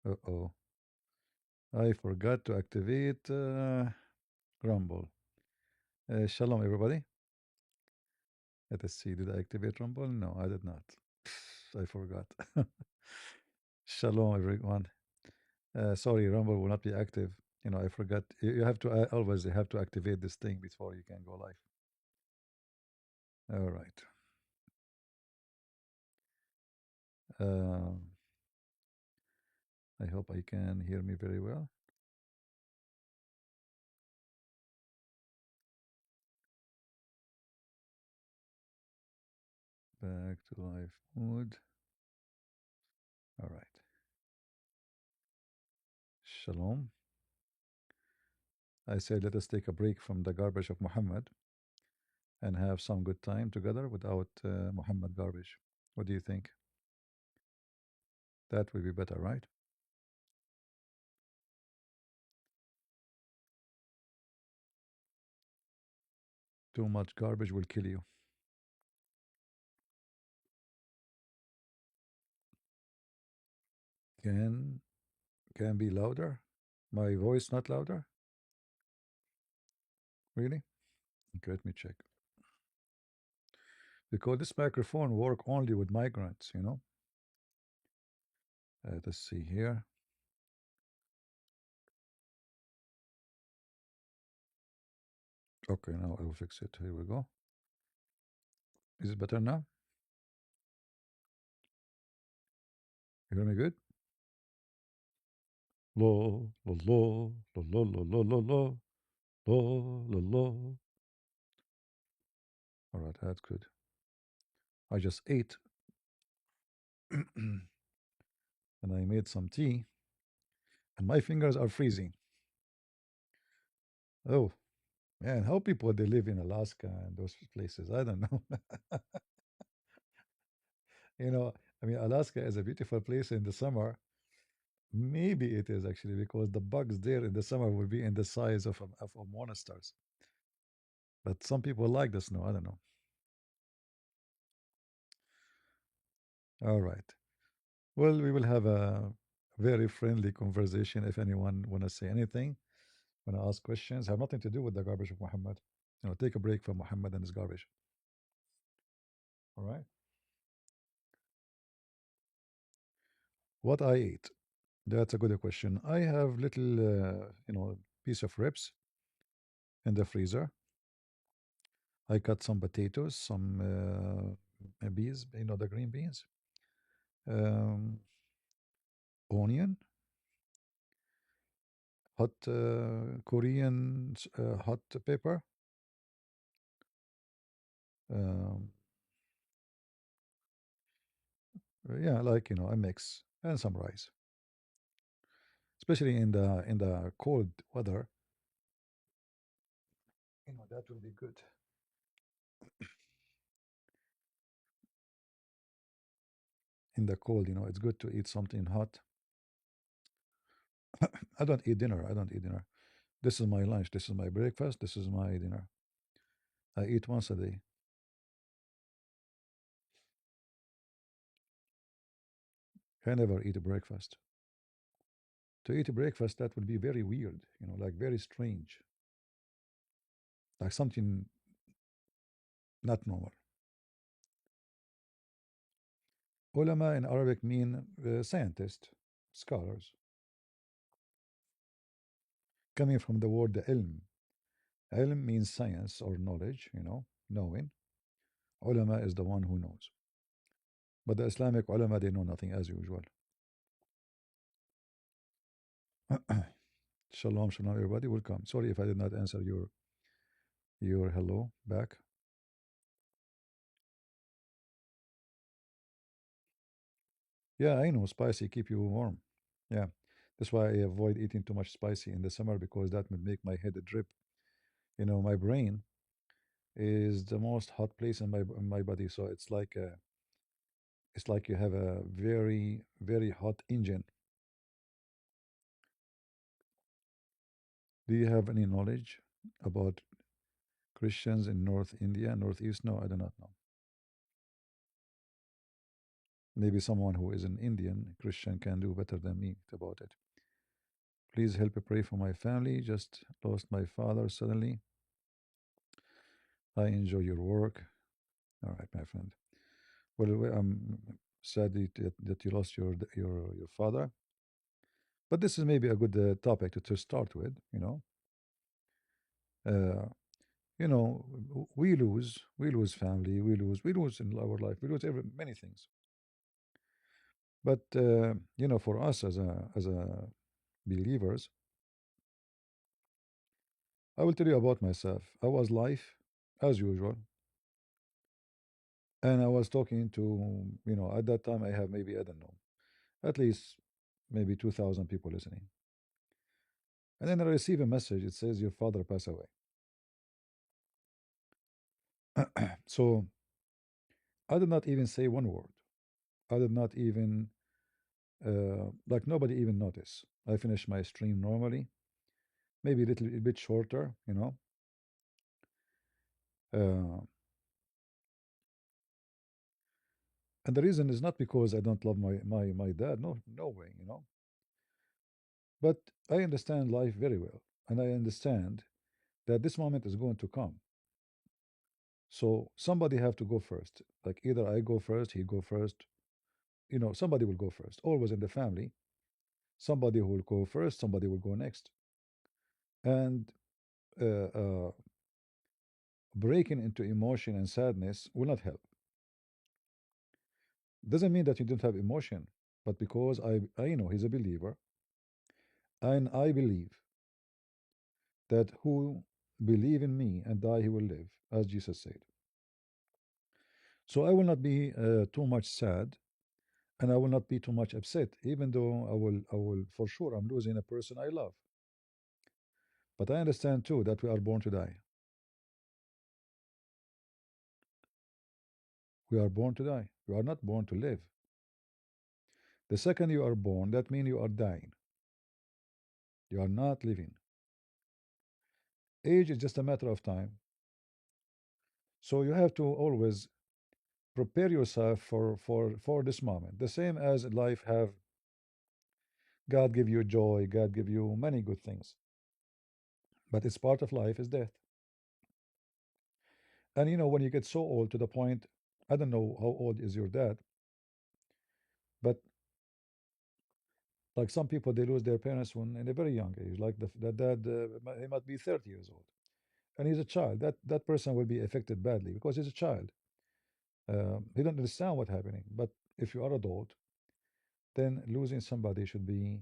Uh-oh. I forgot to activate Rumble. Shalom, everybody. Let us see. Did I activate Rumble? No, I did not. I forgot. Shalom, everyone. Sorry, Rumble will not be active. I forgot. You have to always have to activate this thing before you can go live. All right. Um, I hope I can hear me very well. Back to live mode. All right. Shalom. I said let us take a break from the garbage of Muhammad and have some good time together without Muhammad garbage. What do you think? That will be better, right? Too much garbage will kill you. Can can be louder? My voice not louder? Really? Okay, let me check. Because this microphone work only with migrants. Let's see here. Okay, now I will fix it. Here we go. Is it better now? You hear me good? Lo, lo, lo, lo, lo, lo, lo, lo, lo, lo, lo, lo. All right, that's good. I just ate and I made some tea, and my fingers are freezing. Oh, man, how people they live in Alaska and those places, I don't know. you know, I mean, Alaska is a beautiful place in the summer. Maybe it is actually because the bugs there in the summer will be in the size of monsters. But some people like the snow. I don't know. All right. Well, we will have a very friendly conversation. If anyone want to say anything, want to ask questions, have nothing to do with the garbage of Muhammad. Take a break from Muhammad and his garbage. All right. What I ate? That's a good question. I have little, piece of ribs in the freezer. I cut some potatoes, some beans, the green beans, um, onion, hot Korean hot pepper, um, yeah, like a mix, and some rice. Especially in the cold weather, that will be good. In the cold, it's good to eat something hot. I don't eat dinner. I don't eat dinner. This is my lunch. This is my breakfast. This is my dinner. I eat once a day. I never eat a breakfast. To eat a breakfast, that would be very weird, like very strange, like something not normal. Ulama in Arabic mean scientists, scholars, coming from the word ilm. Ilm means science or knowledge, knowing. Ulama is the one who knows. But the Islamic ulama, they know nothing as usual. Shalom, shalom, everybody. Welcome. Sorry if I did not answer your hello back. Yeah, I know spicy keep you warm. Yeah, that's why I avoid eating too much spicy in the summer because that would make my head drip. My brain is the most hot place in my body, so it's like you have a very very hot engine. Do you have any knowledge about Christians in North India, Northeast? No, I do not know. Maybe someone who is an Indian Christian can do better than me about it. Please help pray for my family. Just lost my father suddenly. I enjoy your work. All right, my friend. Well, I'm sad that you lost your father. But this is maybe a good topic to start with. Uh, we lose family, we lose in our life, we lose many things. But for us as a believers, I will tell you about myself. I was life as usual, and I was talking to at that time I have maybe I don't know at least maybe 2,000 people listening, and then I receive a message. It says your father passed away. So I did not even say one word. I did not even like nobody even noticed. I finished my stream normally, maybe a little bit shorter. Uh, and the reason is not because I don't love my dad. No, no way. But I understand life very well, and I understand that this moment is going to come. So somebody have to go first. Like either I go first, he go first. Somebody will go first. Always in the family, somebody who will go first, somebody will go next. And uh, uh, breaking into emotion and sadness will not help. Doesn't mean that you don't have emotion, but because I know he's a believer, and I believe that who believe in me and die he will live, as Jesus said. So I will not be too much sad, and I will not be too much upset, even though I will for sure I'm losing a person I love. But I understand too that we are born to die. We are born to die. We are not born to live. The second you are born, that means you are dying. You are not living. Age is just a matter of time. So you have to always prepare yourself for this moment. The same as life have God give you joy, God give you many good things. But it's part of life is death. And when you get so old to the point, I don't know how old is your dad, but like some people they lose their parents when in a very young age. Like the dad, he might be 30 years old, and he's a child. That person will be affected badly because he's a child. He don't understand what's happening. But if you are adult, then losing somebody should be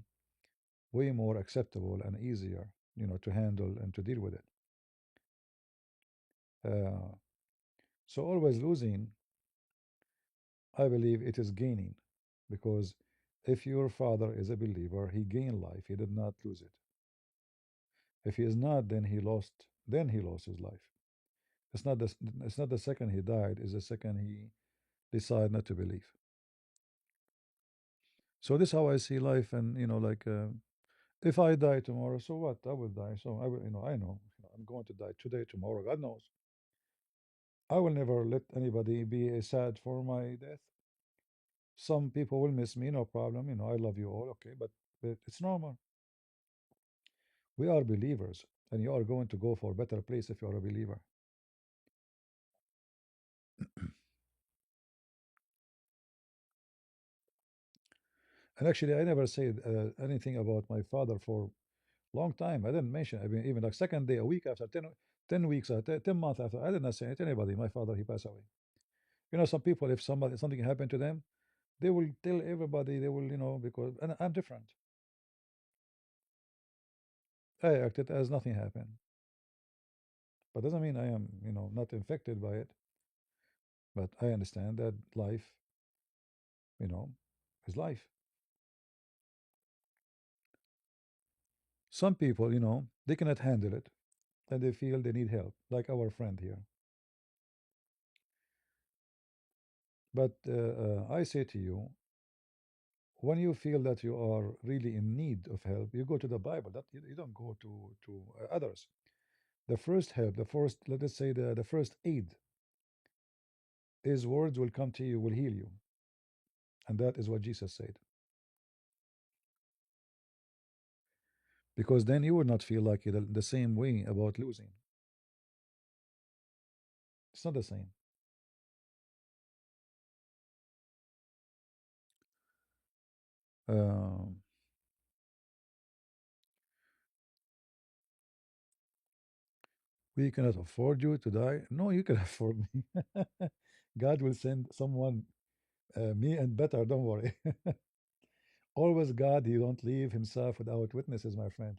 way more acceptable and easier, to handle and to deal with it. Uh, so always losing, I believe it is gaining, because if your father is a believer, he gained life. He did not lose it. If he is not, then he lost. Then he lost his life. It's not the second he died. It's the second he decided not to believe. So this is how I see life, and like if I die tomorrow, so what? I will die. So I will, I know, I'm going to die today, tomorrow. God knows. I will never let anybody be sad for my death. Some people will miss me, no problem. I love you all, okay, but it's normal. We are believers, and you are going to go for a better place if you are a believer. And actually, I never said anything about my father for long time. I didn't mention. I mean, even like second day, a week after, 10 weeks, 10 months after, I did not say it to anybody. My father, he passed away. Some people, if something happened to them, they will tell everybody. They will, because and I'm different. I acted as nothing happened, but doesn't mean I am, not infected by it. But I understand that life, you know, is life. Some people, they cannot handle it, and they feel they need help, like our friend here. But I say to you, when you feel that you are really in need of help, you go to the Bible. That you don't go to others. The first help, the first, let us say, the first aid, His words will come to you, will heal you. And that is what Jesus said. Because then you will not feel like the same way about losing. It's not the same. Um, we cannot afford you to die. No, you can afford me. God will send someone, me and better, don't worry. Always God, he don't leave himself without witnesses, my friend.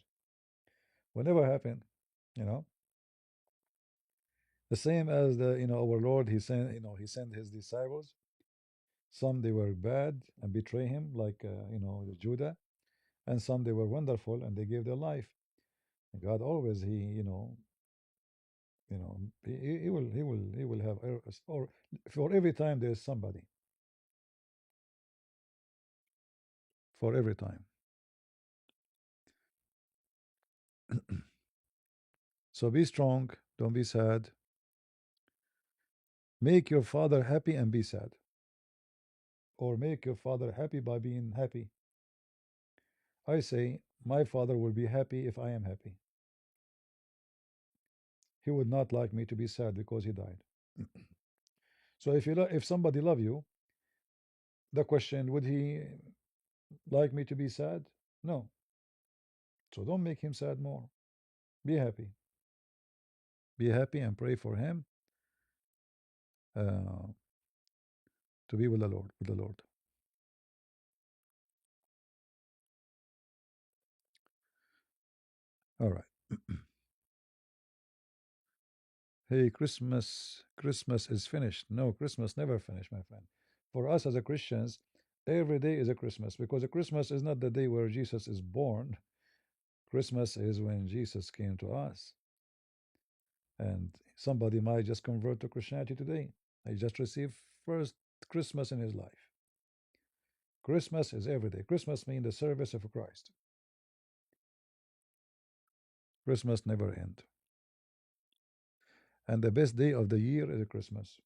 Will never happen, you know. The same as our Lord, he sent, he sent his disciples. Some they were bad and betray him, like Judah, and some they were wonderful and they gave their life. And God always, he will have or for every time there is somebody for every time. So be strong, don't be sad. Make your father happy and be sad, or make your father happy by being happy. I say, my father will be happy if I am happy. He would not like me to be sad because he died. So if somebody love you, the question, would he like me to be sad? No. So don't make him sad more. Be happy. Be happy and pray for him uh, to be with the Lord. With the Lord. All right. Hey, Christmas is finished. No, Christmas never finished, my friend. For us as a Christians, every day is a Christmas because a Christmas is not the day where Jesus is born. Christmas is when Jesus came to us. And somebody might just convert to Christianity today. He just received first Christmas in his life. Christmas is every day. Christmas means the service of Christ. Christmas never ends. And the best day of the year is Christmas.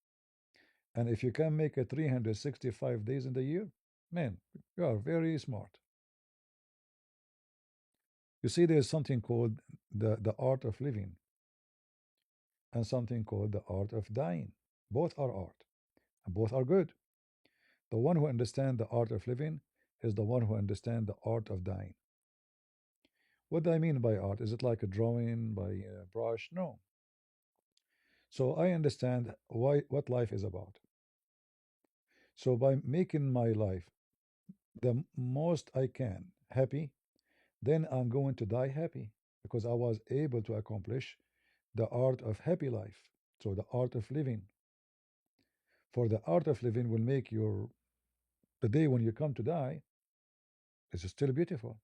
And if you can make it 365 days in the year, man, you are very smart. You see, there's something called the art of living and something called the art of dying. Both are art and both are good. The one who understands the art of living is the one who understands the art of dying. What do I mean by art? Is it like a drawing by a brush? No. So I understand what life is about. So by making my life the most I can happy, then I'm going to die happy because I was able to accomplish the art of happy life. So the art of living. For the art of living will make your the day when you come to die is still beautiful.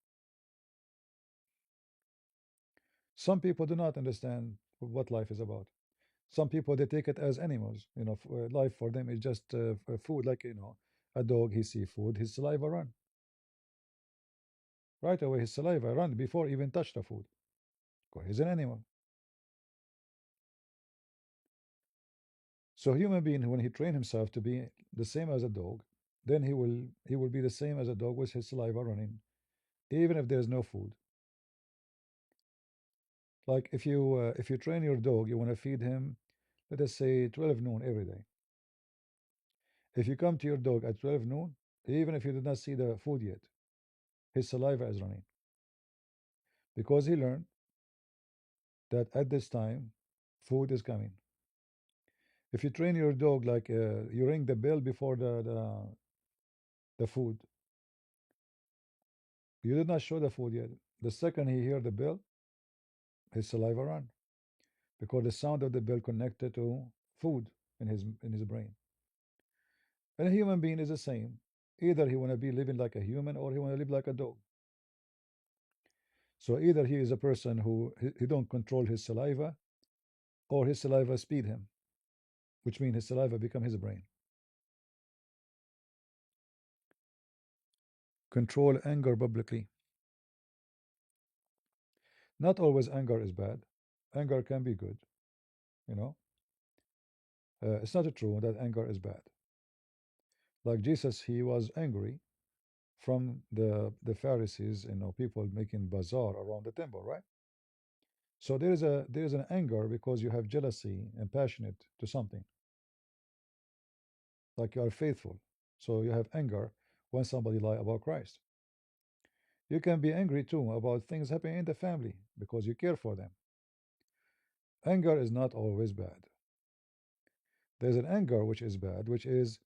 Some people do not understand what life is about. Some people they take it as animals. Life for them is just food. Like a dog, he see food, his saliva run right away. His saliva run before even touch the food. Because he's an animal. So human being, when he train himself to be the same as a dog, then he will be the same as a dog with his saliva running, even if there's no food. Like if you train your dog, you want to feed him, let us say 12 noon every day. If you come to your dog at 12 noon, even if you did not see the food yet, his saliva is running because he learned that at this time food is coming. If you train your dog like you ring the bell before the food, you did not show the food yet. The second he hear the bell, his saliva run because the sound of the bell connected to food in his brain. And a human being is the same. Either he want to be living like a human or he want to live like a dog. So either he is a person who he don't control his saliva, or his saliva speed him, which means his saliva become his brain. Control anger publicly. Not always anger is bad. Anger can be good. You know, it's not true that anger is bad. Like Jesus, he was angry from the Pharisees, people making bazaar around the temple, right? So there is an anger because you have jealousy and passionate to something, like you are faithful. So you have anger when somebody lie about Christ. You can be angry too about things happening in the family because you care for them. Anger is not always bad. There's an anger which is bad, which is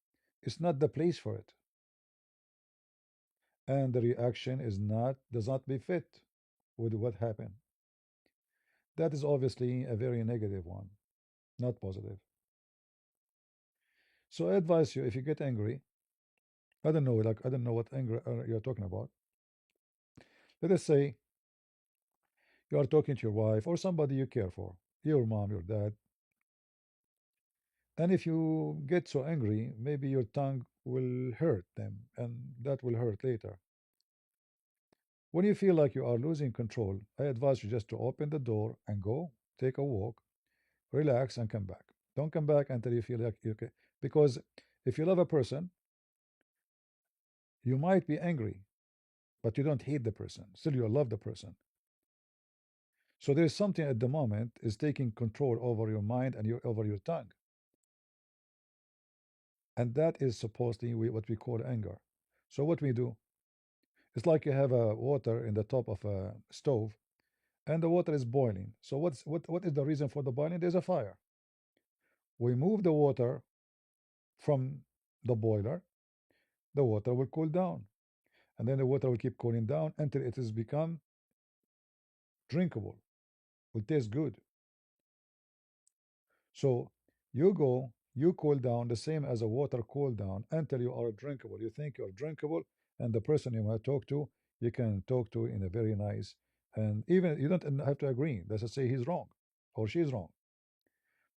it's not the place for it, and the reaction is not does not befit with what happened. That is obviously a very negative one, not positive. So I advise you if you get angry, I don't know, like I don't know what anger you're talking about. Let us say you are talking to your wife or somebody you care for, your mom, your dad, and if you get so angry, maybe your tongue will hurt them, and that will hurt later. When you feel like you are losing control, I advise you just to open the door and go, take a walk, relax, and come back. Don't come back until you feel like you okay. Because if you love a person, you might be angry, but you don't hate the person. Still, you love the person. So there's something at the moment is taking control over your mind and over your tongue, and that is supposedly what we call anger. So what we do, it's like you have a water in the top of a stove, and the water is boiling. So what is the reason for the boiling? There's a fire. We move the water from the boiler, the water will cool down, and then the water will keep cooling down until it has become drinkable, will taste good. So you go, you cool down the same as a water cool down until you are drinkable. You think you're drinkable, and the person you want to talk to, you can talk to in a very nice, and even you don't have to agree. Let's just say he's wrong or she's wrong,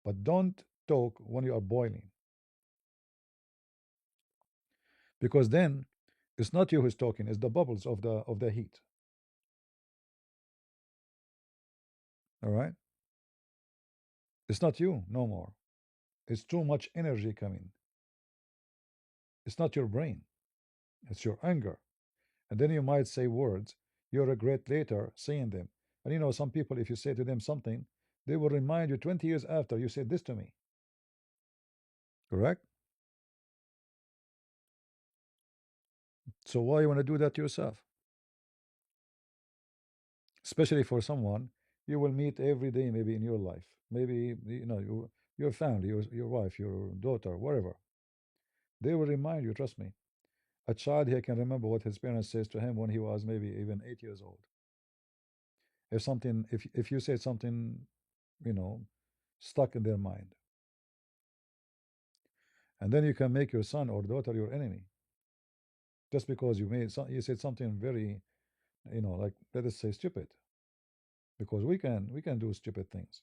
but don't talk when you are boiling, because then it's not you who's talking, it's the bubbles of the heat. All right, it's not you no more. It's too much energy coming. It's not your brain, it's your anger. And then you might say words you regret later saying them. And some people, if you say to them something, they will remind you 20 years after you said this to me. Correct? So why you want to do that to yourself? Especially for someone you will meet every day, maybe in your life, maybe your family, your wife, your daughter, whatever. They will remind you. Trust me. A child here can remember what his parents says to him when he was maybe even 8 years old. If you said something, you know, stuck in their mind, and then you can make your son or daughter your enemy just because you said something very, like, let us say, stupid, because we can do stupid things.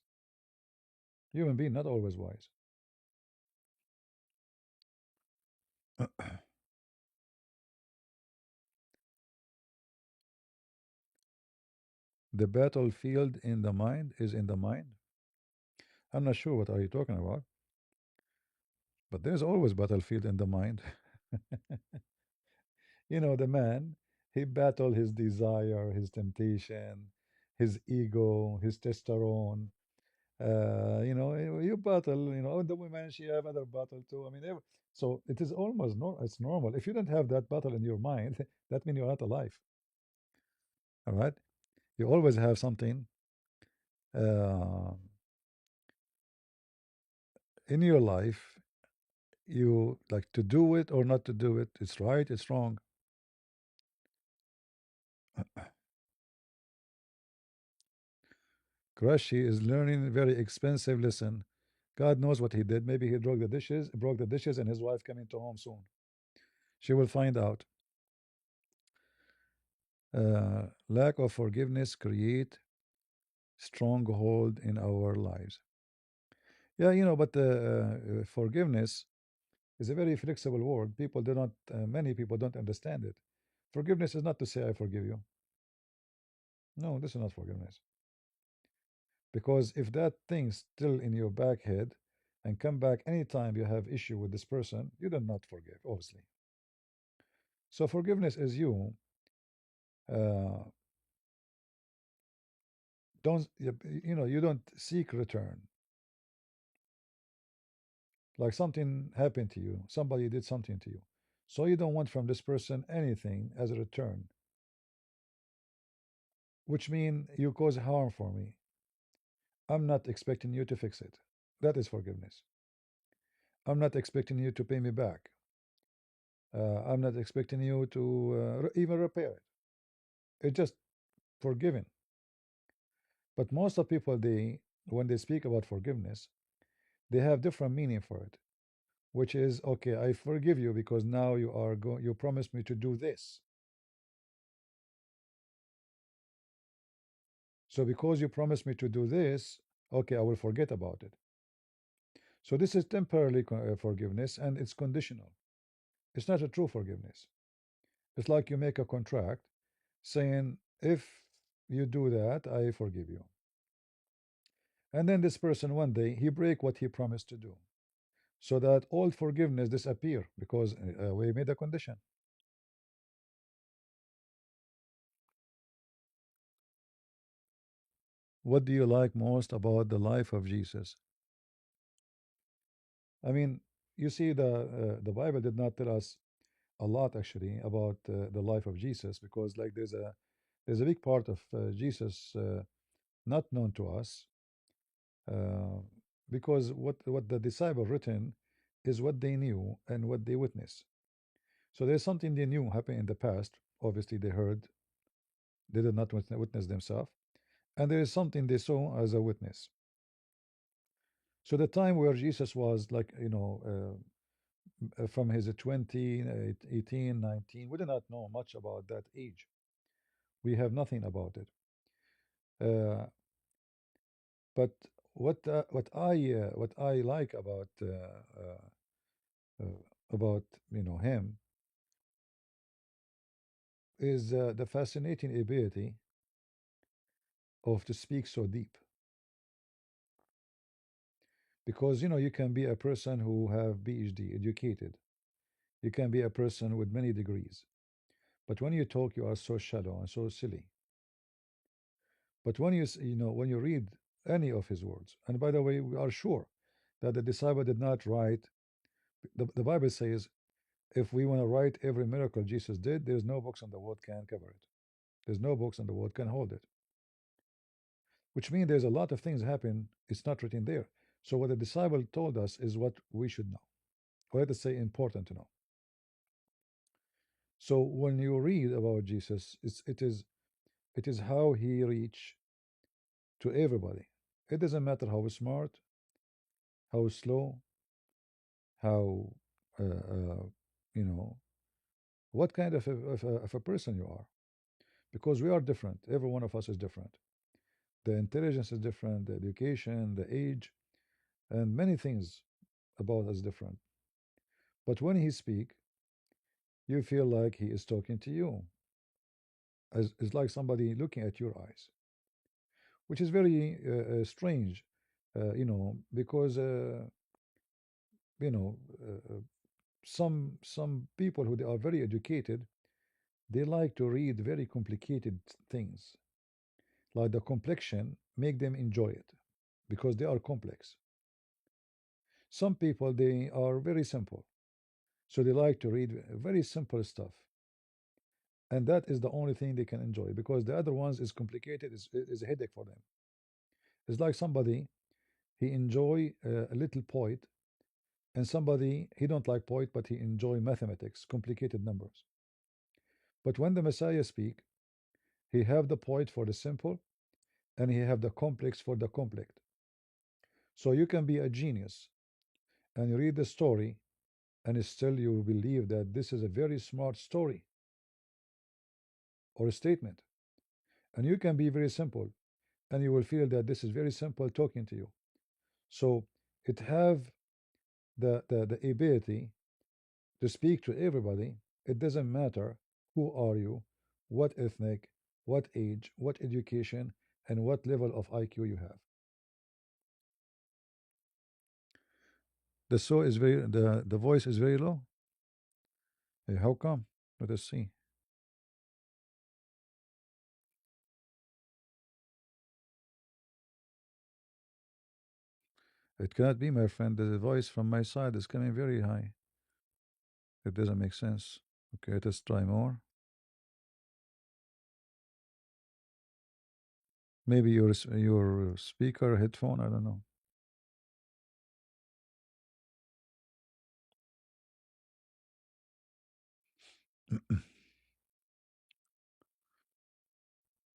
Human being not always wise. The battlefield in the mind is in the mind. I'm not sure what are you talking about, but there's always battlefield in the mind. The man, he battled his desire, his temptation, his ego, his testosterone. You battle, the women, she have other battle too. I mean, so it is almost it's normal. If you don't have that battle in your mind, that means you're not alive. All right. You always have something uh, in your life. You like to do it or not to do it. It's right, it's wrong. Crushy is learning a very expensive lesson. God knows what he did. Maybe he broke the dishes, and his wife coming to home soon. She will find out. Lack of forgiveness create stronghold in our lives. Yeah, but forgiveness is a very flexible word. Many people don't understand it. Forgiveness is not to say I forgive you. No, this is not forgiveness. Because if that thing's still in your back head, and come back anytime you have issue with this person, you do not forgive, obviously. So forgiveness is uh, don't you don't seek return. Like something happened to you, somebody did something to you, so you don't want from this person anything as a return, which mean you cause harm for me. I'm not expecting you to fix it. That is forgiveness. I'm not expecting you to pay me back. I'm not expecting you to even repair it. It's just forgiving. But most of people, they when they speak about forgiveness, they have different meaning for it, which is okay. I forgive you because now you promised me to do this. So because you promised me to do this, okay, I will forget about it. So this is temporarily forgiveness, and it's conditional. It's not a true forgiveness. It's like you make a contract saying, if you do that, I forgive you. And then this person one day he break what he promised to do, so that all forgiveness disappear because we made a condition. What do you like most about the life of Jesus? I mean, you see, the Bible did not tell us a lot actually about the life of Jesus, because like there's a big part of Jesus not known to us, uh, because what the disciple written is what they knew and what they witnessed. So there's something they knew happened in the past. Obviously, they heard, they did not witness themselves, and there is something they saw as a witness. So the time where Jesus was like, from his 20, 18, 19, we do not know much about that age. We have nothing about it. Uh, but what I like uh, about him is the fascinating ability of to speak so deep, because you can be a person who have PhD educated, you can be a person with many degrees, but when you talk you are so shallow and so silly. But when when you read any of his words, and by the way, we are sure that the disciple did not write. The Bible says if we want to write every miracle Jesus did, there's no books on the world can cover it. There's no books on the world can hold it. Which means there's a lot of things happen. It's not written there. So what the disciple told us is what we should know, or let us say important to know. So when you read about Jesus, it is how he reached to everybody. It doesn't matter how smart, how slow, how uh, uh, you know what kind of a person you are, because we are different. Every one of us is different. The intelligence is different, the education, the age, and many things about us different. But when he speak, you feel like he is talking to you, as it's like somebody looking at your eyes, which is very strange, because you know some people who they are very educated, they like to read very complicated things, like the complexion make them enjoy it because they are complex. Some people they are very simple, so they like to read very simple stuff, and that is the only thing they can enjoy, because the other ones is complicated, is a headache for them. It's like somebody he enjoy a little poet, and somebody he don't like poet but he enjoy mathematics, complicated numbers. But when the Messiah speak, he have the poet for the simple, and he have the complex for the complex. So you can be a genius and you read the story, and still you believe that this is a very smart story or a statement. And you can be very simple, and you will feel that this is very simple talking to you. So it have the ability to speak to everybody. It doesn't matter who are you, what ethnic, what age, what education, and what level of IQ you have. the voice is very low. How come? Let us see. It cannot be, my friend. The voice from my side is coming very high. It doesn't make sense. Okay, let us try more. Maybe your speaker headphone. I don't know.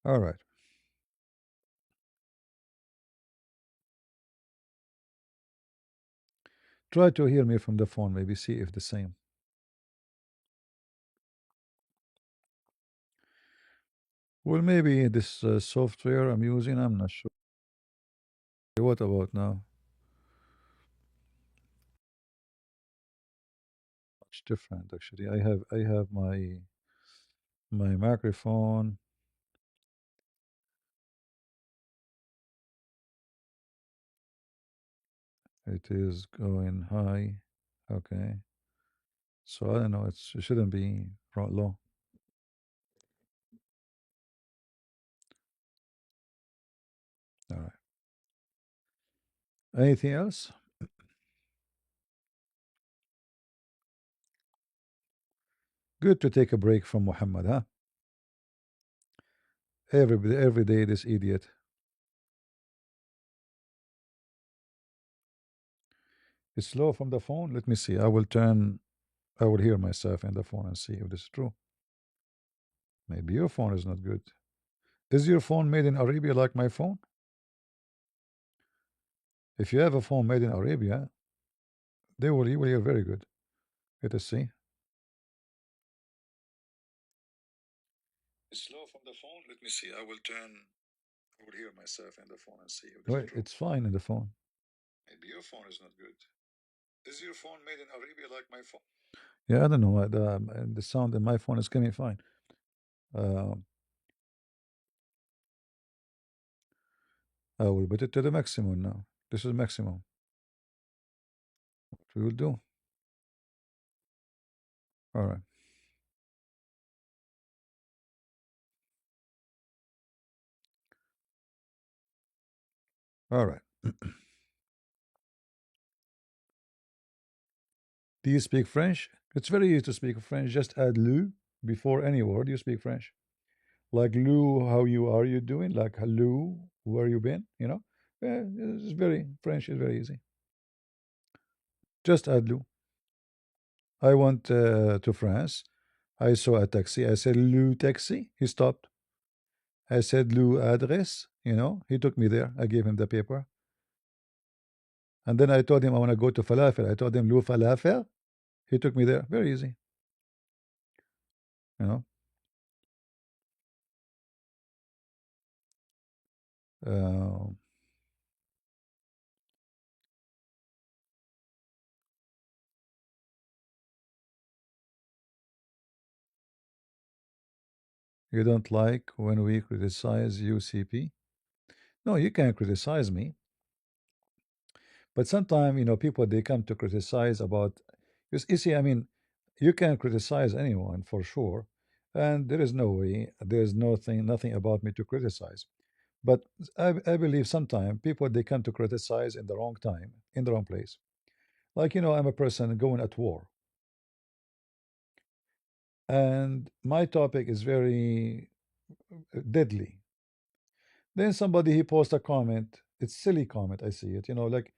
All right. Try to hear me from the phone. Maybe see if the same. Well, maybe this software I'm using. I'm not sure. What about now? Much different actually. I have my microphone. It is going high. Okay. So I don't know. It shouldn't be low. All right. Anything else? Good to take a break from Muhammad, huh? Every day this idiot. It's low from the phone. Let me see. I will hear myself in the phone and see if this is true. Maybe your phone is not good. Is your phone made in Arabia like my phone? If you have a phone made in Arabia, you will hear very good. Let us see. It's low from the phone. Let me see. I will hear myself in the phone and see if this is true. It's fine in the phone. Maybe your phone is not good. Is your phone made in Arabia like my phone? Yeah, I don't know. The sound in my phone is coming fine. Um, I will put it to the maximum now. This is maximum. What we will do. All right. All right. Do you speak French? It's very easy to speak French. Just add "le" before any word. You speak French. Like "Lou, how you are you doing?" Like "Hello, where you been?" It's very French is very easy. Just add "Lou." I went to France. I saw a taxi. I said "Lou taxi." He stopped. I said "Lou address." He took me there. I gave him the paper. And then I told him I want to go to falafel. I told him "Lou falafel." He took me there. Very easy. You know. Uh, you don't like when we criticize UCP? No, you can criticize me. But sometimes, people they come to criticize about. You see, I mean, you can criticize anyone for sure, and there is no way, there is nothing about me to criticize. But I believe sometimes people they come to criticize in the wrong time, in the wrong place. Like I'm a person going at war, and my topic is very deadly. Then somebody he posts a comment. It's silly comment. I see it. Like,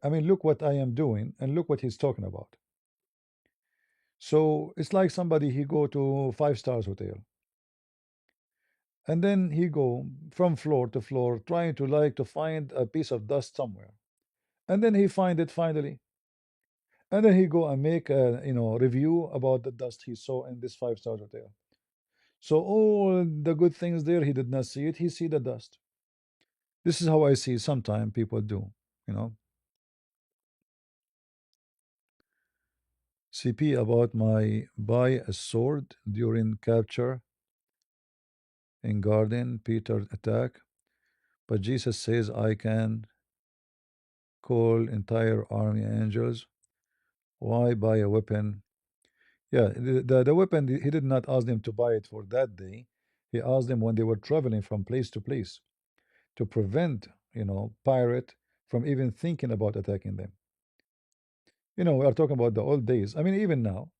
I mean, look what I am doing, and look what he's talking about. So it's like somebody he go to five stars hotel and then he go from floor to floor trying to like to find a piece of dust somewhere. And then he find it finally. And then he go and make a review about the dust he saw in this five-star hotel. So all the good things there he did not see it, he see the dust. This is how I see sometimes people do, you know. CP about my buy a sword during capture in garden, Peter attack. But Jesus says I can call entire army angels. Why buy a weapon? Yeah, the weapon, he did not ask them to buy it for that day. He asked them when they were traveling from place to place to prevent, pirate from even thinking about attacking them. We are talking about the old days. I mean, even now,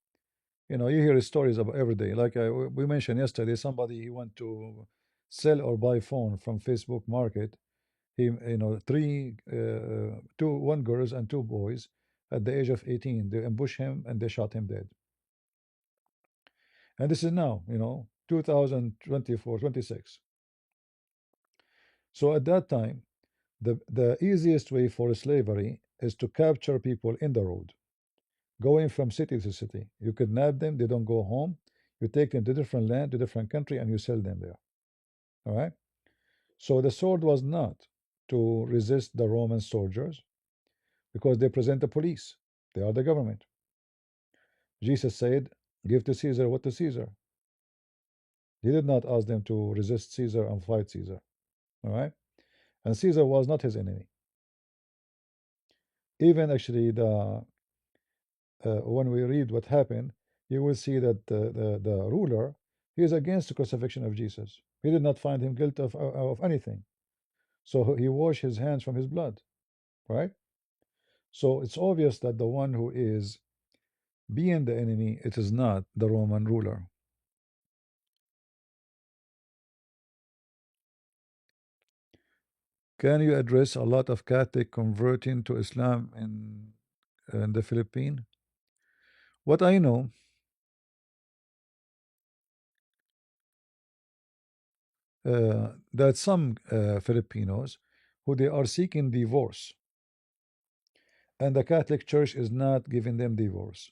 you hear stories about every day. Like we mentioned yesterday, somebody he went to sell or buy phone from Facebook Market. He, one girls and two boys at the age of 18. They ambush him and they shot him dead. And this is now, 2024, 26. So at that time, the easiest way for slavery is to capture people in the road, going from city to city. You kidnap them, they don't go home. You take them to different land, to different country, and you sell them there. All right. So the sword was not to resist the Roman soldiers because they present the police. They are the government. Jesus said, "Give to Caesar what to Caesar." He did not ask them to resist Caesar and fight Caesar. All right. And Caesar was not his enemy. Even actually, when we read what happened, you will see that the ruler, he is against the crucifixion of Jesus. He did not find him guilty of anything. So he washed his hands from his blood, right? So it's obvious that the one who is being the enemy, it is not the Roman ruler. Can you address a lot of Catholic converting to Islam in the Philippines? What I know, that some Filipinos who they are seeking divorce, and the Catholic Church is not giving them divorce.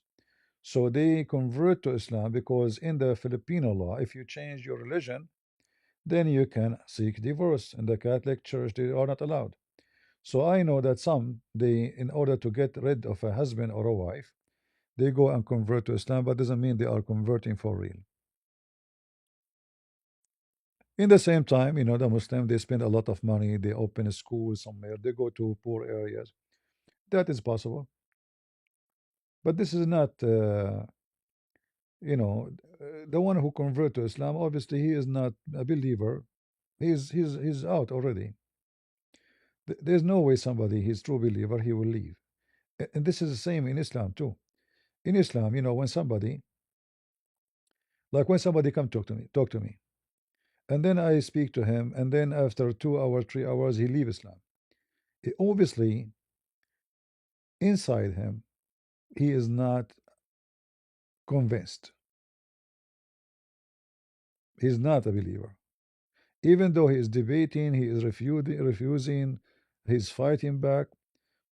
So they convert to Islam because in the Filipino law, if you change your religion, then you can seek divorce. In the Catholic Church, they are not allowed. So I know that some, they, in order to get rid of a husband or a wife, they go and convert to Islam, but doesn't mean they are converting for real. In the same time, the Muslim, they spend a lot of money, they open a school somewhere, they go to poor areas. That is possible. But this is not, you know, the one who convert to Islam, obviously he is not a believer. He's out already. There's no way somebody, he's true believer, he will leave. And this is the same in Islam too. In Islam, when somebody come talk to me, and then I speak to him, and then after 2 hours, 3 hours, he leave Islam. Obviously, inside him, he is not convinced. He's not a believer. Even though he is debating, he is refusing, he's fighting back,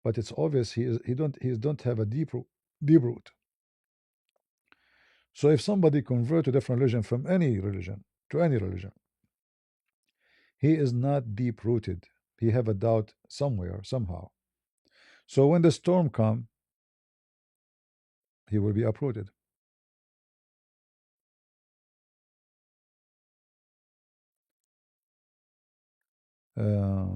but it's obvious he don't have a deep root. So if somebody convert to different religion from any religion to any religion, he is not deep rooted. He have a doubt somewhere somehow. So when the storm come, he will be uprooted. Uh,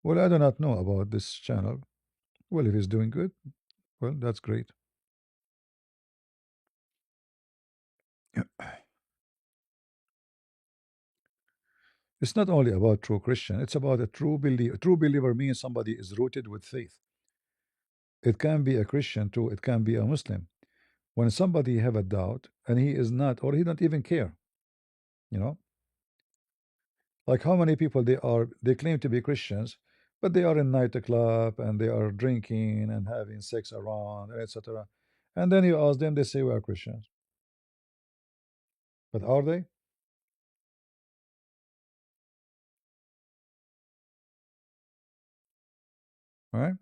well, I do not know about this channel. Well, if he's doing good, well, that's great. It's not only about true Christian, it's about a true believer. True believer means somebody is rooted with faith. It can be a Christian too, it can be a Muslim. When somebody have a doubt and he is not, or he don't even care, you know, like how many people they claim to be Christians, but they are in nightclub and they are drinking and having sex around, etc. And then you ask them, they say we are Christians. But are they? All right?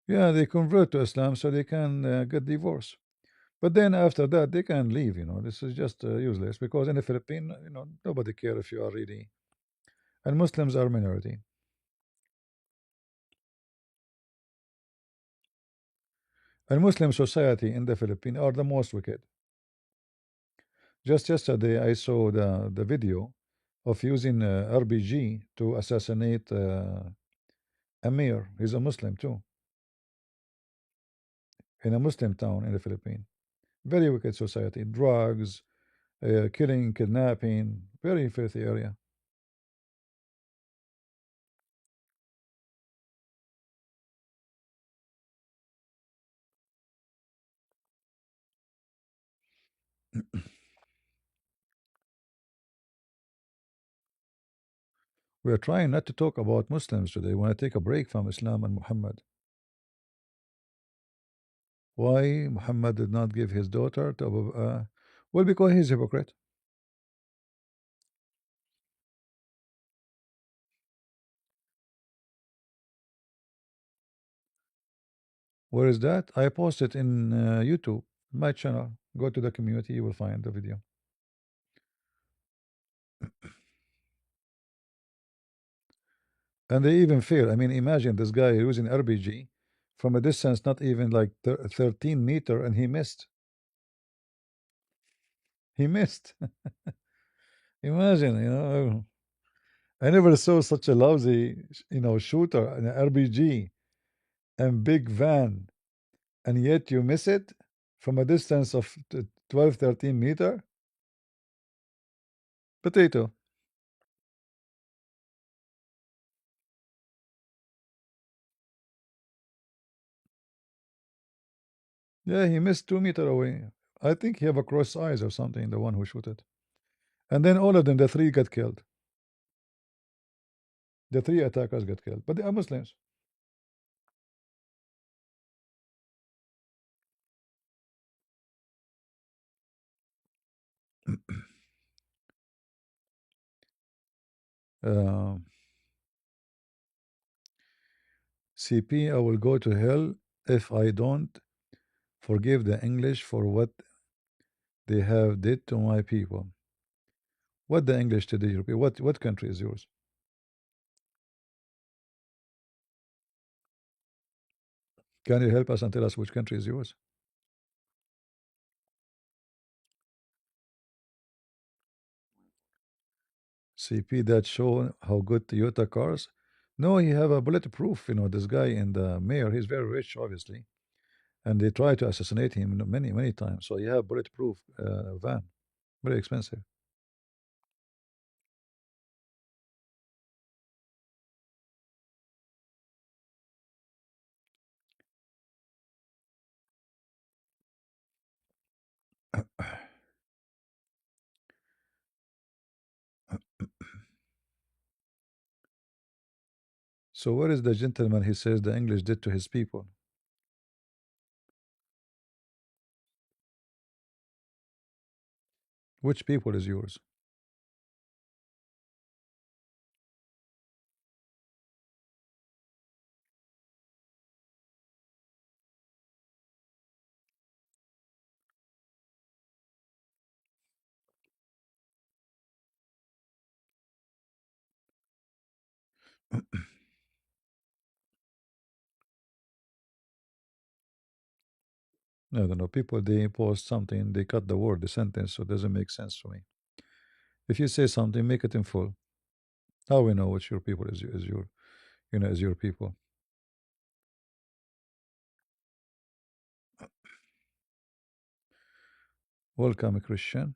Yeah, they convert to Islam so they can get divorced. But then after that, they can leave. This is just useless because in the Philippines, nobody care if you are really, and Muslims are minority. And Muslim society in the Philippines are the most wicked. Just yesterday, I saw the video of using RPG to assassinate a mayor. He's a Muslim too, in a Muslim town in the Philippines. Very wicked society. Drugs, killing, kidnapping, very filthy area. We are trying not to talk about Muslims today. We want to take a break from Islam and Muhammad. Why Muhammad did not give his daughter to well, because he's a hypocrite. Where is that? I posted in YouTube, my channel. Go to the community, you will find the video. And they even fail. I mean, imagine this guy using RPG from a distance not even like 13 meter, and he missed. He missed. Imagine, I never saw such a lousy, shooter, an RPG and big van, and yet you miss it from a distance of 12, 13 meter. Potato. Yeah, he missed 2 meter away. I think he have a cross eyes or something, the one who shoot it. And then all of them, the three got killed. The three attackers got killed, but they are Muslims. Um, CP, I will go to hell if I don't forgive the English for what they have did to my people. What the English did to your people? What country is yours? Can you help us and tell us which country is yours? CP that show how good Toyota cars. No, he have a bulletproof. This guy and the mayor, he's very rich, obviously, and they try to assassinate him many, many times. So he have bulletproof van, very expensive. So where is the gentleman he says the English did to his people? Which people is yours? I don't know. People they post something, they cut the word, the sentence, so it doesn't make sense to me. If you say something, make it in full. How we know which your people is your is your people? Welcome, Christian.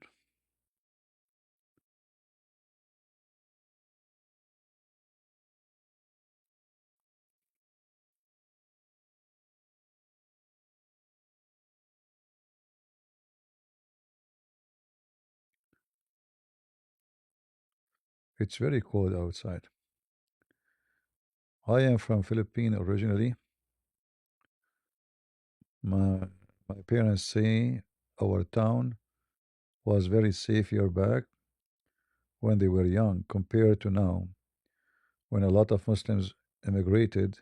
It's very cold outside. I am from Philippines originally. My my parents say our town was very safe year back when they were young compared to now when a lot of Muslims immigrated.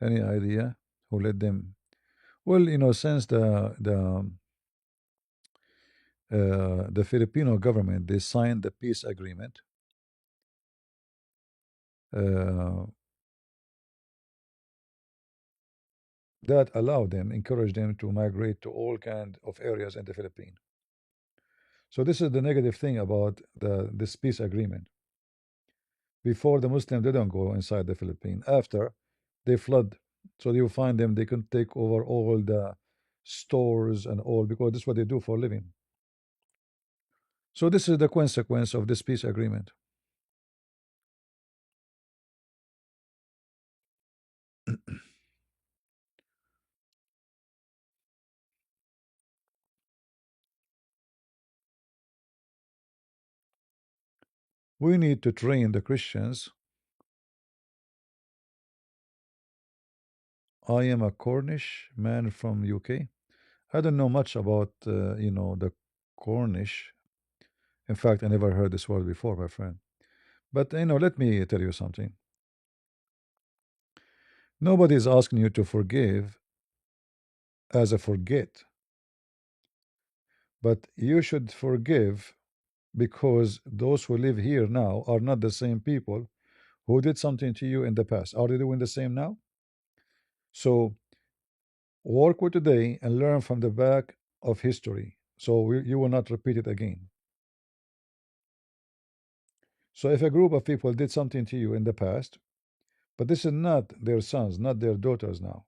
Any idea who let them? Well, since the Filipino government they signed the peace agreement, uh, that allowed them, encouraged them to migrate to all kind of areas in the Philippines. So this is the negative thing about this peace agreement. Before the Muslim didn't go inside the Philippines. After they flood, so you find them they can take over all the stores and all because this is what they do for a living. So this is the consequence of this peace agreement. We need to train the Christians. I am a Cornish man from UK. I don't know much about the Cornish. In fact, I never heard this word before, my friend. But let me tell you something. Nobody is asking you to forgive as a forget, but you should forgive because those who live here now are not the same people who did something to you in the past. Are they doing the same now? So work with today and learn from the back of history so you will not repeat it again. So if a group of people did something to you in the past, but this is not their sons, not their daughters now,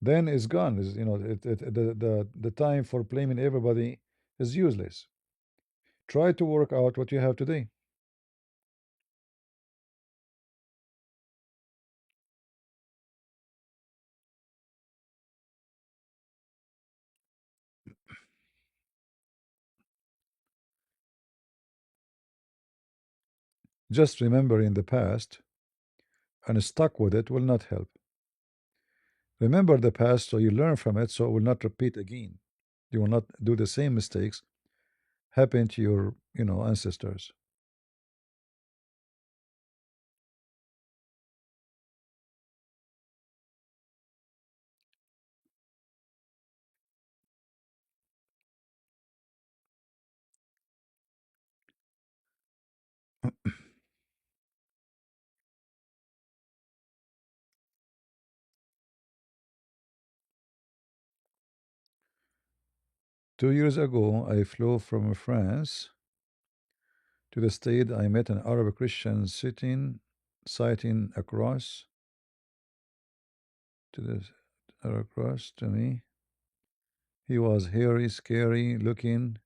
then it's gone. Is the time for blaming everybody is useless. Try to work out what you have today. Just remembering the past and stuck with it will not help. Remember the past so you learn from it so it will not repeat again. You will not do the same mistakes happen to your ancestors. Two years ago, I flew from France to the state. I met an Arab Christian sitting across to the across to me. He was hairy, scary looking.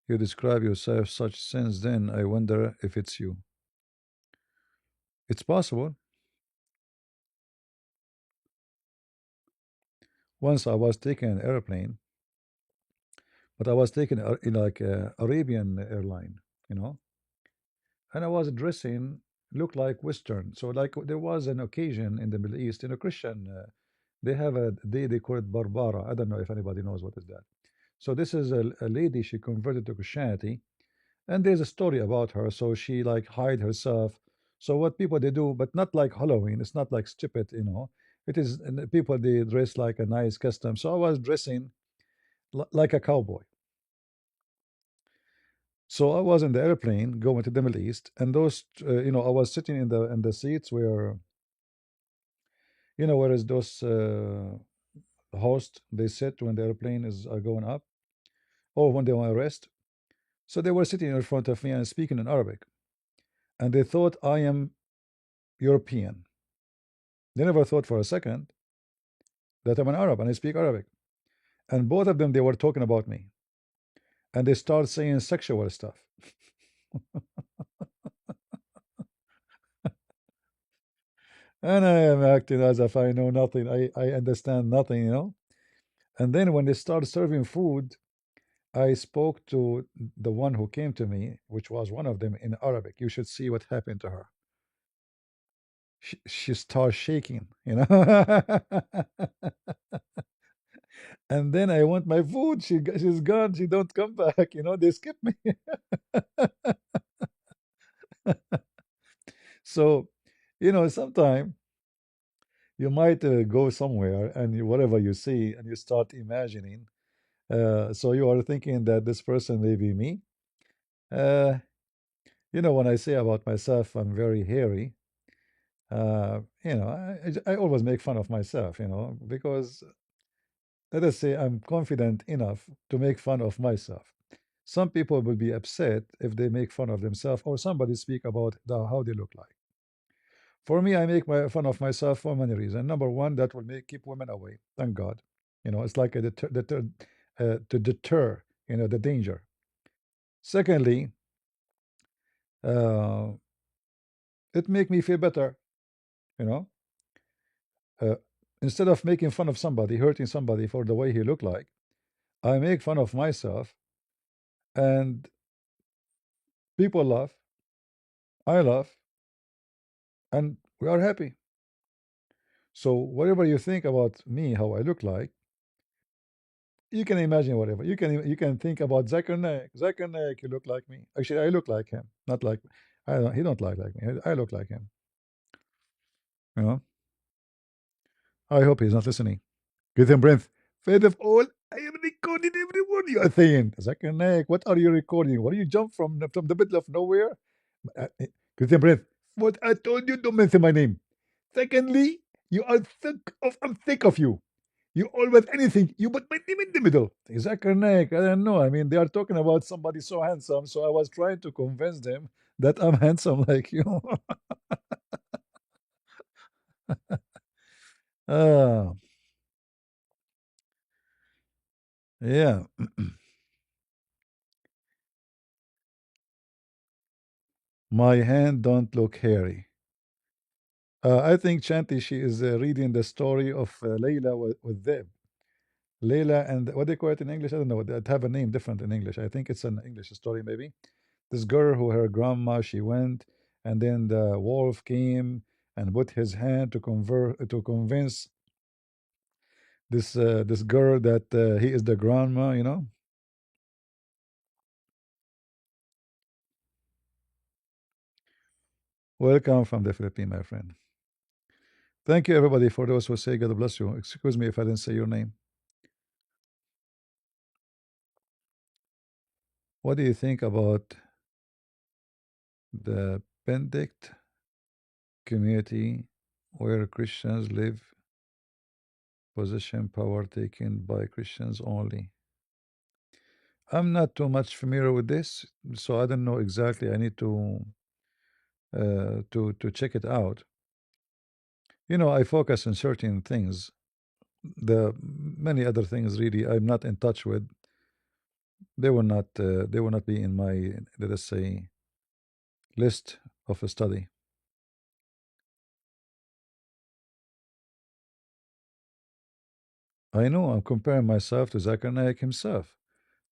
You describe yourself such since then. I wonder if it's you. It's possible. Once I was taking an airplane, but I was taking in like a Arabian airline, you know, and I was dressing looked like Western. So like there was an occasion in the Middle East in a Christian. They have a day they call it Barbara. I don't know if anybody knows what is that. So this is a lady. She converted to Christianity, and there's a story about her. So she like hide herself. So what people they do, but not like Halloween. It's not like stupid, you know. It is and the people they dress like a nice custom. So I was dressing like a cowboy. So I was in the airplane going to the Middle East, and I was sitting in the seats where whereas those hosts they sit when the airplane is going up or when they want to rest. So they were sitting in front of me and speaking in Arabic, and they thought I am European. They never thought for a second that I'm an Arab and I speak Arabic. And both of them they were talking about me, and they start saying sexual stuff, and I am acting as if I know nothing. I understand nothing, And then when they start serving food, I spoke to the one who came to me, which was one of them in Arabic. You should see what happened to her. She starts shaking, And then I want my food. She's gone. She don't come back. They skip me. So, sometime You might go somewhere and whatever you see and you start imagining. So you are thinking that this person may be me. Uh, when I say about myself, I'm very hairy. I always make fun of myself, because let us say I'm confident enough to make fun of myself. Some people will be upset if they make fun of themselves or somebody speak about how they look like. For me, I make fun of myself for many reasons. Number one, that will keep women away. Thank God. It's like a to deter, the danger. Secondly, uh, it make me feel better. You know, uh, instead of making fun of somebody, hurting somebody for the way he look like, I make fun of myself, and people laugh, I laugh, and we are happy. So whatever you think about me, how I look like, you can imagine whatever. You can think about Zakanek. Zakanek, you look like me. Actually, I look like him, not like I don't. He don't like me. I look like him. You know. I hope he's not listening. Give him breath. First of all, I am recording everyone you are saying. Zakanek, what are you recording? What do you jump from the middle of nowhere? Give him breath. What I told you, don't mention my name. Secondly, you are thick of. I'm thick of you. You always anything. You put my name in the middle. Zakarnak, I don't know. I mean, they are talking about somebody so handsome, so I was trying to convince them that I'm handsome like you. Ah, yeah. My hand don't look hairy. I think Chanti, she is reading the story of Layla with them. Layla and what they call it in English, I don't know. It have a name different in English. I think it's an English story, maybe. This girl who her grandma she went, and then the wolf came and put his hand to convince this girl that he is the grandma. Welcome from the Philippines, my friend. Thank you everybody for those who say God bless you. Excuse me if I didn't say your name. What do you think about the Benedict community where Christians live, possession power taken by Christians only? I'm not too much familiar with this, so I don't know exactly. I need to check it out. I focus on certain things. The many other things really I'm not in touch with. They will not be in my, let us say, list of a study. I know I'm comparing myself to Zakir Naik himself.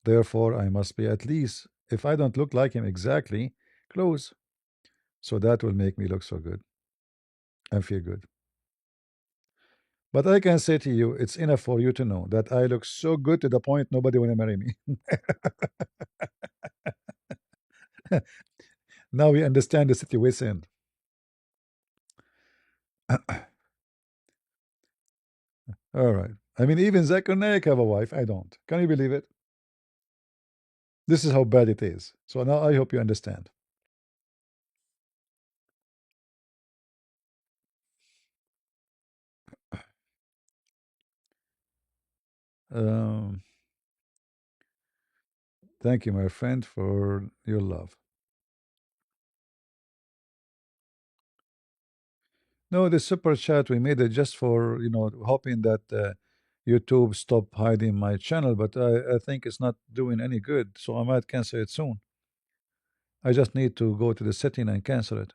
Therefore, I must be at least, if I don't look like him exactly, close. So that will make me look so good and feel good. But I can say to you, it's enough for you to know that I look so good to the point nobody want to marry me. Now we understand the situation. All right. I mean, even Zakir Naik have a wife. I don't. Can you believe it? This is how bad it is. So now I hope you understand. Um, thank you, my friend, for your love. No, the super chat we made it just for hoping that YouTube stop hiding my channel, but I think it's not doing any good, so I might cancel it soon. I just need to go to the setting and cancel it.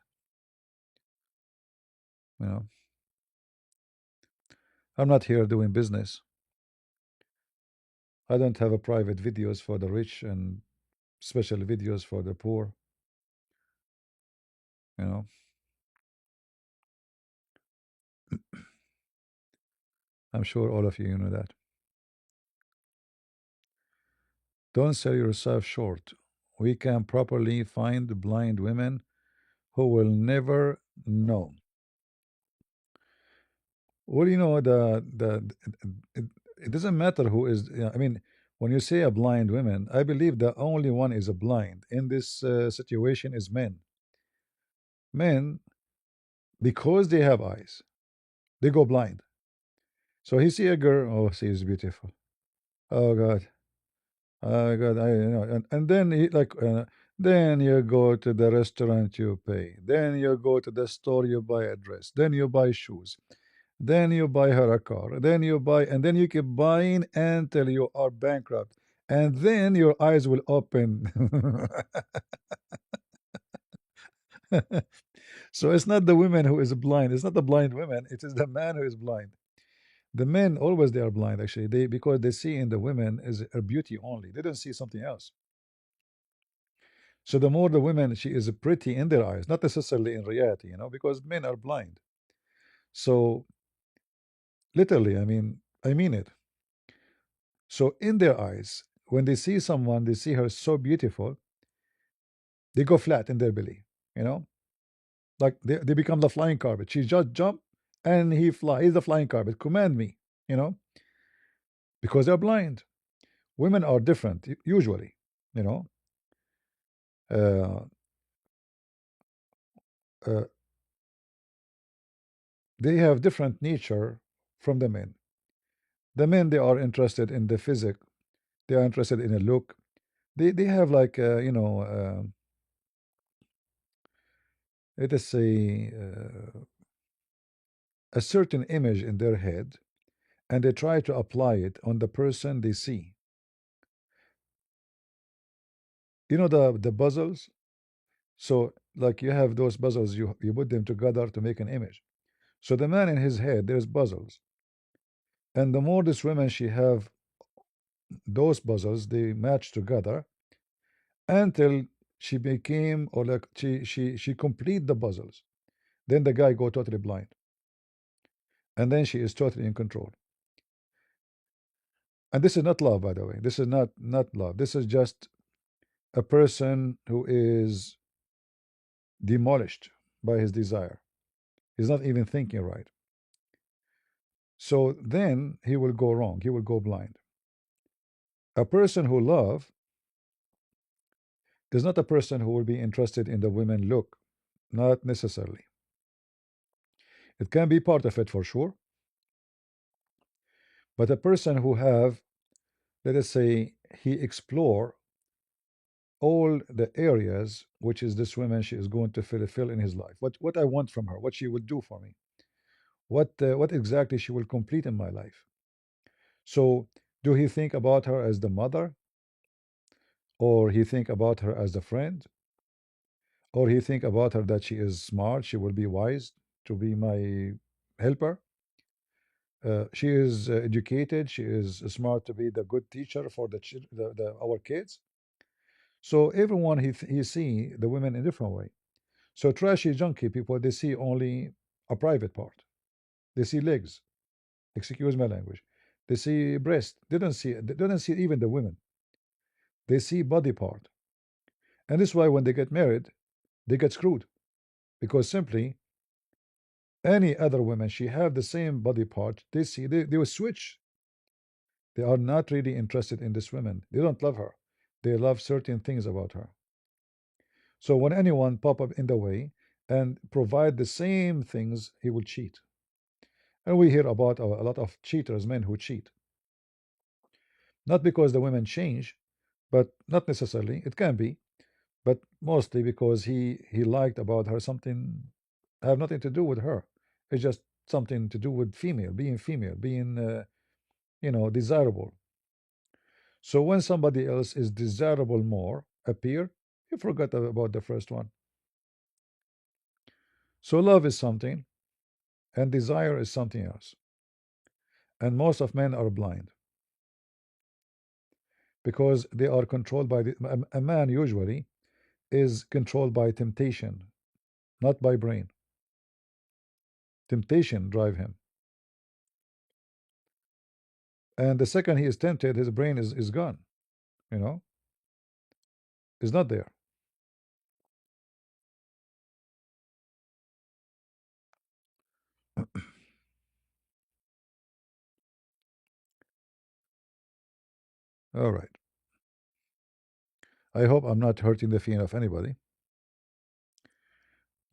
You know, I'm not here doing business. I don't have a private videos for the rich and special videos for the poor. You know, I'm sure all of you know that. Don't sell yourself short. We can properly find blind women who will never know. Well, it, it doesn't matter who is. I mean, when you say a blind woman, I believe the only one is a blind in this situation is men. Men, because they have eyes, they go blind. So he see a girl, oh, she is beautiful. Oh God, oh God, and then he like, then you go to the restaurant, you pay. Then you go to the store, you buy a dress. Then you buy shoes. Then you buy her a car. Then you buy, and then you keep buying until you are bankrupt. And then your eyes will open. So it's not the woman who is blind. It's not the blind women. It is the man who is blind. The men always they are blind. Actually, they because they see in the women is a beauty only. They don't see something else. So the more the women she is pretty in their eyes, not necessarily in reality, because men are blind. So literally, I mean it. So in their eyes, when they see someone, they see her so beautiful, they go flat in their belly, you know, like they become the flying carpet. She just jump and he fly. He's the flying carpet. Command me, you know, because they're blind. Women are different usually, you know. Uh, uh, they have different nature from the men. The men they are interested in the physic. They are interested in a look. They have like let us say a certain image in their head, and they try to apply it on the person they see. The puzzles. So like you have those puzzles, you put them together to make an image. So the man in his head, there's puzzles, and the more this woman she have those puzzles, they match together until she became or like she complete the puzzles. Then the guy go totally blind, and then she is totally in control. And this is not love, by the way. This is not love. This is just a person who is demolished by his desire. He's not even thinking right. So then he will go wrong. He will go blind. A person who love is not a person who will be interested in the women look. Not necessarily. It can be part of it for sure. But a person who have, let us say, he explore all the areas which is this woman she is going to fulfill in his life. What I want from her, what she will do for me, what exactly she will complete in my life. So do he think about her as the mother, or he think about her as a friend, or he think about her that she is smart, she will be wise to be my helper. She is educated, she is smart to be the good teacher for our kids. So everyone he see the women in a different way. So trashy junkie people, they see only a private part. They see legs, excuse my language. They see breast. They don't see even the women. They see body part. And this is why when they get married, they get screwed. Because simply any other woman, she have the same body part, they will switch. They are not really interested in this woman. They don't love her. They love certain things about her. So when anyone pop up in the way and provide the same things, he will cheat. And we hear about a lot of cheaters, men who cheat. Not because the women change, but not necessarily. It can be, but mostly because he liked about her something have nothing to do with her. It's just something to do with female, being desirable. So when somebody else is desirable more appear, you forgot about the first one. So love is something, and desire is something else. And most of men are blind because they are controlled by a man usually is controlled by temptation, not by brain. Temptation drive him, and the second he is tempted, his brain is gone. You know, is not there. All right. I hope I'm not hurting the feeling of anybody.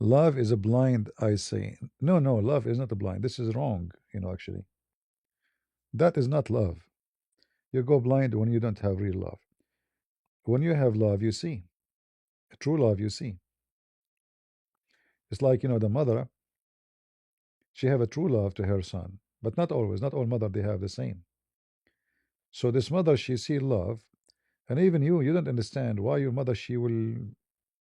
Love is a blind, I say. No, no, love is not a blind. This is wrong, actually. That is not love. You go blind when you don't have real love. When you have love, you see. True love, you see. It's like, the mother, she have a true love to her son, but not always. Not all mother, they have the same. So this mother, she see love, and even you don't understand why your mother, she will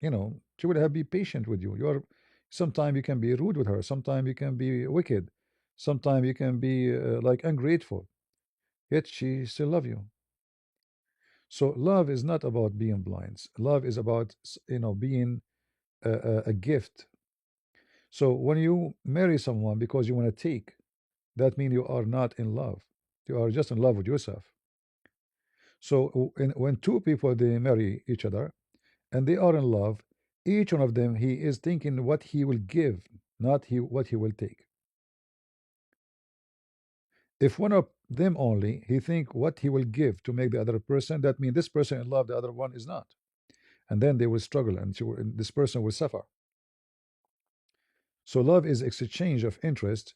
have be patient with you. Sometimes you can be rude with her, sometimes you can be wicked, sometimes you can be like ungrateful, yet she still love you. So love is not about being blind. Love is about being a gift. So when you marry someone because you want to take, that means you are not in love. You are just in love with yourself. So when two people they marry each other and they are in love, each one of them he is thinking what he will give, not what he will take. If one of them only he think what he will give to make the other person, that means this person in love, the other one is not, and then they will struggle, and this person will suffer. So love is exchange of interest,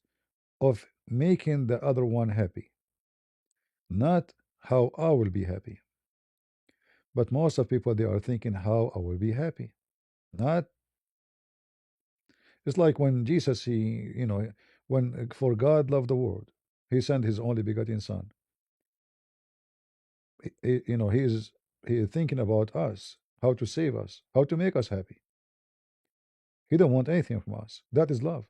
of making the other one happy, not how I will be happy. But most of people they are thinking how I will be happy. Not It's like when Jesus when for God loved the world, he sent his only begotten son. He is thinking about us, how to save us, how to make us happy. He don't want anything from us. That is love.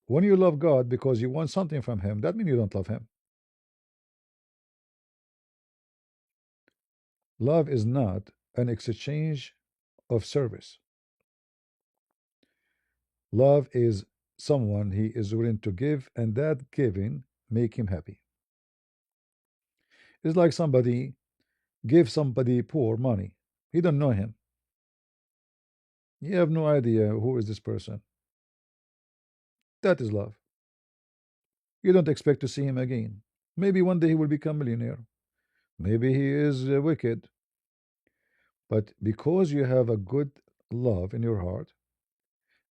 When you love God because you want something from him, that means you don't love him. Love is not an exchange of service. Love is someone he is willing to give, and that giving make him happy. It's like somebody give somebody poor money. He don't know him. You have no idea who is this person. That is love. You don't expect to see him again. Maybe one day he will become millionaire. Maybe he is wicked. But because you have a good love in your heart,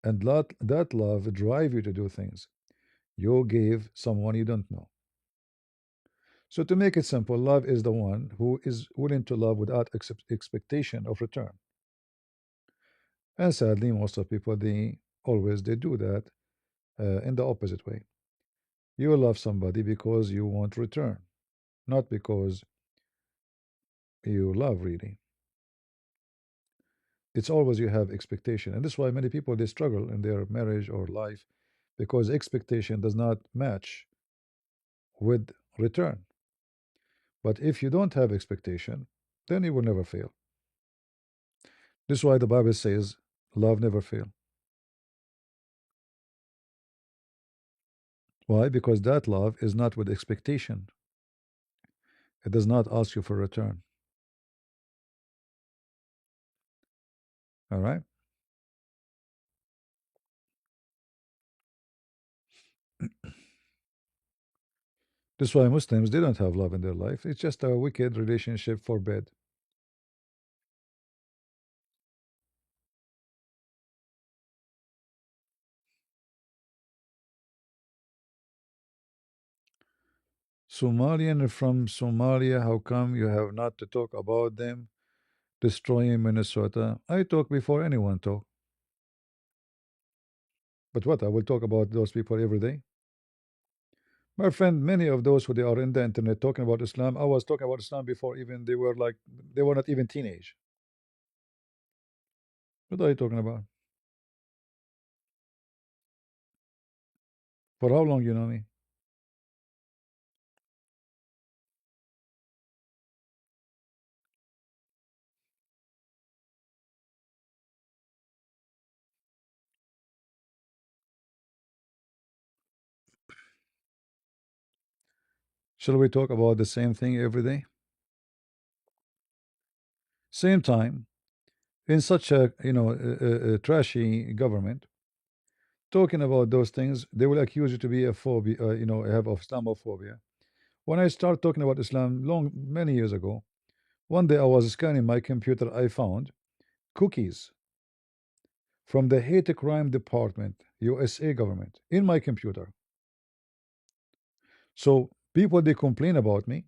and that love drive you to do things, you gave someone you don't know. So to make it simple, love is the one who is willing to love without expectation of return. And sadly, most of people they do that in the opposite way. You love somebody because you want return, not because you love really. It's always you have expectation, and this is why many people they struggle in their marriage or life because expectation does not match with return. But if you don't have expectation, then you will never fail. This is why the Bible says love never fail. Why? Because that love is not with expectation. It does not ask you for return. All right. This is why Muslims they don't have love in their life. It's just a wicked relationship for bed. Somalian from Somalia, how come you have not to talk about them destroying Minnesota? I talk before anyone talk. But what? I will talk about those people every day. My friend, many of those who they are in the internet talking about Islam, I was talking about Islam before even they were not even teenage. What are you talking about? For how long you know me? Shall we talk about the same thing every day? Same time, in such a trashy government, talking about those things, they will accuse you to be a phobia, have of Islamophobia. When I started talking about Islam many years ago, one day I was scanning my computer, I found cookies from the hate crime department, USA government, in my computer. So people they complain about me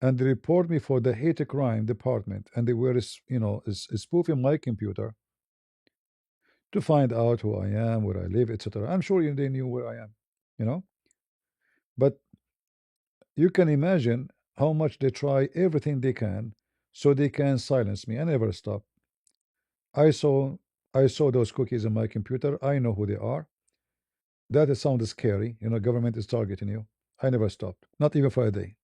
and they report me for the hate crime department, and they were spoofing my computer to find out who I am, where I live, etc. I'm sure they knew where I am, you know. But you can imagine how much they try everything they can so they can silence me. I never stop. I saw I saw those cookies in my computer. I know who they are. That sounds scary. Government is targeting you. I never stopped. Not even for a day.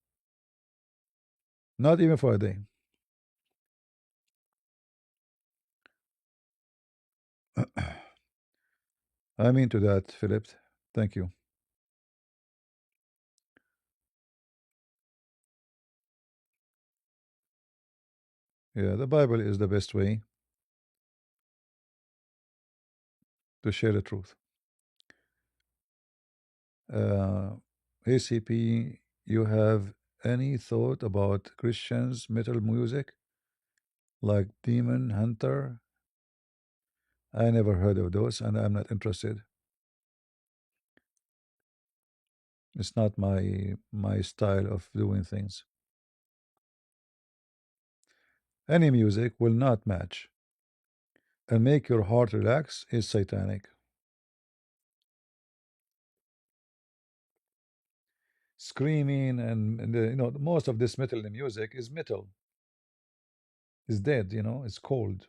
Not even for a day. I'm into that, Philip. Thank you. Yeah, the Bible is the best way to share the truth. Uh, ACP, you have any thought about Christians metal music like Demon Hunter? I never heard of those, and I'm not interested. It's not my style of doing things. Any music will not match and make your heart relax is satanic. Screaming and most of this metal music is metal. Is dead. It's cold.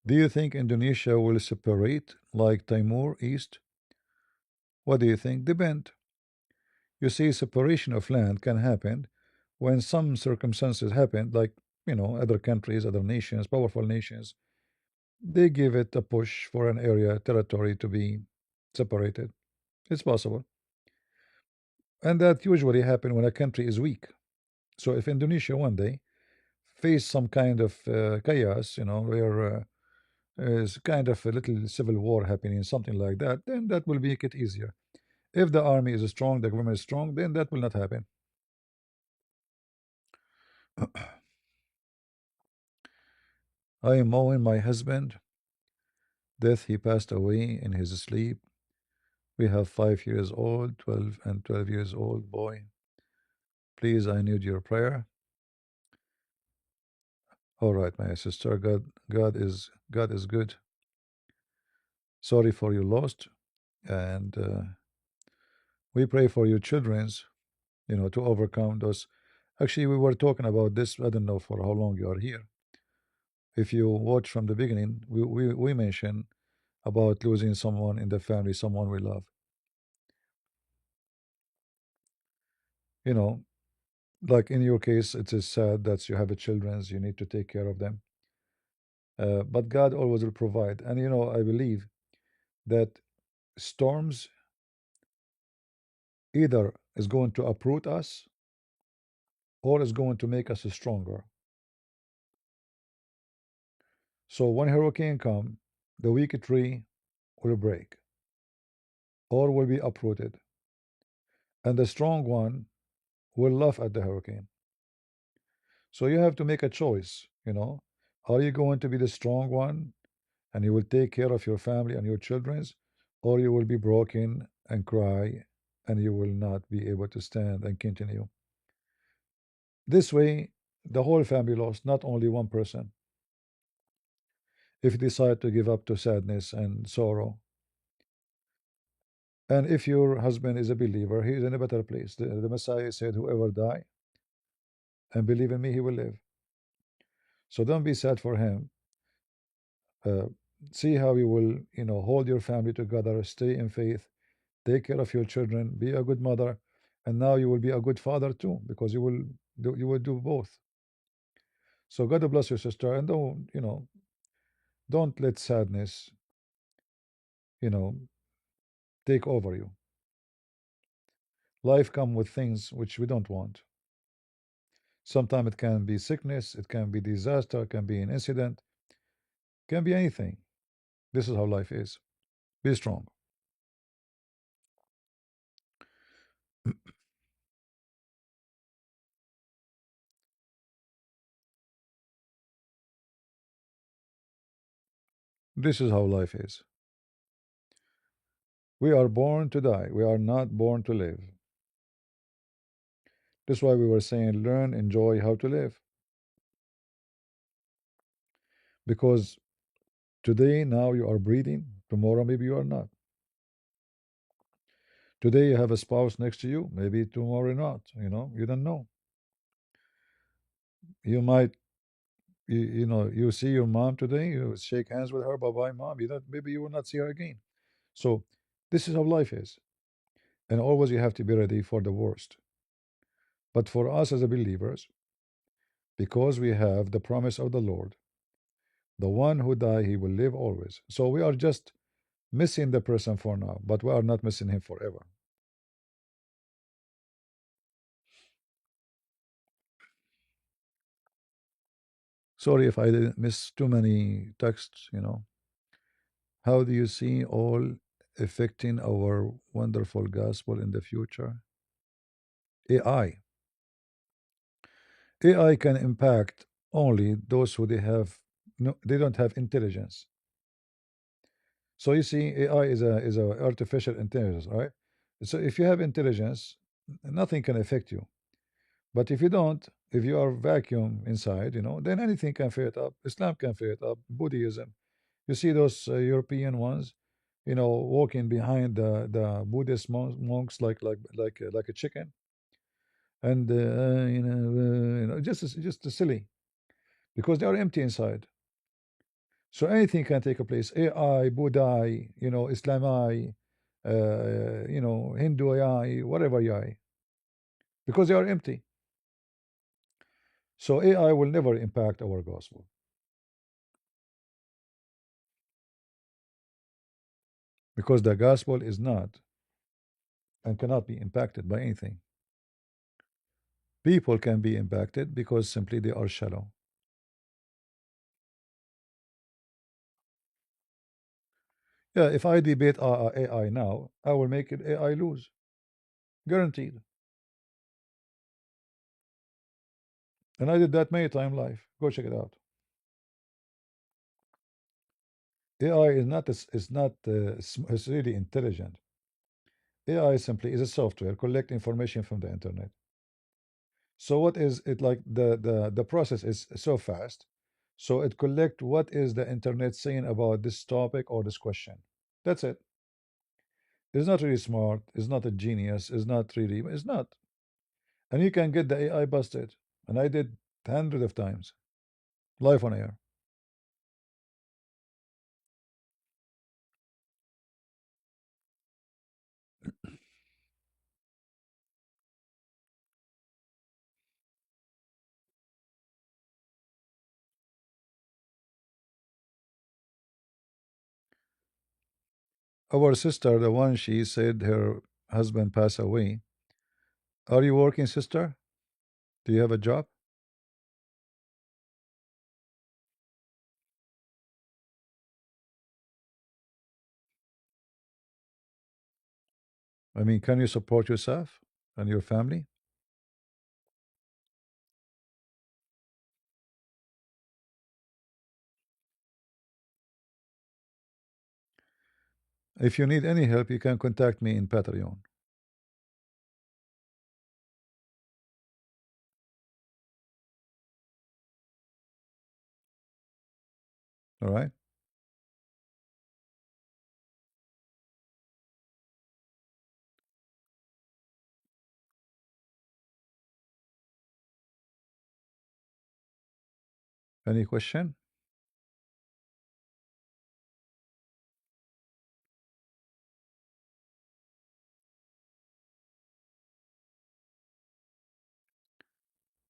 Do you think Indonesia will separate like Timor East? What do you think? Depend. You see, separation of land can happen when some circumstances happen, like other countries, other nations, powerful nations. They give it a push for an area, territory to be separated. It's possible, and that usually happen when a country is weak. So if Indonesia one day face some kind of chaos, where is kind of a little civil war happening, something like that, then that will make it easier. If the army is strong, the government is strong, then that will not happen. I am owing my husband death. He passed away in his sleep. We have 5 years old, 12 and 12 years old boy. Please, I need your prayer. All right, my sister. God is good. Sorry for your loss, and we pray for your children's, to overcome those. Actually, we were talking about this. I don't know for how long you are here. If you watch from the beginning, we mentioned about losing someone in the family, someone we love. You know, like in your case, it is sad that you have a children's, you need to take care of them. But God always will provide. And I believe that storms either is going to uproot us or is going to make us stronger. So when hurricane come, the weak tree will break or will be uprooted, and the strong one will laugh at the hurricane. So you have to make a choice. Are you going to be the strong one and you will take care of your family and your children's, or you will be broken and cry and you will not be able to stand and continue. This way, the whole family lost, not only one person. If you decide to give up to sadness and sorrow, and if your husband is a believer, he is in a better place. The Messiah said, "Whoever die and believe in me, he will live." So don't be sad for him. Uh, See how you will, hold your family together, stay in faith, take care of your children, be a good mother, and now you will be a good father too, because you will do both. So God bless your sister, and don't let sadness, you know, take over you. Life come with things which we don't want. Sometimes it can be sickness, it can be disaster, it can be an incident, can be anything. This is how life is. Be strong. This is how life is. We are born to die. We are not born to live. That's why we were saying learn, enjoy how to live. Because today, now you are breathing, tomorrow maybe you are not. Today you have a spouse next to you, maybe tomorrow not. You don't know. You might, you see your mom today, you shake hands with her, bye bye, mom. Maybe you will not see her again. So, this is how life is. And always you have to be ready for the worst. But for us as a believers, because we have the promise of the Lord, the one who died, he will live always. So we are just missing the person for now, but we are not missing him forever. Sorry if I didn't miss too many texts. How do you see all affecting our wonderful gospel in the future? AI. AI can impact only those who they have no, they don't have intelligence. So you see, AI is a artificial intelligence, right? So if you have intelligence, nothing can affect you. But if you don't, if you are vacuum inside, then anything can fill it up. Islam can fill it up. Buddhism. You see those European ones, walking behind the Buddhist monks like a chicken, and just silly because they are empty inside. So anything can take a place. AI, Buddha, Islamai, Hindu AI, whatever AI, because they are empty. So AI will never impact our gospel because the gospel is not and cannot be impacted by anything. People can be impacted because simply they are shallow. Yeah, if I debate AI now, I will make it AI lose, guaranteed. And I did that many times live. Go check it out. AI is really intelligent. AI simply is a software collect information from the internet. So what is it like? The process is so fast, so it collect what is the internet saying about this topic or this question. That's it. It's not really smart. It's not a genius. It's not really. It's not. And you can get the AI busted. And I did hundreds of times live on air. Our sister, the one she said her husband passed away. Are you working, sister? Do you have a job? I mean, can you support yourself and your family? If you need any help, you can contact me in Patreon. All right? Any question?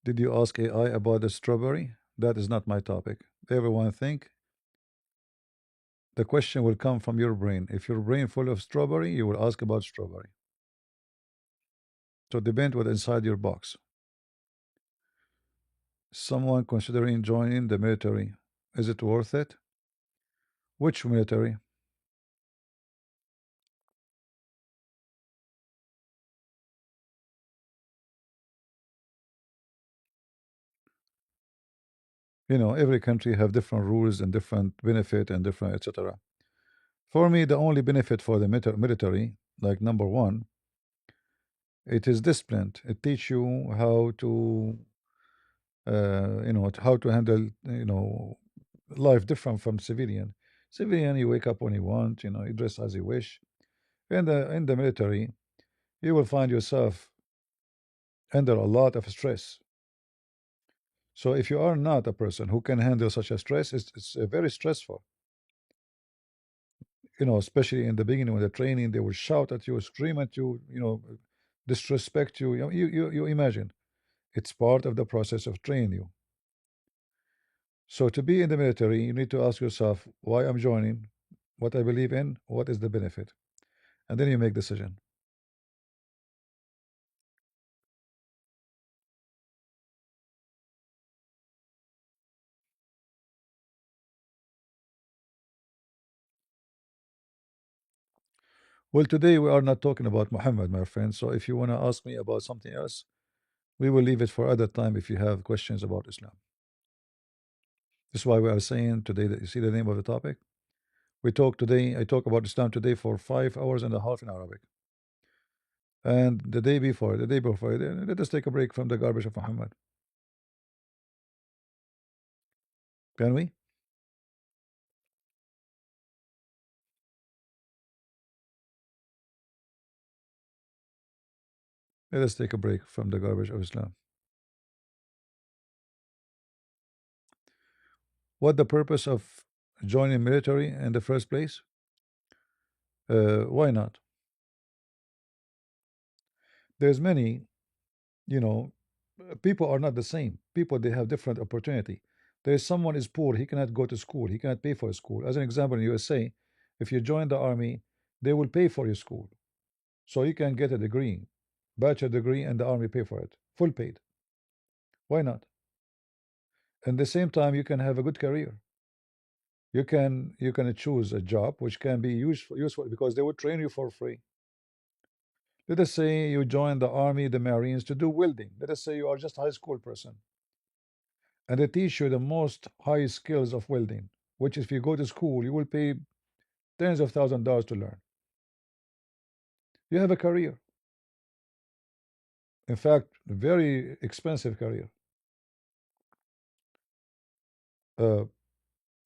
Did you ask AI about the strawberry? That is not my topic. Everyone think the question will come from your brain. If your brain full of strawberry, you will ask about strawberry. So depend what inside your box. Someone considering joining the military. Is it worth it? Which military? Every country have different rules and different benefit and different etc. For me, the only benefit for the military, like number one, it is disciplined. It teach you how to, how to handle, life different from civilian. Civilian, you wake up when you want, you dress as you wish. In the military, you will find yourself under a lot of stress. So if you are not a person who can handle such a stress, it's very stressful. Especially in the beginning when the training, they will shout at you, scream at you, disrespect you. You imagine it's part of the process of training you. So to be in the military, you need to ask yourself why I'm joining, what I believe in, what is the benefit, and then you make decision. Well, today we are not talking about Muhammad, my friend. So if you want to ask me about something else, we will leave it for other time if you have questions about Islam. This is why we are saying today that you see the name of the topic. We talk today. I talk about Islam today for 5 hours and a half in Arabic. And the day before, let us take a break from the garbage of Muhammad. Can we? Let us take a break from the garbage of Islam. What the purpose of joining military in the first place? Why not? There's many, you know, people are not the same. People, they have different opportunity. There's someone is poor, he cannot go to school, he cannot pay for school. As an example, in USA, if you join the army, they will pay for your school. So you can get a degree, bachelor degree, and the army pay for it, full paid. Why not? And the same time, you can have a good career. You can choose a job which can be useful because they will train you for free. Let us say you join the army, the marines to do welding. Let us say you are just a high school person, and they teach you the most high skills of welding, which if you go to school, you will pay tens of $1,000s to learn. You have a career. In fact, a very expensive career. Uh,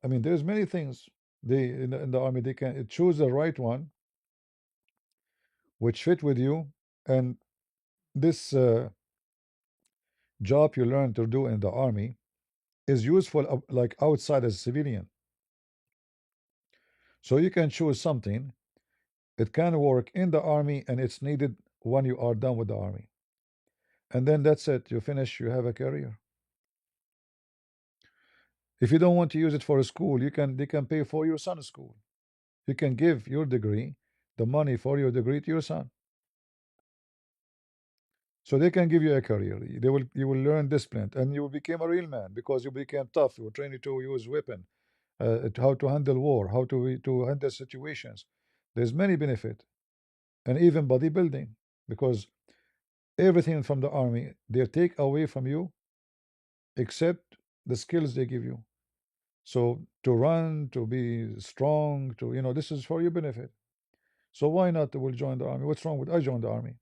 I mean, there's many things. They in the army they can choose the right one which fit with you, and this job you learn to do in the army is useful like outside as a civilian. So you can choose something. It can work in the army and it's needed when you are done with the army. And then that's it. You finish, you have a career. If you don't want to use it for a school, they can pay for your son's school. You can give your degree, the money for your degree to your son. So they can give you a career. You will learn discipline and you will become a real man because you became tough. You will train you to use weapon, how to handle war, how to handle situations. There's many benefit and even bodybuilding because everything from the army they take away from you except the skills they give you. So to run, to be strong, this is for your benefit. So why not will join the army? What's wrong with I joined the army?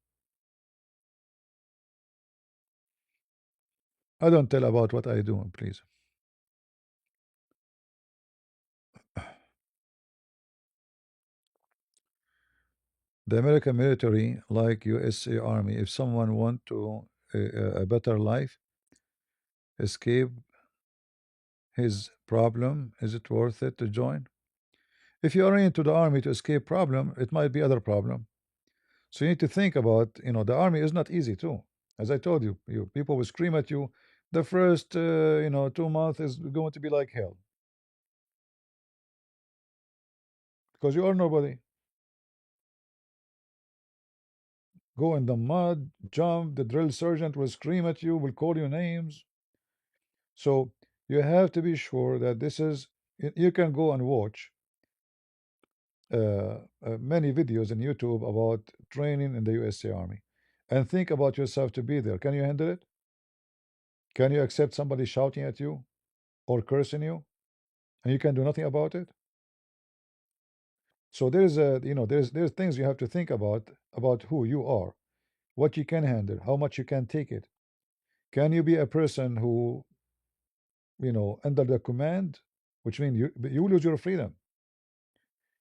I don't tell about what I do, please. The American military, like USA Army, if someone want to a better life, escape his problem, is it worth it to join? If you are into the army to escape problem, it might be other problem. So you need to think about, the army is not easy too. As I told you, people will scream at you. The first, 2 months is going to be like hell because you are nobody. Go in the mud, jump. The drill sergeant will scream at you, will call you names. So you have to be sure that this is, you can go and watch many videos on YouTube about training in the USA Army and think about yourself to be there. Can you handle it? Can you accept somebody shouting at you or cursing you and you can do nothing about it? So there's a, there's things you have to think about who you are, what you can handle, how much you can take it. Can you be a person who, under the command, which means you lose your freedom.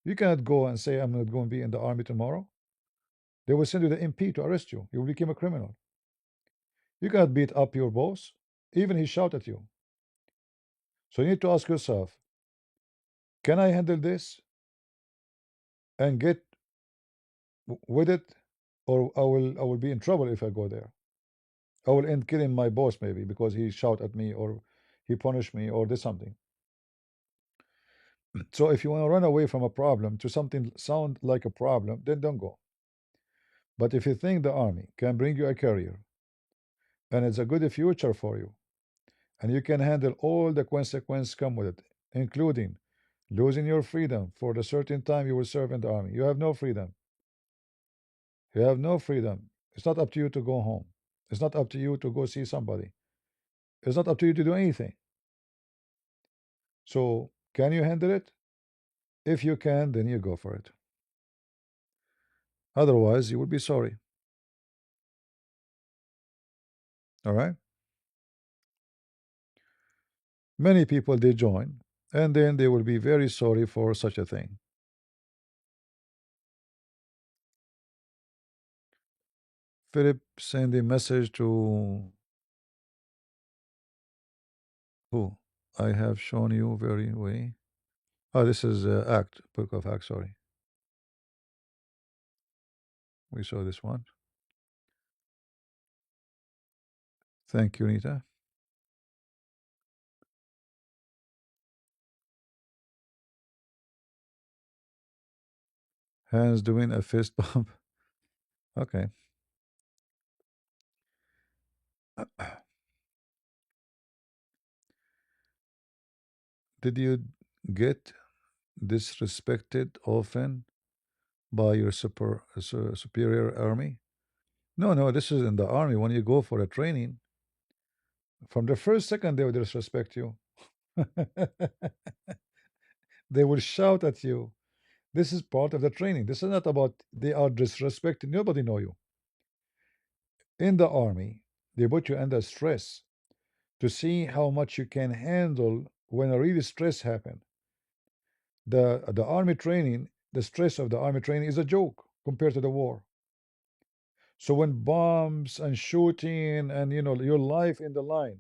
You cannot go and say I'm not going to be in the army tomorrow. They will send you the MP to arrest you. You will become a criminal. You cannot beat up your boss, even he shout at you. So you need to ask yourself, can I handle this and get with it, or I will be in trouble if I go there. I will end killing my boss maybe because he shout at me or he punish me or did something. So if you want to run away from a problem to something sound like a problem, then don't go. But if you think the army can bring you a career and it's a good future for you, and you can handle all the consequences come with it, including losing your freedom for the certain time you will serve in the army. You have no freedom. You have no freedom. It's not up to you to go home. It's not up to you to go see somebody. It's not up to you to do anything. So, can you handle it? If you can, then you go for it. Otherwise, you will be sorry. All right? Many people they join, and then they will be very sorry for such a thing. Philip send a message to who? I have shown you very way. Oh, this is Act, Book of Acts, sorry. We saw this one. Thank you, Nita. Hands doing a fist bump. Okay. Did you get disrespected often by your superior army? No, no, this is in the army. When you go for a training, from the first second, they will disrespect you. They will shout at you. This is part of the training. This is not about they are disrespecting. Nobody know you. In the army, they put you under stress to see how much you can handle when a really stress happen. The army training, the stress of the army training is a joke compared to the war. So when bombs and shooting and your life in the line,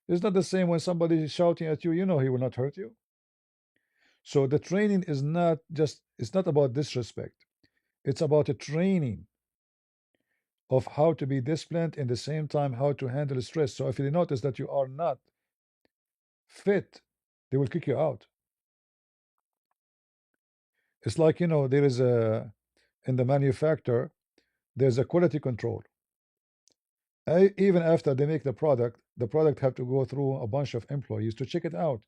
it's not the same when somebody is shouting at you. You know he will not hurt you. So the training is not just, it's not about disrespect. It's about a training of how to be disciplined and the same time how to handle stress. So if they notice that you are not fit, they will kick you out. It's like, there is a, in the manufacturer, there's a quality control. Even after they make the product have to go through a bunch of employees to check it out.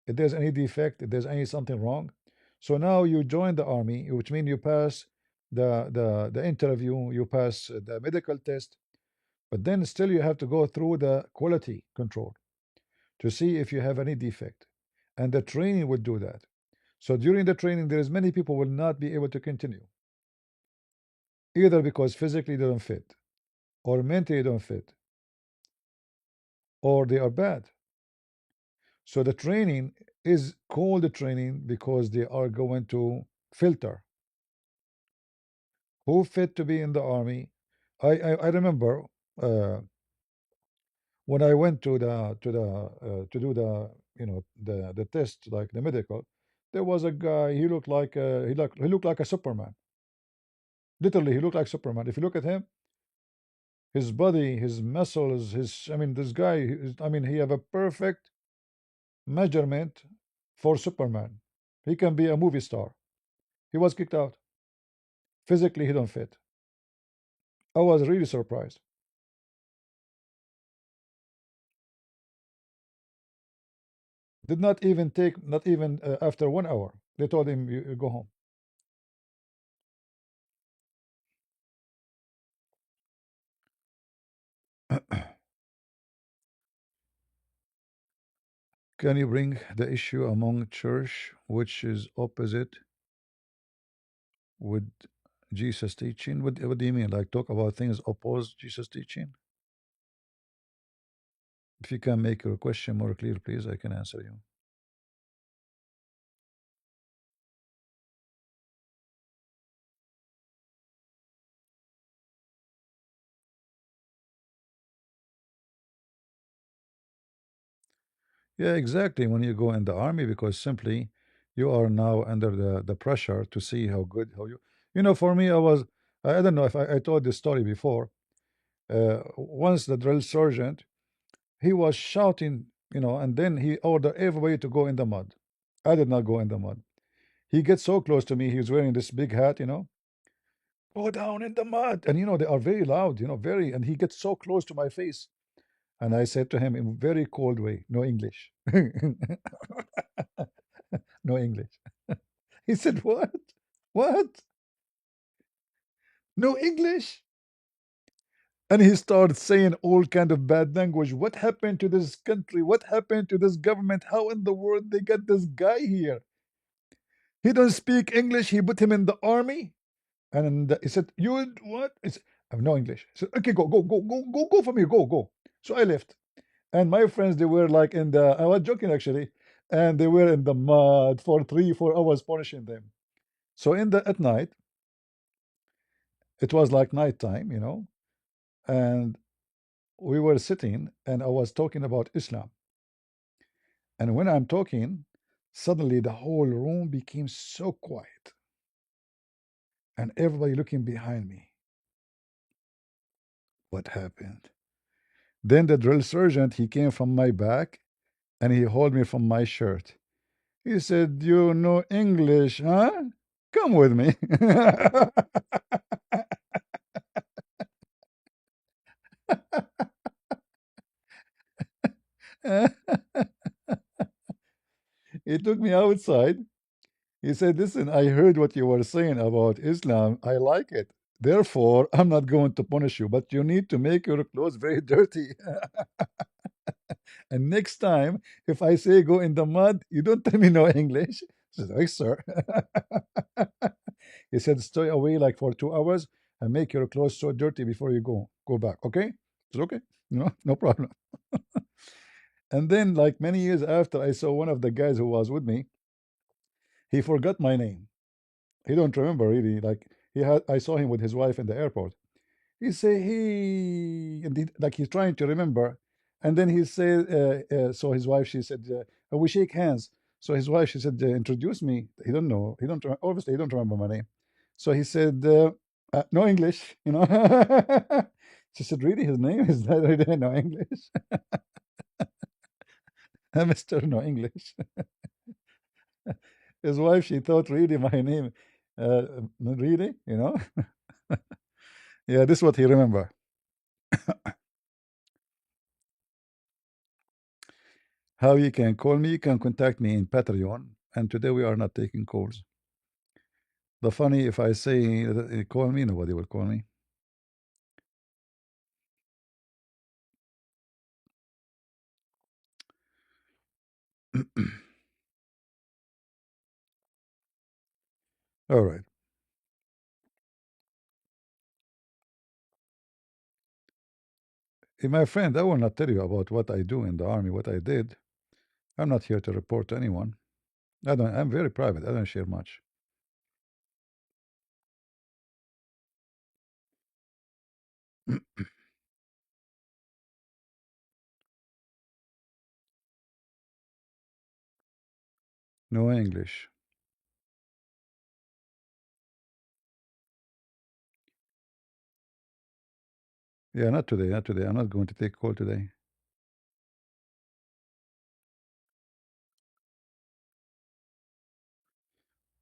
If there's any defect, if there's any something wrong. So now you join the army, which means you pass the interview, you pass the medical test, but then still you have to go through the quality control to see if you have any defect. And the training will do that. So during the training, there is many people will not be able to continue, either because physically they don't fit, or mentally they don't fit, or they are bad. So the training is called the training because they are going to filter who fit to be in the army. I remember uh, when I went to do the the test, like the medical. There was a guy. He looked like he looked like a Superman. Literally, he looked like Superman. If you look at him, his body, his muscles, his, I mean, this guy, I mean, he have a perfect measurement for Superman. He can be a movie star. He was kicked out. Physically, he don't fit. I was really surprised. Did not even take, not even after 1 hour. They told him, you go home. Can you bring the issue among church, which is opposite with Jesus teaching? What do you mean? Like talk about things oppose Jesus teaching? If you can make your question more clear, please, I can answer you. Yeah, exactly. When you go in the army, because simply you are now under the pressure to see how good, how you know, for me, I don't know if I told this story before. Once the drill sergeant, he was shouting, and then he ordered everybody to go in the mud. I did not go in the mud. He gets so close to me. He was wearing this big hat, go down in the mud. And, they are very loud, very. And he gets so close to my face. And I said to him in very cold way, no English. No English. He said, what? What? No English? And he started saying all kind of bad language. What happened to this country? What happened to this government? How in the world they got this guy here? He don't speak English. He put him in the army. And he said, "You what?" I said, "I have no English." He said, "Okay, go, go, go, go, go, go from here, go, go." So I left, and my friends they were like in the. I was joking actually, and they were in the mud for 3, 4 hours punishing them. So in the at night, it was like nighttime, and we were sitting, and I was talking about Islam, and when I'm talking, suddenly the whole room became so quiet, and everybody looking behind me. What happened? Then the drill sergeant he came from my back and he hold me from my shirt. He said, "You know English, huh? Come with me." He took me outside. He said, "Listen, I heard what you were saying about Islam. I like it. Therefore, I'm not going to punish you, but you need to make your clothes very dirty. And next time, if I say go in the mud, you don't tell me no English." I said, "Yes, sir." He said, "Stay away like for 2 hours and make your clothes so dirty before you go back. Okay?" I said, "Okay, no problem." And then, like many years after, I saw one of the guys who was with me. He forgot my name. He don't remember really. Like I saw him with his wife in the airport. He say he, and like he's trying to remember, and then he said, so his wife she said, "We shake hands." So his wife she said, "Introduce me." He don't know. He don't obviously he don't remember my name. So he said, "No English," She said, "Really, his name is that really no English?" Mister No English. His wife she thought really my name, uh, really, Yeah, this is what he remember. How you can call me? You can contact me in Patreon. And today we are not taking calls. The funny, if I say call me, nobody will call me. All right. My friend, I will not tell you about what I do in the army, what I did. I'm not here to report to anyone. I'm very private. I don't share much. No English. Yeah, not today, not today. I'm not going to take call today.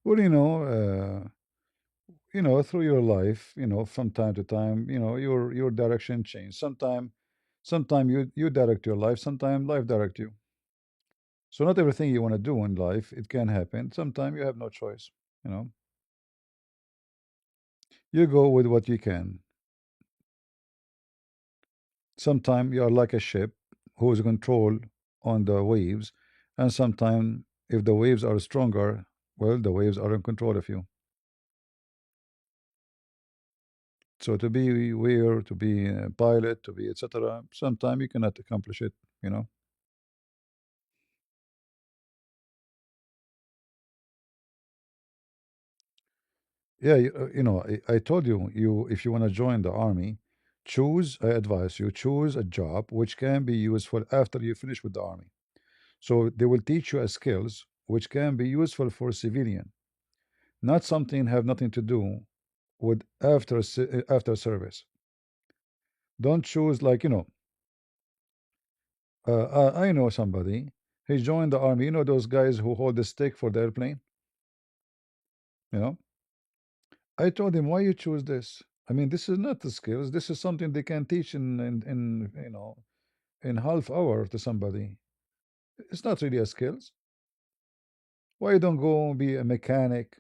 Well, through your life, from time to time, your direction change. Sometime you direct your life, sometime life direct you. So not everything you want to do in life, it can happen. Sometimes you have no choice. You know, you go with what you can. Sometimes you are like a ship who is control on the waves, and sometimes if the waves are stronger, well, the waves are in control of you. So to be weir, to be a pilot, to be etc. Sometimes you cannot accomplish it. You know. Yeah, you know, I told you, if you want to join the army, choose. I advise you choose a job which can be useful after you finish with the army. So they will teach you a skills which can be useful for civilian, not something have nothing to do with after service. Don't choose like I know somebody. He joined the army. You know those guys who hold the stick for the airplane. You know, I told him, why you choose this? I mean, this is not the skills. This is something they can teach in in half hour to somebody. It's not really a skills. Why you don't go be a mechanic,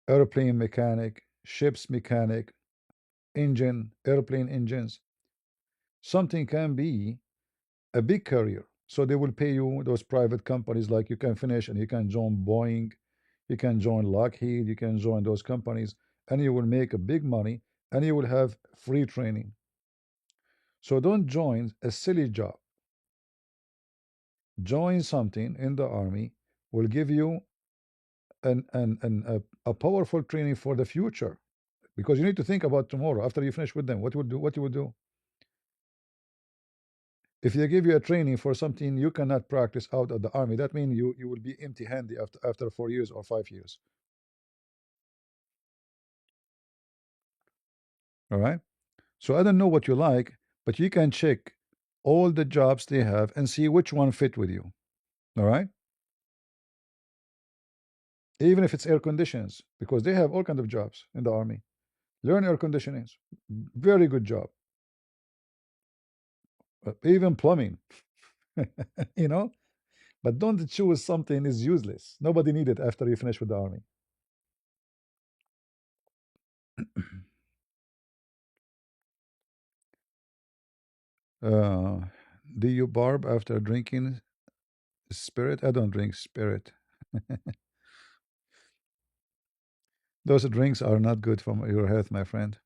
airplane mechanic, ships mechanic, engine, airplane engines? Something can be a big career. So they will pay you those private companies like you can finish and you can join Boeing, you can join Lockheed, you can join those companies, and you will make a big money and you will have free training. So don't join a silly job. Join something in the army will give you a powerful training for the future because you need to think about tomorrow after you finish with them what you would do if they give you a training for something you cannot practice out of the army. That means you will be empty handy after 4 years or 5 years. All right, so I don't know what you like, but you can check all the jobs they have and see which one fit with you. All right, even if it's air conditions because they have all kind of jobs in the army. Learn air conditioning, very good job. Even plumbing. you know but don't choose something is useless. Nobody need it after you finish with the army. uh, do you barb after drinking spirit? I don't drink spirit. Those drinks are not good for your health, my friend.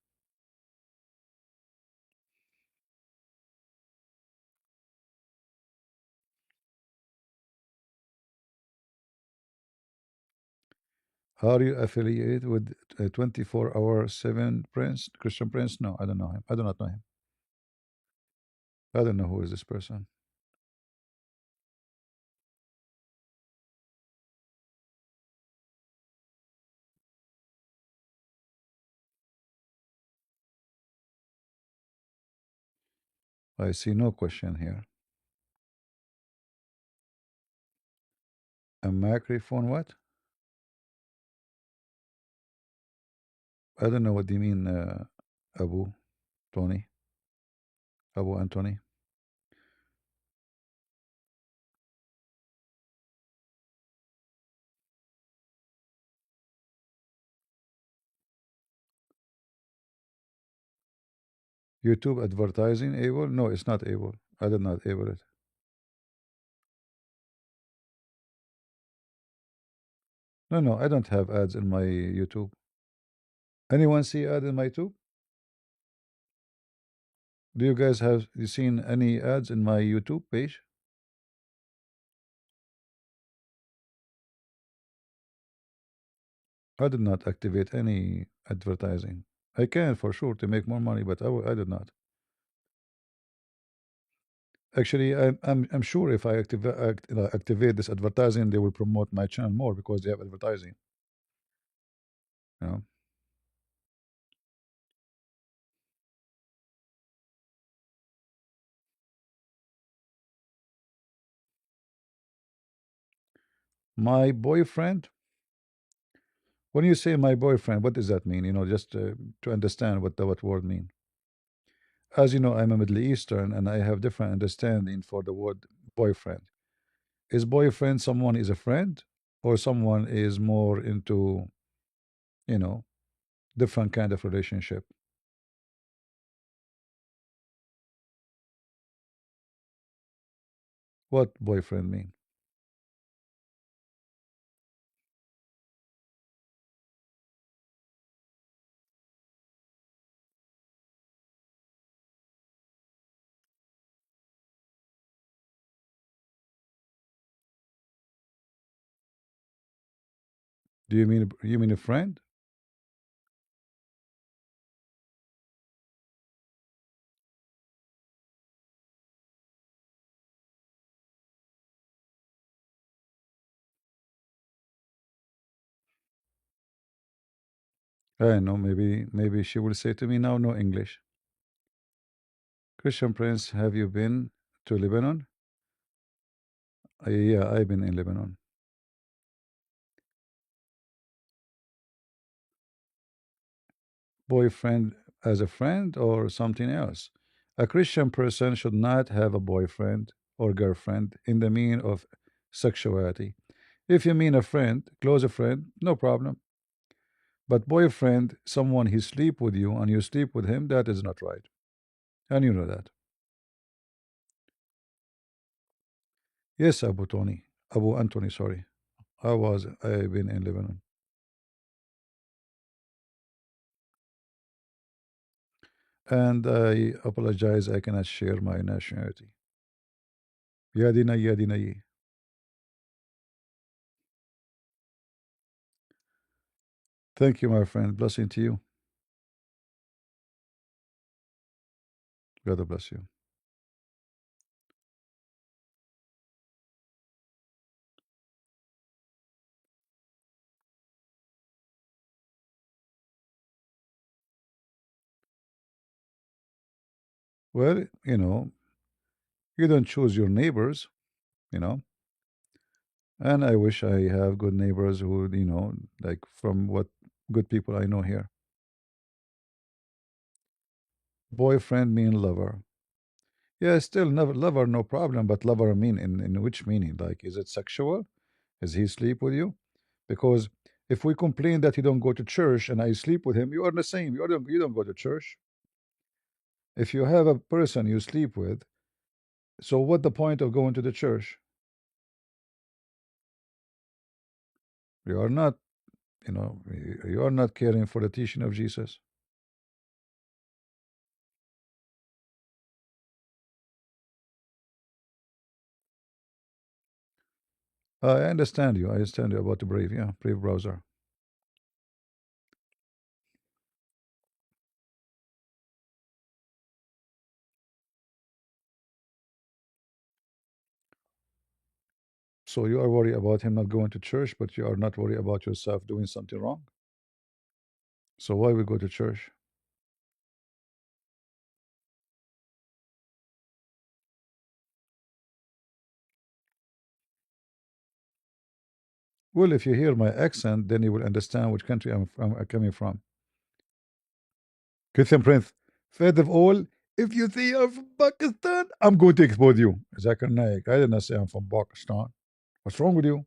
Are you affiliated with 24-hour 7 Prince, Christian Prince? No, I don't know him. I do not know him. I don't know who is this person. I see no question here. A microphone, what? I don't know what do you mean, Abu Tony, Abu Anthony. YouTube advertising able? No, it's not able. I did not able it. No, no, I don't have ads in my YouTube. Anyone see ad in my YouTube? Do you guys have you seen any ads in my YouTube page? I did not activate any advertising. I can for sure to make more money, but I did not. Actually, I'm sure if I activate this advertising, they will promote my channel more because they have advertising. You know, my boyfriend. When you say my boyfriend, what does that mean? Just to understand what the what word mean. As you know, I'm a Middle Eastern, and I have different understanding for the word boyfriend. Is boyfriend someone is a friend, or someone is more into, you know, different kind of relationship? What boyfriend mean? Do you mean a friend? I know, maybe she will say to me now, no English. Christian Prince, have you been to Lebanon? Yeah, I've been in Lebanon. Boyfriend as a friend or something else? A Christian person should not have a boyfriend or girlfriend in the mean of sexuality. If you mean a friend, close a friend, no problem. But boyfriend, someone he sleep with you and you sleep with him, that is not right. And you know that. Yes, Abu Tony. Abu Anthony, sorry. I've been in Lebanon. And I apologize, I cannot share my nationality. Yadina Yadina Yi. Thank you, my friend. Blessing to you. God bless you. Well, you don't choose your neighbors, you know. And I wish I have good neighbors who, like from what good people I know here. Boyfriend mean lover. Yeah, still never lover, no problem, but lover mean in which meaning? Like, is it sexual? Is he sleep with you? Because if we complain that you don't go to church and I sleep with him, you are the same. You don't go to church. If you have a person you sleep with, so what the point of going to the church? You are not, you are not caring for the teaching of Jesus. I understand you. I understand you about the Brave. Yeah, Brave browser. So you are worried about him not going to church, but you are not worried about yourself doing something wrong. So why we go to church? Well, if you hear my accent, then you will understand which country I'm coming from. Christian Prince, first of all, if you say you're from Pakistan, I'm going to expose you. Zakir Naik, I did not say I'm from Pakistan. What's wrong with you?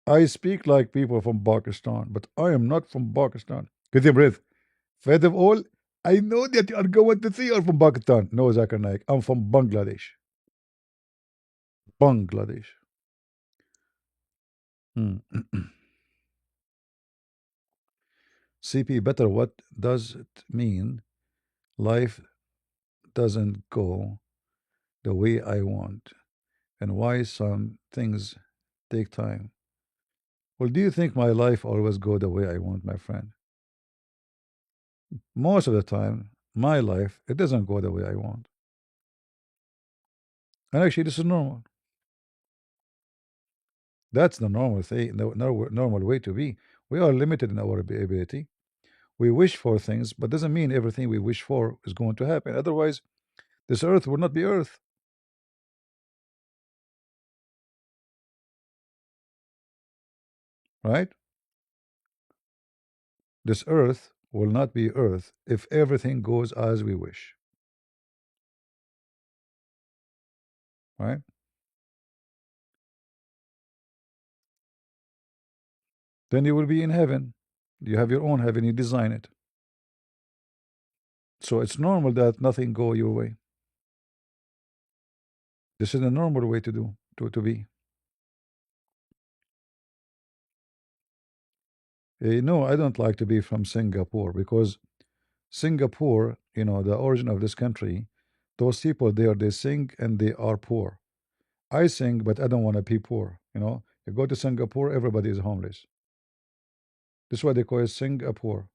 I speak like people from Pakistan, but I am not from Pakistan. Christian Prince, first of all, I know that you are going to say you're from Pakistan. No, Zakir Naik, I'm from Bangladesh. Bangladesh. Hmm. CP, better, what does it mean? Life doesn't go the way I want, and why some things take time. Well, do you think my life always go the way I want, my friend? Most of the time, my life it doesn't go the way I want, and actually, this is normal. That's the normal thing, normal way to be. We are limited in our ability. We wish for things, but doesn't mean everything we wish for is going to happen. Otherwise, this earth would not be earth, right? This earth will not be earth if everything goes as we wish, right? Then you will be in heaven. You have your own heaven, you design it. So it's normal that nothing go your way. This is a normal way to do, to be. No, I don't like to be from Singapore because Singapore, the origin of this country, those people there, they sing and they are poor. I sing, but I don't want to be poor. You go to Singapore, everybody is homeless. This is why they call it Singapore.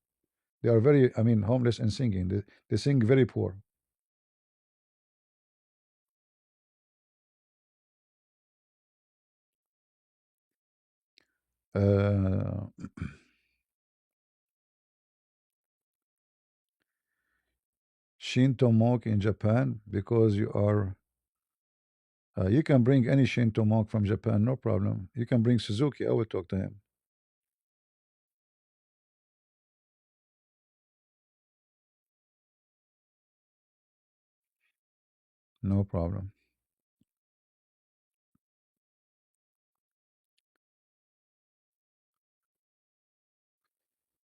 They are very, I mean, homeless and singing. They sing very poor. Uh, Shinto monk in Japan because you can bring any Shinto monk from Japan, no problem. You can bring Suzuki. I will talk to him. No problem.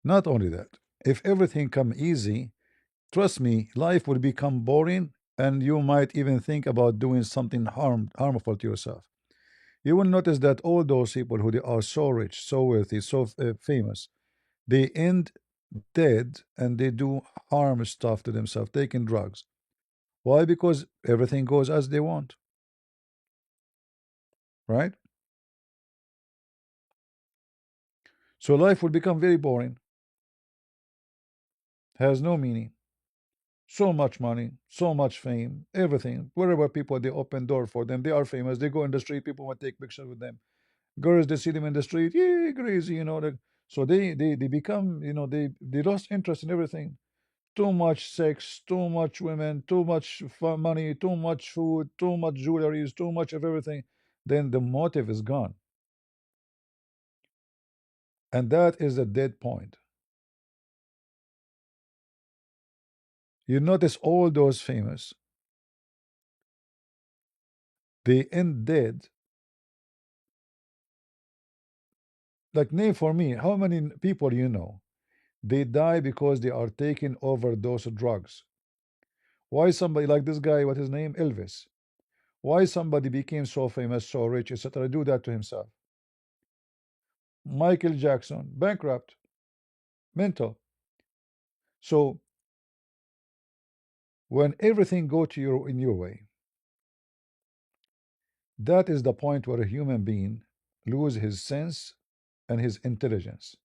Not only that, if everything come easy, trust me, life will become boring, and you might even think about doing something harmful to yourself. You will notice that all those people who they are so rich, so wealthy, so famous, they end dead and they do harm stuff to themselves, taking drugs. Why? Because everything goes as they want, right? So life will become very boring, has no meaning. So much money, so much fame, everything. Wherever people they open door for them, they are famous. They go in the street, people want to take pictures with them. Girls, they see them in the street, yeah, crazy, so they become, they lost interest in everything. Too much sex, too much women, too much money, too much food, too much jewelries, too much of everything. Then the motive is gone, and that is the dead point. You notice all those famous, they end dead. Like, name for me how many people they die because they are taking overdose drugs. Why somebody like this guy, what his name, Elvis? Why somebody became so famous, so rich, etc., do that to himself? Michael Jackson, bankrupt, mental. So when everything go to your in your way, that is the point where a human being lose his sense and his intelligence,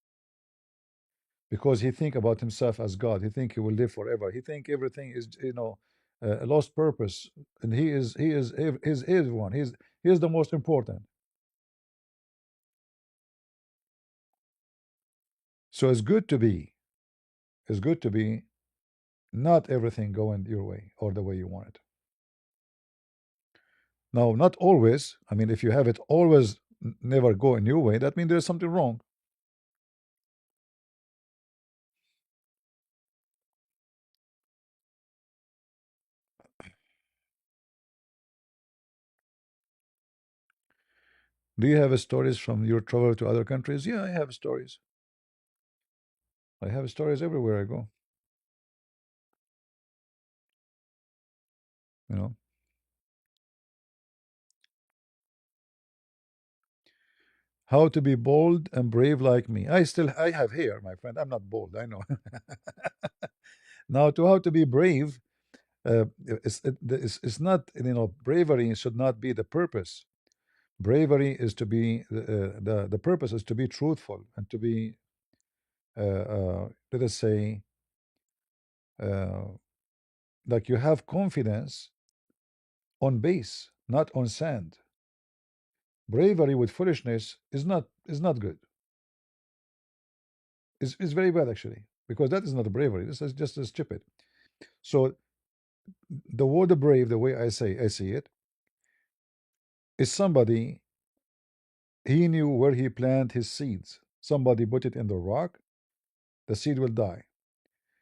because he think about himself as God. He think he will live forever. He think everything is a lost purpose, and he is everyone. He's the most important. So it's good to be not everything going your way or the way you want it. Now, not always. I mean, if you have it always never go in your way, that means there's something wrong. Do you have stories from your travel to other countries? Yeah, I have stories. I have stories everywhere I go. You know, how to be bold and brave like me. I have hair, my friend. I'm not bold. I know. Now, to how to be brave. It's not, bravery should not be the purpose. Bravery is to be the purpose is to be truthful and to be let us say uh, like you have confidence on base, not on sand. Bravery with foolishness is not good. It's very bad actually, because that is not bravery. This is just stupid. So the word brave, the way I see it, is somebody, he knew where he planted his seeds. Somebody put it in the rock, the seed will die.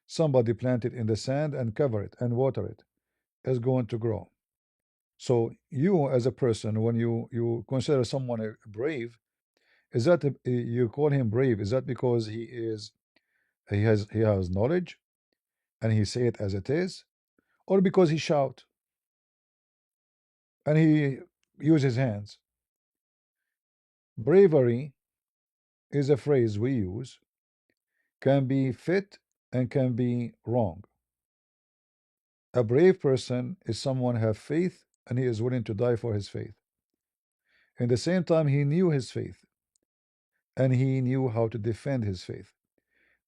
Somebody plant it in the sand and cover it and water it. It's going to grow. So you as a person, when you consider someone brave, Is that you call him brave? Is that because he has knowledge and he say it as it is, or because he shout and he use his hands? Bravery is a phrase we use, can be fit and can be wrong. A brave person is someone have faith and he is willing to die for his faith. In the same time, he knew his faith and he knew how to defend his faith.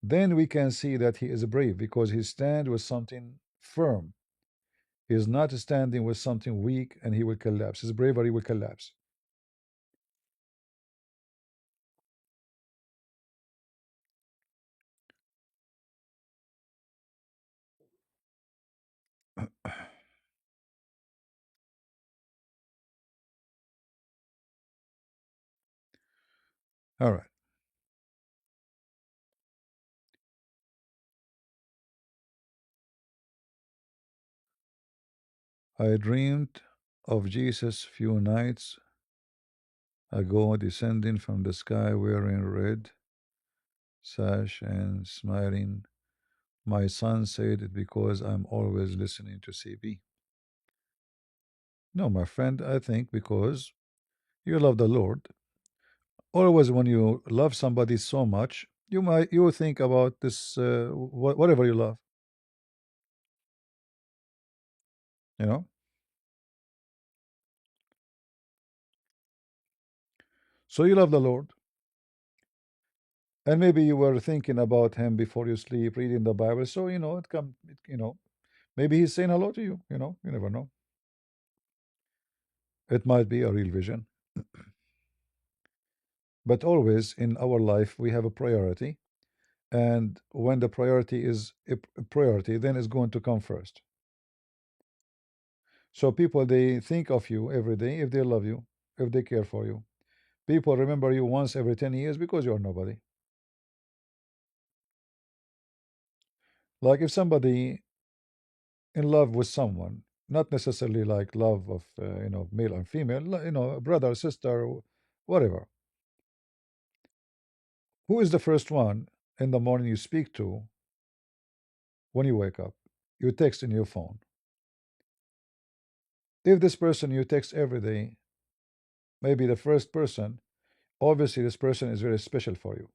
Then we can see that he is brave because he stand with something firm. He is not standing with something weak and he will collapse. His bravery will collapse. All right. I dreamed of Jesus few nights ago descending from the sky wearing red sash and smiling. My son said it because I'm always listening to CB. No, my friend, I think because you love the Lord. Always, when you love somebody so much, you will think about this whatever you love. You know. So you love the Lord, and maybe you were thinking about Him before you sleep, reading the Bible. So maybe He's saying hello to you. You never know. It might be a real vision, but always in our life we have a priority, and when the priority is a priority, then it's going to come first. So people, they think of you every day if they love you, if they care for you. People remember you once every 10 years because you're nobody. Like if somebody in love with someone, not necessarily like love of male and female, brother, sister, whatever. Who is the first one in the morning you speak to when you wake up? You text in your phone. If this person you text every day, maybe the first person, obviously this person is very special for you.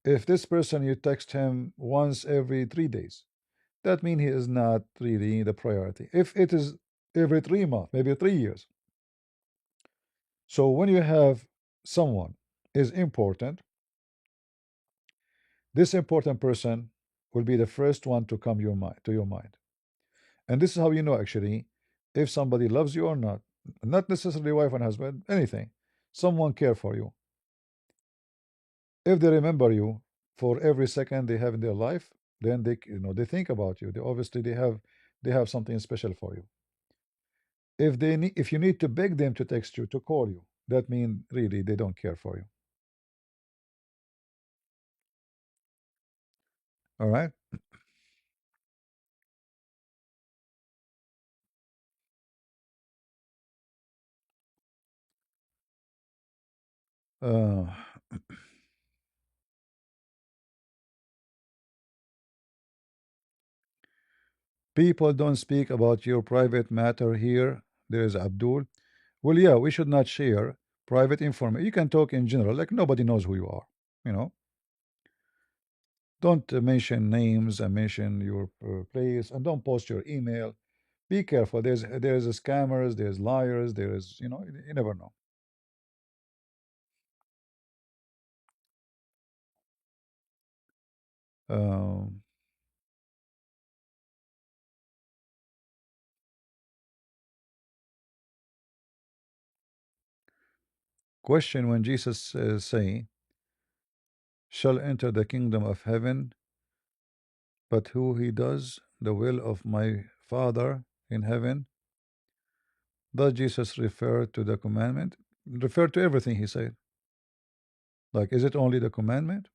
If this person you text him once every 3 days, that means he is not really the priority. If it is every 3 months, maybe 3 years. So when you have someone is important, this important person will be the first one to come your mind. And this is how you know actually if somebody loves you or not. Not necessarily wife and husband, anything. Someone care for you. If they remember you for every second they have in their life, then they think about you. They obviously they have something special for you. If you need to beg them to text you, to call you, that means really they don't care for you. All right. uh, People don't speak about your private matter here. There is Abdul. Well, yeah, we should not share private information. You can talk in general, like nobody knows who you are. You know, don't mention names and mention your place, and don't post your email. Be careful. There's scammers, there's liars, there's you never know. Um, Question: when Jesus say, "Shall enter the kingdom of heaven, but who he does the will of my Father in heaven," does Jesus refer to the commandment? Refer to everything he said. Like, is it only the commandment?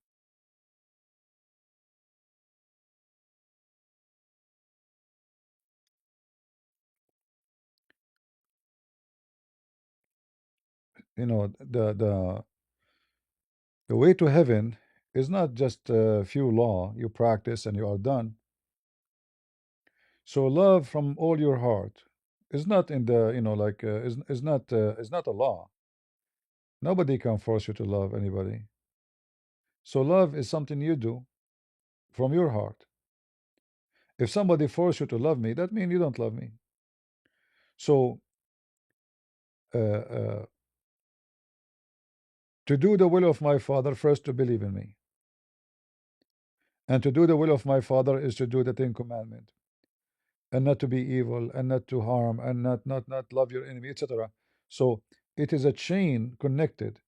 The The way to heaven is not just a few law you practice and you are done. So love from all your heart is not in the like is not a law. Nobody can force you to love anybody. So love is something you do from your heart. If somebody force you to love me, that means you don't love me. So to do the will of my Father, first to believe in me, and to do the will of my Father is to do the Ten Commandment, and not to be evil, and not to harm, and not love your enemy, etc. So it is a chain connected.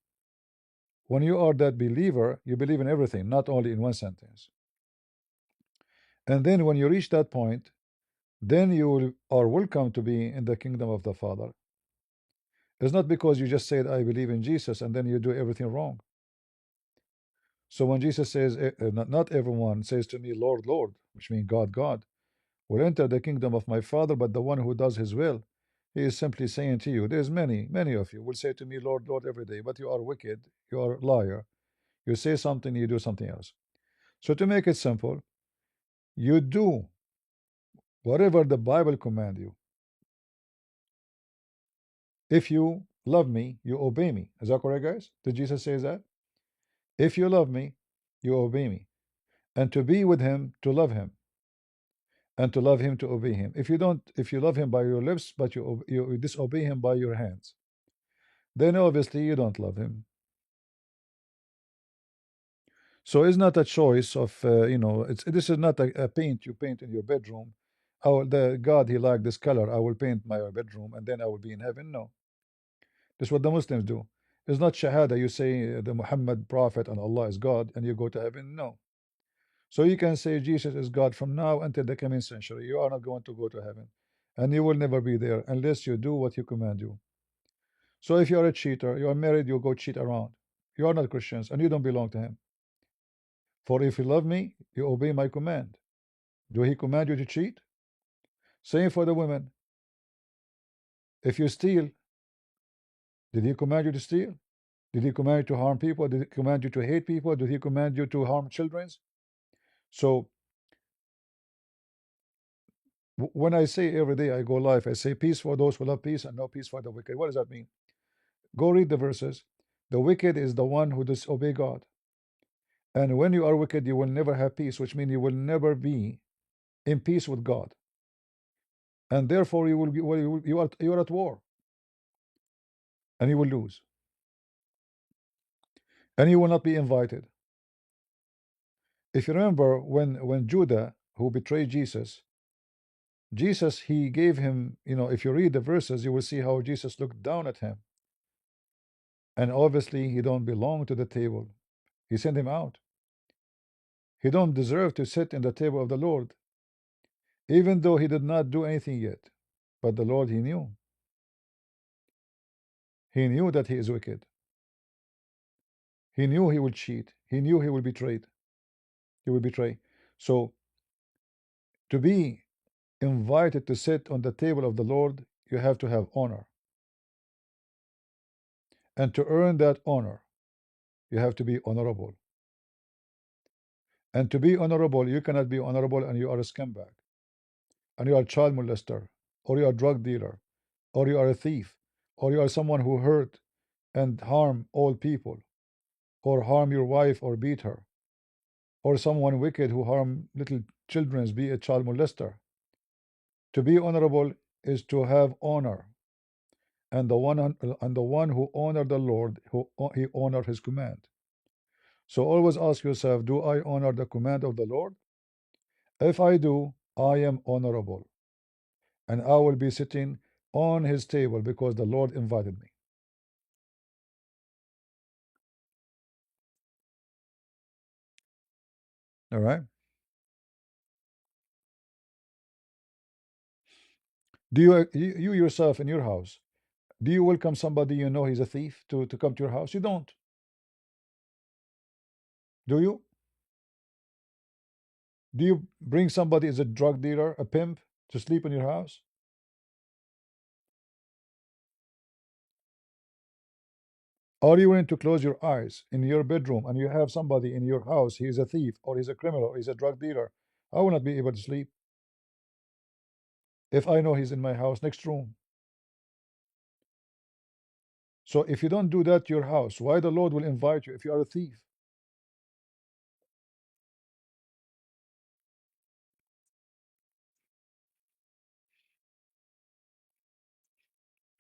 When you are that believer, you believe in everything, not only in one sentence. And then when you reach that point, then are welcome to be in the kingdom of the Father. It's not because you just said I believe in Jesus and then you do everything wrong. So when Jesus says, not everyone says to me, Lord, Lord, which means God, God, will enter the kingdom of my Father, but the one who does his will. He is simply saying to you, there's many of you will say to me, Lord, Lord, every day, but you are wicked, you are a liar. You say something, you do something else. So to make it simple, you do whatever the Bible command you. If you love me, you obey me. Is that correct, guys? Did Jesus say that? If you love me, you obey me. And to be with him, to love him. And to love him, to obey him. If you love him by your lips, but you disobey him by your hands, then obviously you don't love him. So it's not a choice of this is not a paint you paint in your bedroom. Oh, the God, he liked this color, I will paint my bedroom and then I will be in heaven. No, this is what the Muslims do. It's not shahada, you say the Muhammad prophet and Allah is God and you go to heaven. No. So you can say Jesus is God from now until the coming century. You are not going to go to heaven, and you will never be there unless you do what he command you. So if you are a cheater, you are married, you go cheat around. You are not Christians and you don't belong to him. For if you love me, you obey my command. Do he command you to cheat? Same for the women. If you steal, did he command you to steal? Did he command you to harm people? Did he command you to hate people? Did he command you to harm children? So when I say every day I go live, I say peace for those who love peace and no peace for the wicked. What does that mean? Go read the verses. The wicked is the one who disobey God. And when you are wicked, you will never have peace, which means you will never be in peace with God. And therefore you will be well, you are at war and you will lose. And you will not be invited. If you remember when Judah who betrayed Jesus, Jesus he gave him, if you read the verses, you will see how Jesus looked down at him. And obviously he don't belong to the table. He sent him out. He don't deserve to sit in the table of the Lord, even though he did not do anything yet. But the Lord, he knew. He knew that he is wicked. He knew he would cheat. He knew he would betray. He would betray. So to be invited to sit on the table of the Lord, you have to have honor. And to earn that honor, you have to be honorable. And to be honorable, you cannot be honorable and you are a scumbag, and you are a child molester, or you are a drug dealer, or you are a thief, or you are someone who hurt and harm all people, or harm your wife or beat her, or someone wicked who harm little children, be a child molester. To be honorable is to have honor, and the one who honor the Lord, he honor his command. So always ask yourself, do I honor the command of the Lord? If I do, I am honorable, and I will be sitting on his table because the Lord invited me. All right. Do you yourself in your house, do you welcome somebody you know he's a thief to come to your house? You don't. Do you? Do you bring somebody as a drug dealer, a pimp, to sleep in your house? Are you willing to close your eyes in your bedroom and you have somebody in your house, he is a thief or he's a criminal or he's a drug dealer? I will not be able to sleep if I know he's in my house next room. So if you don't do that to your house, why the Lord will invite you if you are a thief?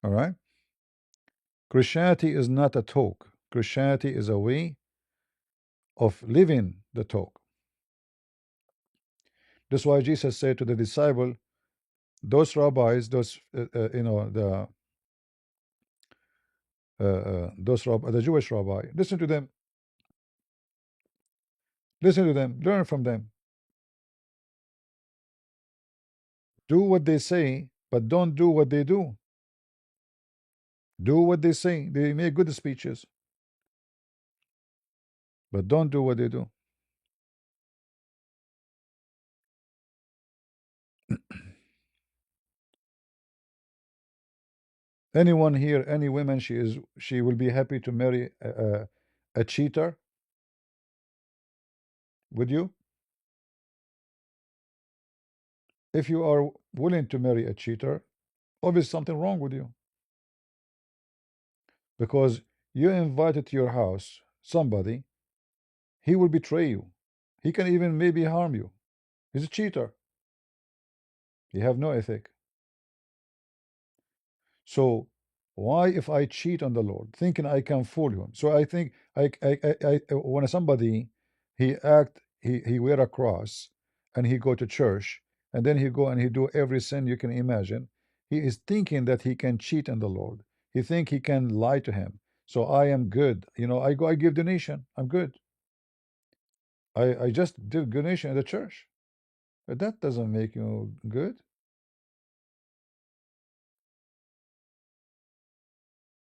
All right. Christianity is not a talk. Christianity is a way of living the talk. That's why Jesus said to the disciple, those rabbis, those the Jewish rabbi, listen to them, learn from them, do what they say, but don't do what they do. Do what they say. They make good speeches, but don't do what they do. Anyone here, any woman, she will be happy to marry a cheater. Would you? If you are willing to marry a cheater, obviously something wrong with you, because you invited to your house somebody, he will betray you. He can even maybe harm you. He's a cheater. You have no ethic. So why if I cheat on the Lord, thinking I can fool him? So I think when somebody he wear a cross and he go to church and then he go and he do every sin you can imagine, he is thinking that he can cheat on the Lord. He think he can lie to him. So I am good. I go, I give donation. I'm good. I just do donation at the church. But that doesn't make you good.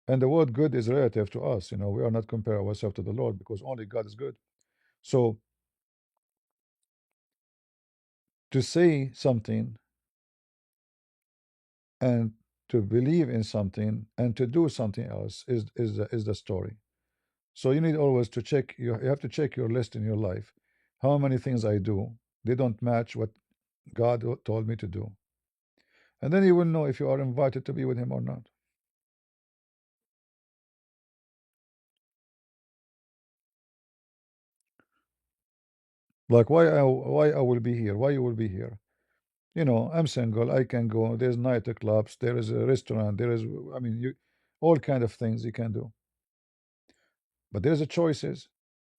And the word good is relative to us. We are not compare ourselves to the Lord because only God is good. So to say something and to believe in something and to do something else is the story. So you need always to check you have to check your list in your life. How many things I do, they don't match what God told me to do. And then you will know if you are invited to be with him or not. Like why I will be here, why you will be here. I'm single, I can go, there's nightclubs, there is a restaurant, there is, I mean, all kind of things you can do. But there's a choices.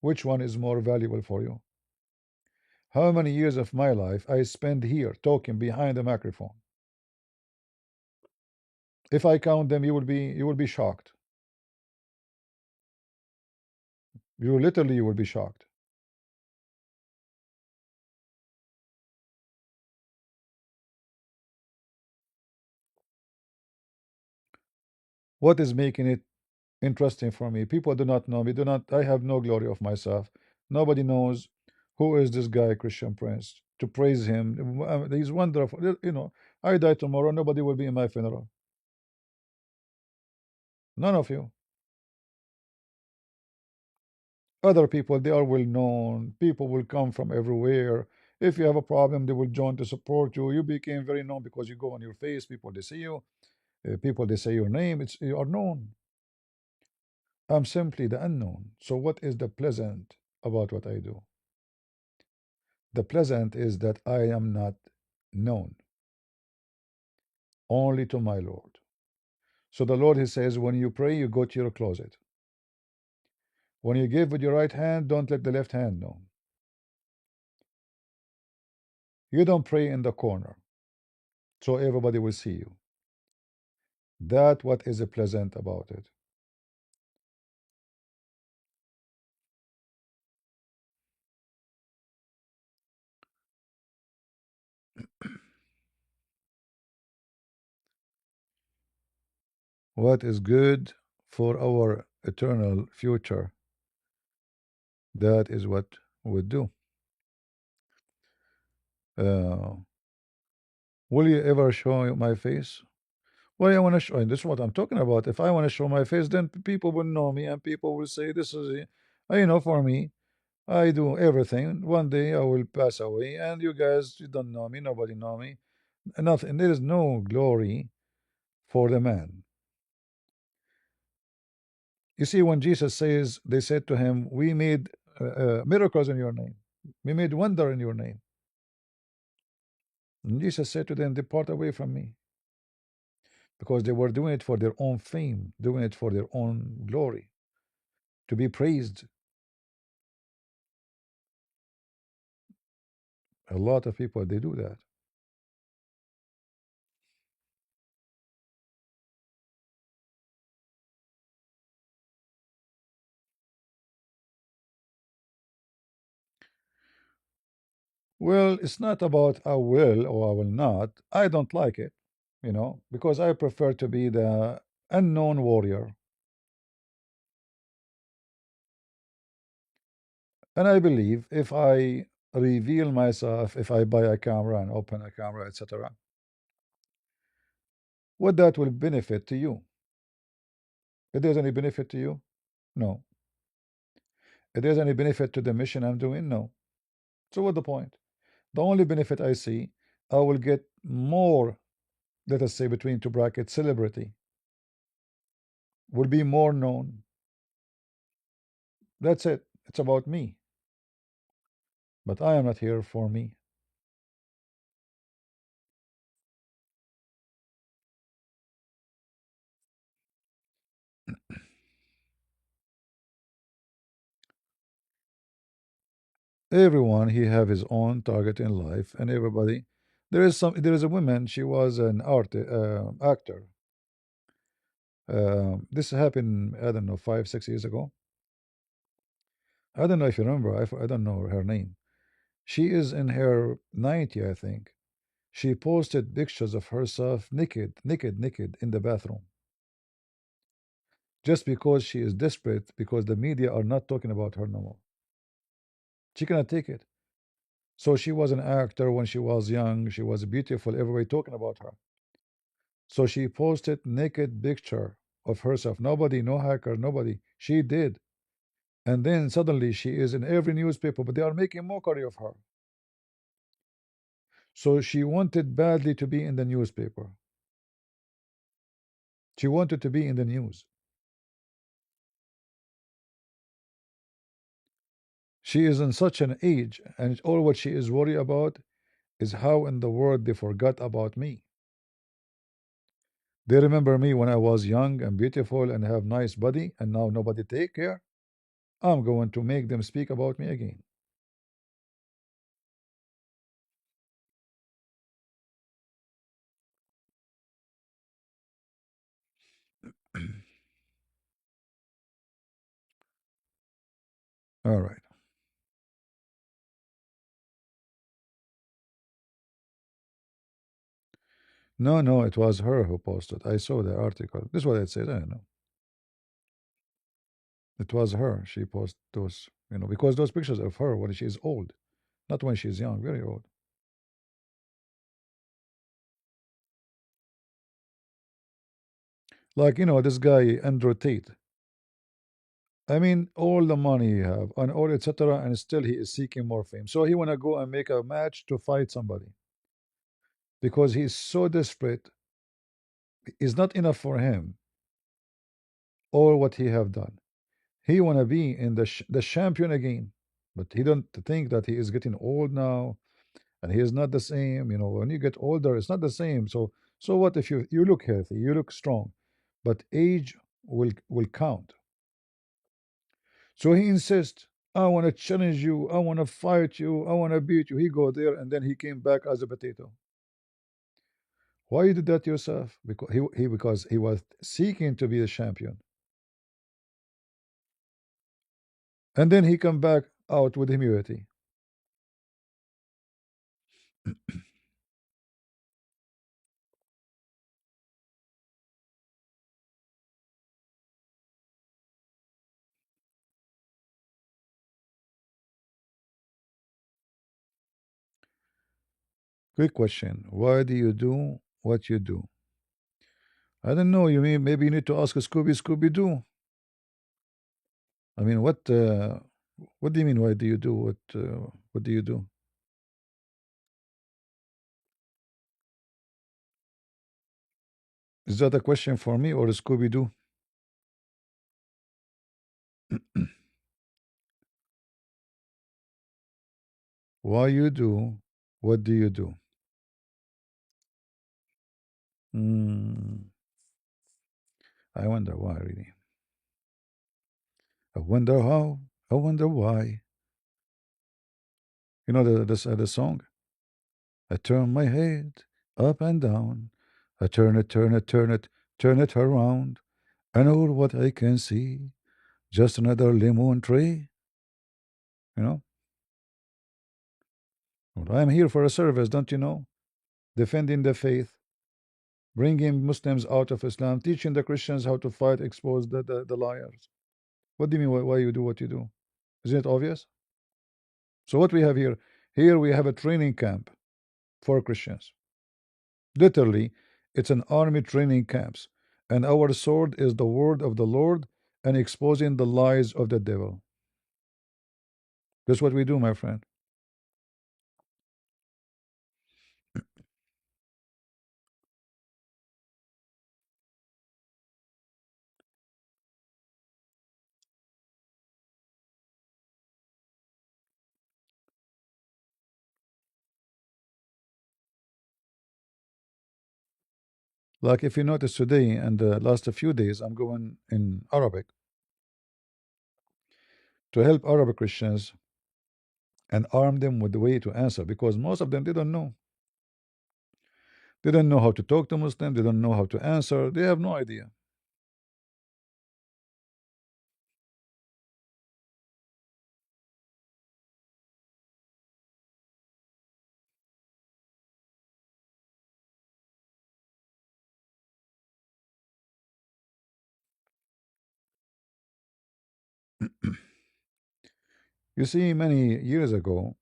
Which one is more valuable for you? How many years of my life I spend here talking behind the microphone? If I count them, you will be shocked. You will be shocked. What is making it interesting for me? People do not know me. Do not. I have no glory of myself. Nobody knows who is this guy, Christian Prince, to praise him. He's wonderful. I die tomorrow. Nobody will be in my funeral. None of you. Other people, they are well known. People will come from everywhere. If you have a problem, they will join to support you. You became very known because you go on your face. People, they see you. People, they say your name. You are known. I'm simply the unknown. So what is the pleasant about what I do? The pleasant is that I am not known, only to my Lord. So the Lord, he says, when you pray, you go to your closet. When you give with your right hand, don't let the left hand know. You don't pray in the corner, so everybody will see you. That what is pleasant about it. What is good for our eternal future, that is what we do. Uh, will you ever show my face? Well, I want to show, and this is what I'm talking about. If I want to show my face, then people will know me, and people will say, "This is, for me, I do everything. One day I will pass away, and you guys, you don't know me. Nobody know me. Nothing. There is no glory for the man." You see, when Jesus says, they said to him, "We made miracles in your name. We made wonder in your name." And Jesus said to them, "Depart away from me," because they were doing it for their own fame, doing it for their own glory, to be praised. A lot of people, they do that. Well, it's not about I will or I will not. I don't like it, because I prefer to be the unknown warrior. And I believe if I reveal myself, if I buy a camera and open a camera, etc., what that will benefit to you? If there's any benefit to you? No. If there's any benefit to the mission I'm doing? No. So what the point? The only benefit I see, I will get more, let us say between two brackets, celebrity, will be more known. That's it. It's about me. But I am not here for me. Everyone he have his own target in life, and everybody. There is a woman. She was an actor. This happened, I don't know, 5 6 years ago. I don't know if you remember. I don't know her name. She is in her 90, I think. She posted pictures of herself naked, naked, naked in the bathroom, just because she is desperate because the media are not talking about her no more. She cannot take it. So she was an actor when she was young. She was beautiful. Everybody talking about her. So she posted naked picture of herself. Nobody, no hacker, nobody. She did. And then suddenly she is in every newspaper, but they are making mockery of her. So she wanted badly to be in the newspaper. She wanted to be in the news. She is in such an age, and all what she is worried about is how in the world they forgot about me. They remember me when I was young and beautiful and have nice body, and now nobody take care. I'm going to make them speak about me again. All right. No, no, it was her who posted. I saw the article. This is what it said. I don't know. It was her. She posted those, because those pictures of her when she is old, not when she's young, very old. Like, this guy, Andrew Tate. I mean, all the money he have and all etc. And still he is seeking more fame. So he wanna go and make a match to fight somebody because he's so desperate. It's not enough for him all what he have done. He wanna be in the champion again, but he don't think that he is getting old now, and he is not the same. When you get older, it's not the same. So what if you look healthy, you look strong, but age will count. So he insists, I want to challenge you, I want to fight you, I want to beat you. He go there and then he came back as a potato. Why you did that yourself? Because he was seeking to be the champion. And then he come back out with humility. Quick question. Why do you do what you do? I don't know. You mean maybe you need to ask Scooby Doo? I mean, what do you mean? Why do you do what do you do? Is that a question for me or Scooby Doo? Why you do? What do you do? Hmm. I wonder why, really. I wonder how. I wonder why. You know the song. I turn my head up and down. I turn it around. And all what I can see, just another lemon tree. You know, well, I'm here for a service, don't you know? Defending the faith, bringing Muslims out of Islam, teaching the Christians how to fight, expose the liars. What do you mean? Why you do what you do? Isn't it obvious? So what we have here? Here we have a training camp for Christians. Literally, it's an army training camps, and our sword is the word of the Lord and exposing the lies of the devil. That's what we do, my friend. Like if you notice today and the last few days, I'm going in Arabic to help Arab Christians and arm them with the way to answer because most of them they don't know. They don't know how to talk to Muslims. They don't know how to answer. They have no idea. You see, many years ago,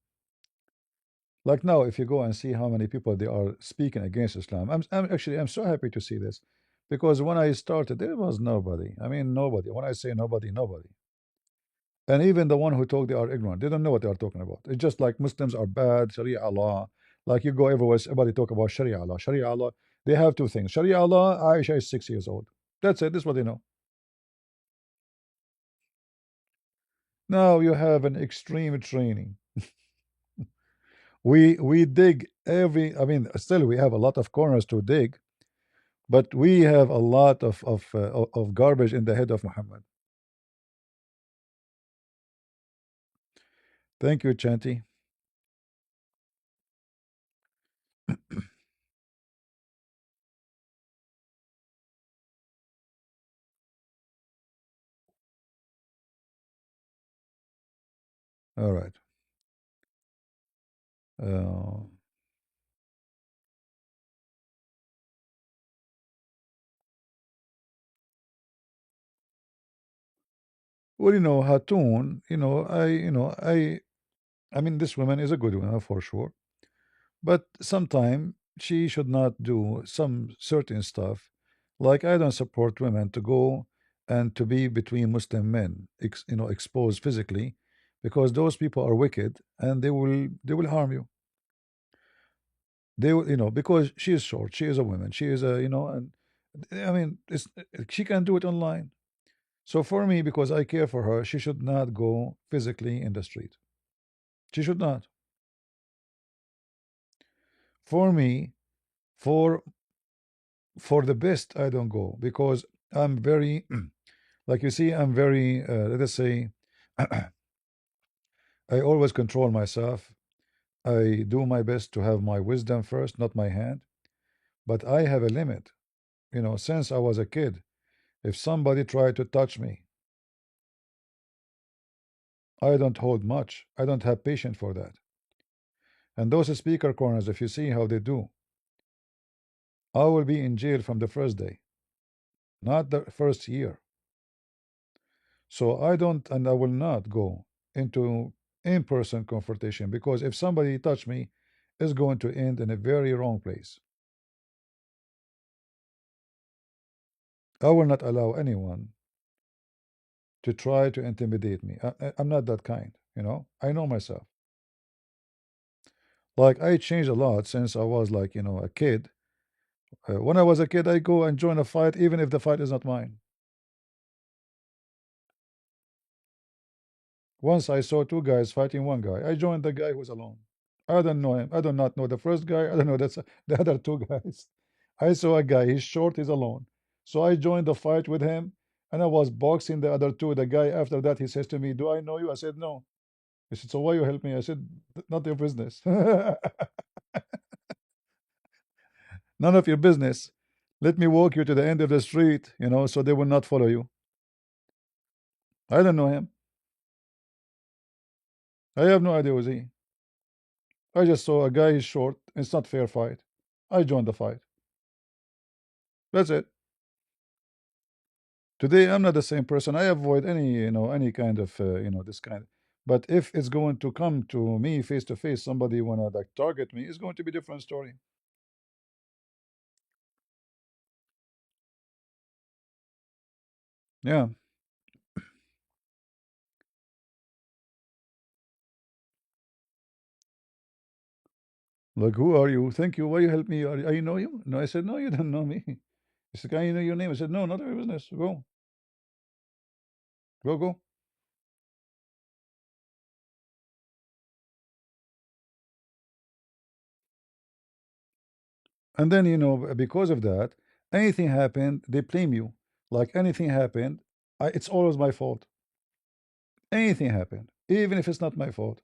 like now, if you go and see how many people they are speaking against Islam, I'm so happy to see this because when I started, there was nobody. I mean, nobody. When I say nobody, nobody. And even the one who talk, they are ignorant. They don't know what they are talking about. It's just like Muslims are bad, Sharia Allah. Like you go everywhere, everybody talk about Sharia Allah. Sharia Allah. They have two things. Sharia Allah, Aisha is 6 years old. That's it. This is what they know. Now you have an extreme training. We dig every. I mean, still we have a lot of corners to dig, but we have a lot of garbage in the head of Muhammad. Thank you, Chanti. All right. Uh, well, Hatun. I mean, this woman is a good woman for sure. But sometime she should not do some certain stuff. Like I don't support women to go and to be between Muslim men, exposed physically, because those people are wicked and they will harm you. They will, because she is short, she is a woman, she is and I mean, she can do it online. So for me, because I care for her, she should not go physically in the street. She should not. For me, for for the best, I don't go because I'm very, like you see, I'm very, let us say, I always control myself. I do my best to have my wisdom first, not my hand. But I have a limit. Since I was a kid, if somebody tried to touch me, I don't hold much. I don't have patience for that. And those speaker corners, if you see how they do, I will be in jail from the first day, not the first year. So I don't, and I will not go into in-person confrontation because if somebody touch me, it's going to end in a very wrong place. I will not allow anyone to try to intimidate me. I'm not that kind, you know. I know myself. Like I changed a lot since I was like, a kid. When I was a kid, I go and join a fight, even if the fight is not mine. Once I saw two guys fighting one guy. I joined the guy who's alone. I don't know him. I do not know the first guy. I don't know the other two guys. I saw a guy. He's short. He's alone. So I joined the fight with him, and I was boxing the other two. The guy after that he says to me, "Do I know you?" I said, "No." He said, "So why you help me?" I said, "Not your business." None of your business. Let me walk you to the end of the street, so they will not follow you. I don't know him. I have no idea who's he. I just saw a guy is short. It's not fair fight. I joined the fight. That's it. Today I'm not the same person. I avoid any kind of this kind. But if it's going to come to me face to face, somebody wanna like target me, it's going to be different story. Yeah. Like who are you? Thank you. Why you help me? I know you? No, I said no. You don't know me. He said, "Can you know your name?" I said, "No, not your business. Go, go, go." And then, because of that, anything happened, they blame you. Like anything happened, it's always my fault. Anything happened, even if it's not my fault.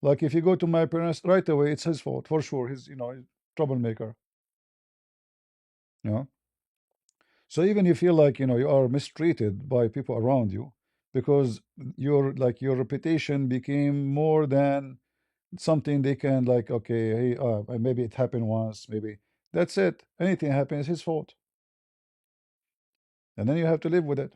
Like if you go to my parents right away, it's his fault for sure. He's troublemaker. You know. So even you feel like you are mistreated by people around you because your reputation became more than something they can like. Okay, hey, maybe it happened once, maybe that's it. Anything happens, his fault, and then you have to live with it.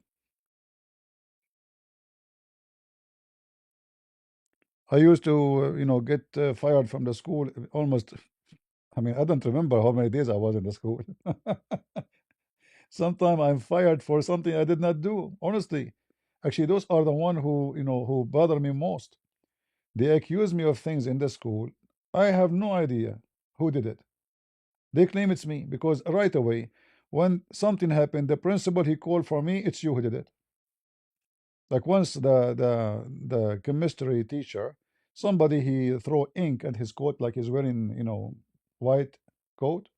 I used to, get fired from the school almost. I mean, I don't remember how many days I was in the school. Sometimes I'm fired for something I did not do. Honestly, actually, those are the one who bother me most. They accuse me of things in the school. I have no idea who did it. They claim it's me because right away, when something happened, the principal he called for me. It's you who did it. Like once the chemistry teacher, somebody he throw ink at his coat like he's wearing white coat.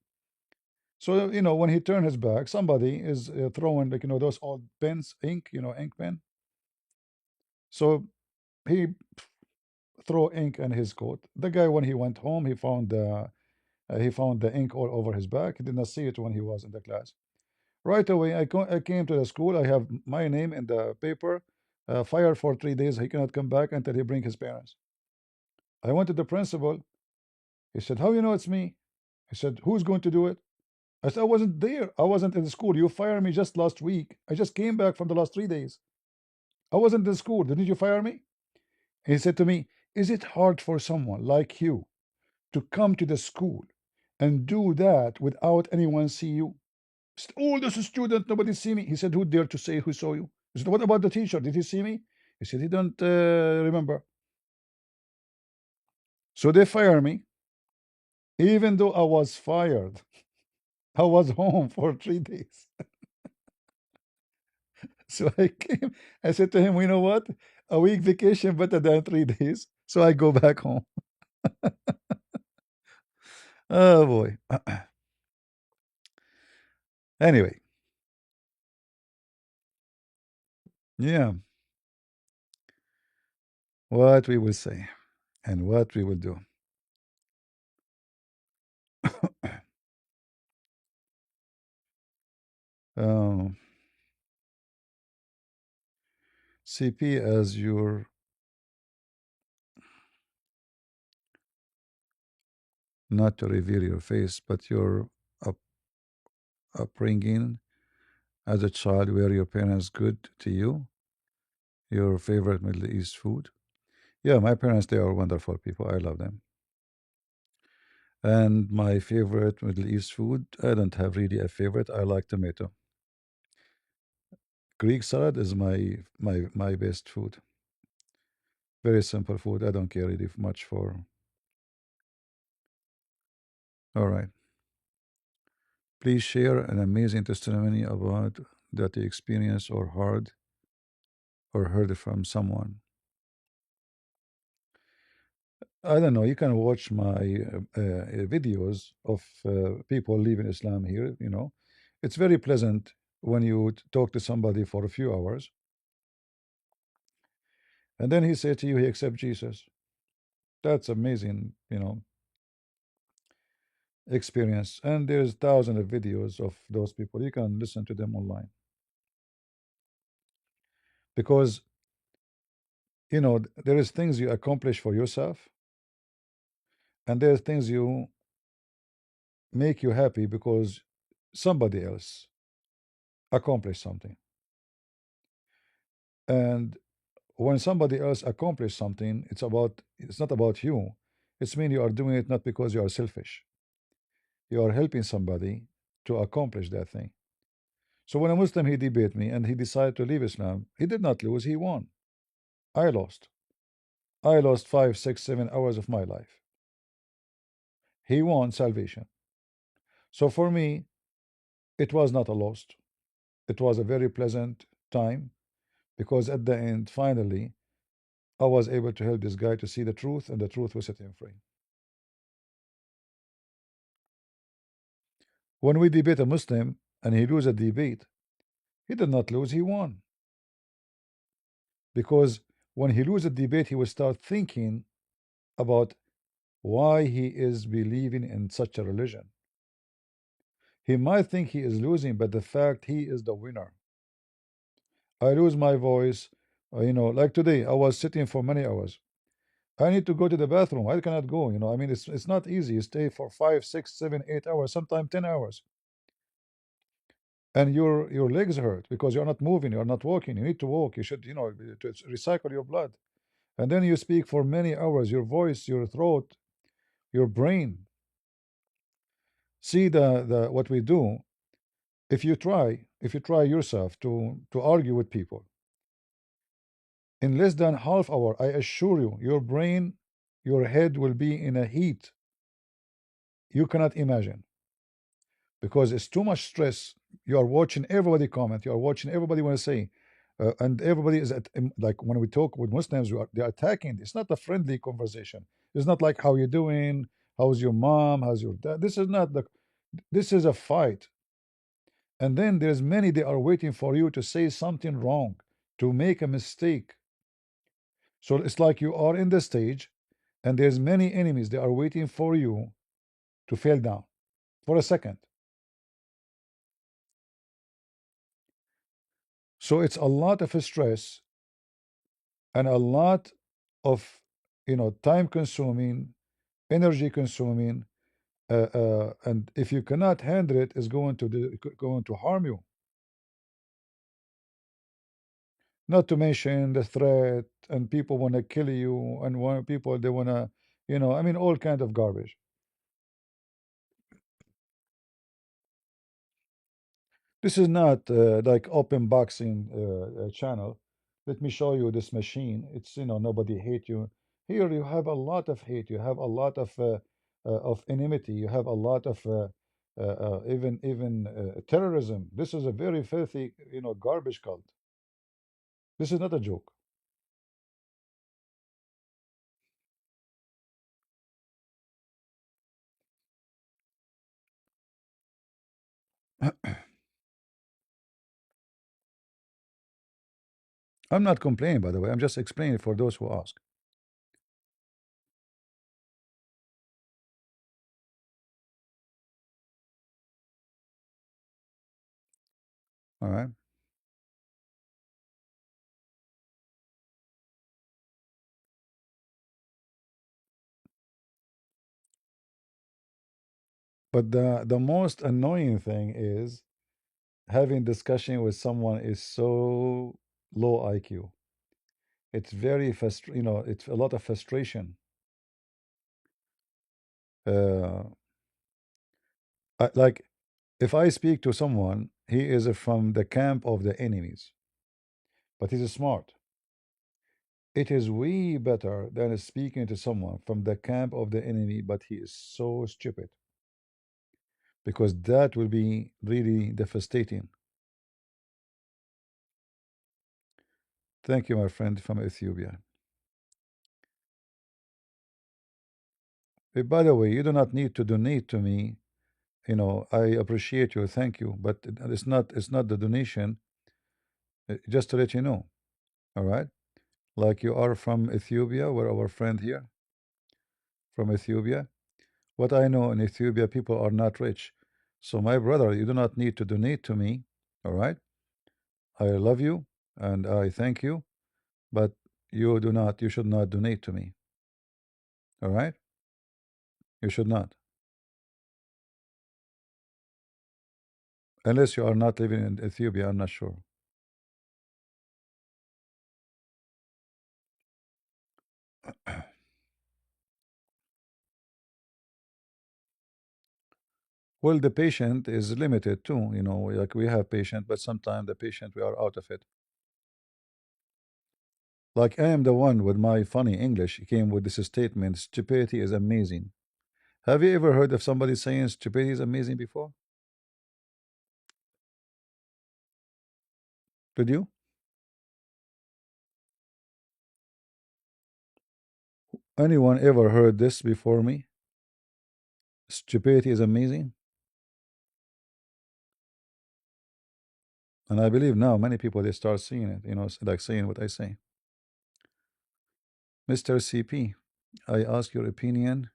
So when he turned his back, somebody is throwing like those old pens, ink, ink pen. So he throw ink in his coat. The guy when he went home, he found the ink all over his back. He did not see it when he was in the class. Right away, I came to the school. I have my name in the paper. Fired for 3 days. He cannot come back until he bring his parents. I went to the principal. He said, "How you know it's me?" He said, "Who's going to do it?" I said, "I wasn't there. I wasn't in the school. You fired me just last week. I just came back from the last 3 days. I wasn't in school. Didn't you fire me?" He said to me, "Is it hard for someone like you to come to the school and do that without anyone see you?" I said, "Oh, this is student. Nobody see me." He said, "Who dare to say who saw you?" I said, "What about the teacher? Did he see me?" He said, "He don't remember." So they fire me, even though I was fired. I was home for 3 days. So I came. I said to him, "You know what? A week vacation better than 3 days." So I go back home. Oh boy. Anyway, yeah, what we will say and what we will do. Um, CP as your not to reveal your face, but your up, upbringing as a child, were your parents good to you? Your favorite Middle East food? Yeah, my parents, they are wonderful people. I love them. And my favorite Middle East food, I don't have really a favorite. I like tomato. Greek salad is my best food. Very simple food. I don't care really much for. All right. Please share an amazing testimony about that you experienced or heard from someone. I don't know. You can watch my videos of people leaving Islam here. It's very pleasant when you talk to somebody for a few hours, and then he said to you he accept Jesus. That's amazing. Experience. And there's thousands of videos of those people. You can listen to them online because there is things you accomplish for yourself, and there's things you make you happy because somebody else accomplished something. And when somebody else accomplishes something, it's not about you. It's mean you are doing it not because you are selfish. You are helping somebody to accomplish that thing. So when a Muslim he debate me and he decided to leave Islam, he did not lose, he won. I lost. I lost 5, 6, 7 hours of my life. He won salvation. So for me, it was not a loss. It was a very pleasant time because at the end, finally, I was able to help this guy to see the truth, and the truth will set him free. When we debate a Muslim and he lose a debate, he did not lose, he won. Because when he lose a debate, he will start thinking about why he is believing in such a religion. He might think he is losing, but the fact he is the winner. I lose my voice, like today, I was sitting for many hours. I need to go to the bathroom. I cannot go. I mean, it's not easy. You stay for 5, 6, 7, 8 hours, sometimes 10 hours, and your legs hurt because you're not moving, you're not walking. You need to walk. You should, to recycle your blood, and then you speak for many hours. Your voice, your throat, your brain. See the what we do. If you try yourself to argue with people in less than half hour, I assure you, your brain, your head will be in a heat you cannot imagine because it's too much stress. You are watching everybody comment, you are watching everybody want to say, and everybody is like when we talk with Muslims, they're attacking. It's not a friendly conversation. It's not like how you doing, how's your mom, how's your dad. This is not the this is a fight. And then there's many, they are waiting for you to say something wrong, to make a mistake. So it's like you are in the stage and there's many enemies, they are waiting for you to fall down for a second. So it's a lot of stress and a lot of time consuming, energy consuming, and if you cannot handle it, it's going to harm you. Not to mention the threat and people want to kill you and one people they want to, I mean, all kind of garbage. This is not like open boxing channel. Let me show you this machine. It's nobody hate you. Here you have a lot of hate. You have a lot of enmity. You have a lot of even terrorism. This is a very filthy garbage cult. This is not a joke. I'm not complaining, by the way. I'm just explaining for those who ask. All right. But the most annoying thing is having discussion with someone is so low IQ. It's very it's a lot of frustration. Uh, like if I speak to someone, he is from the camp of the enemies. but he's smart. It is way better than speaking to someone from the camp of the enemy, but he is so stupid, because that will be really devastating. Thank you, my friend from Ethiopia. By the way, you do not need to donate to me. I appreciate you. Thank you, but it's not the donation. Just to let you know, all right? Like you are from Ethiopia, we're our friend here from Ethiopia. What I know in Ethiopia, people are not rich. So, my brother, you do not need to donate to me, all right? I love you and I thank you, but you should not donate to me, all right? You should not, unless you are not living in Ethiopia. I'm not sure. Well, the patient is limited too, like we have patient, but sometimes the patient we are out of it. Like I am the one with my funny English came with this statement: stupidity is amazing. Have you ever heard of somebody saying stupidity is amazing before? Did you? Anyone ever heard this before me? Stupidity is amazing. And I believe now many people they start seeing it, like saying what I say. Mr. CP, I ask your opinion